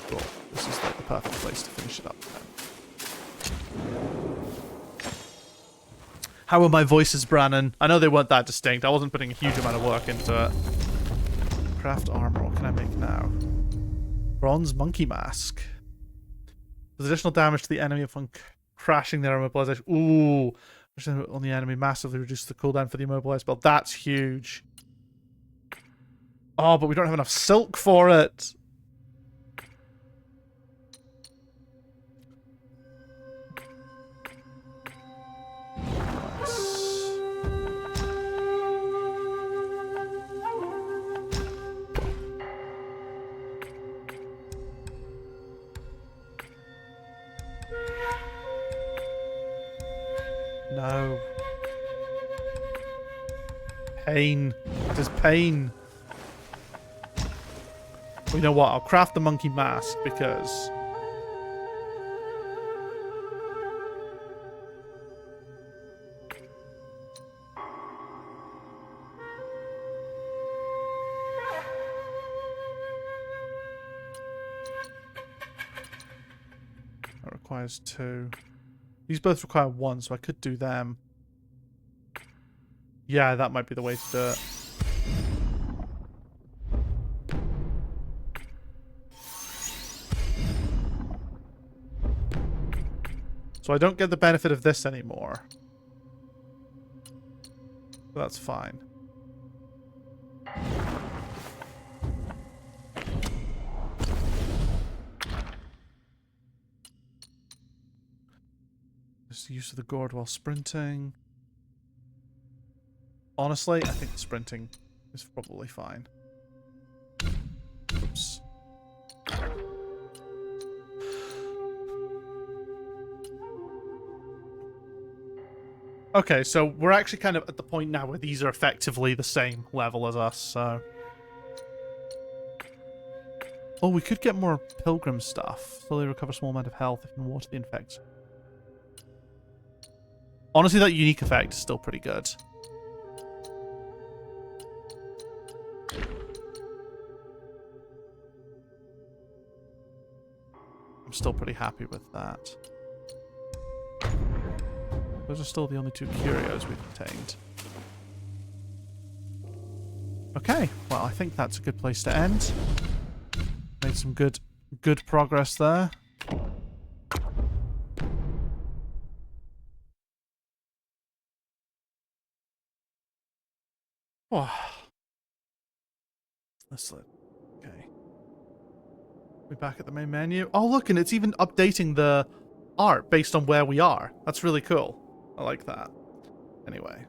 Speaker 1: Cool. This is like the perfect place to finish it up then. How are my voices, Brannon? I know they weren't that distinct. I wasn't putting a huge amount of work into it. Craft armor. What can I make now? Bronze monkey mask. Does additional damage to the enemy upon crashing their immobilization. Ooh. On the enemy massively reduces the cooldown for the immobilized spell. That's huge. Oh, but we don't have enough silk for it. No. Pain. It is pain. Well, you know what? I'll craft the monkey mask because... that requires 2. These both require 1, so I could do them. Yeah, that might be the way to do it. So I don't get the benefit of this anymore. That's fine. Just use of the gourd while sprinting. Honestly, I think the sprinting is probably fine. Oops. Okay, so we're actually kind of at the point now where these are effectively the same level as us, so... Oh, we could get more pilgrim stuff. Slowly recover a small amount of health if you can water the infected. Honestly, that unique effect is still pretty good. I'm still pretty happy with that. Those are still the only 2 curios we've obtained. Okay, well, I think that's a good place to end. Made some good progress there. Oh. Let's look. Okay. We're back at the main menu. Oh, look, and it's even updating the art based on where we are. That's really cool. I like that. Anyway.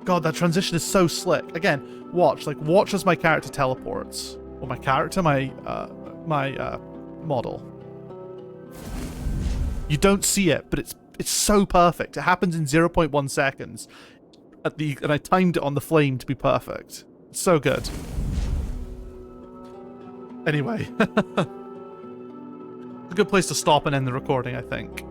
Speaker 1: God, that transition is so slick. Again, watch. Like, watch as my character teleports. Or my character, my model. You don't see it, but it's so perfect. It happens in 0.1 seconds. And I timed it on the flame to be perfect. It's so good. Anyway. A good place to stop and end the recording, I think.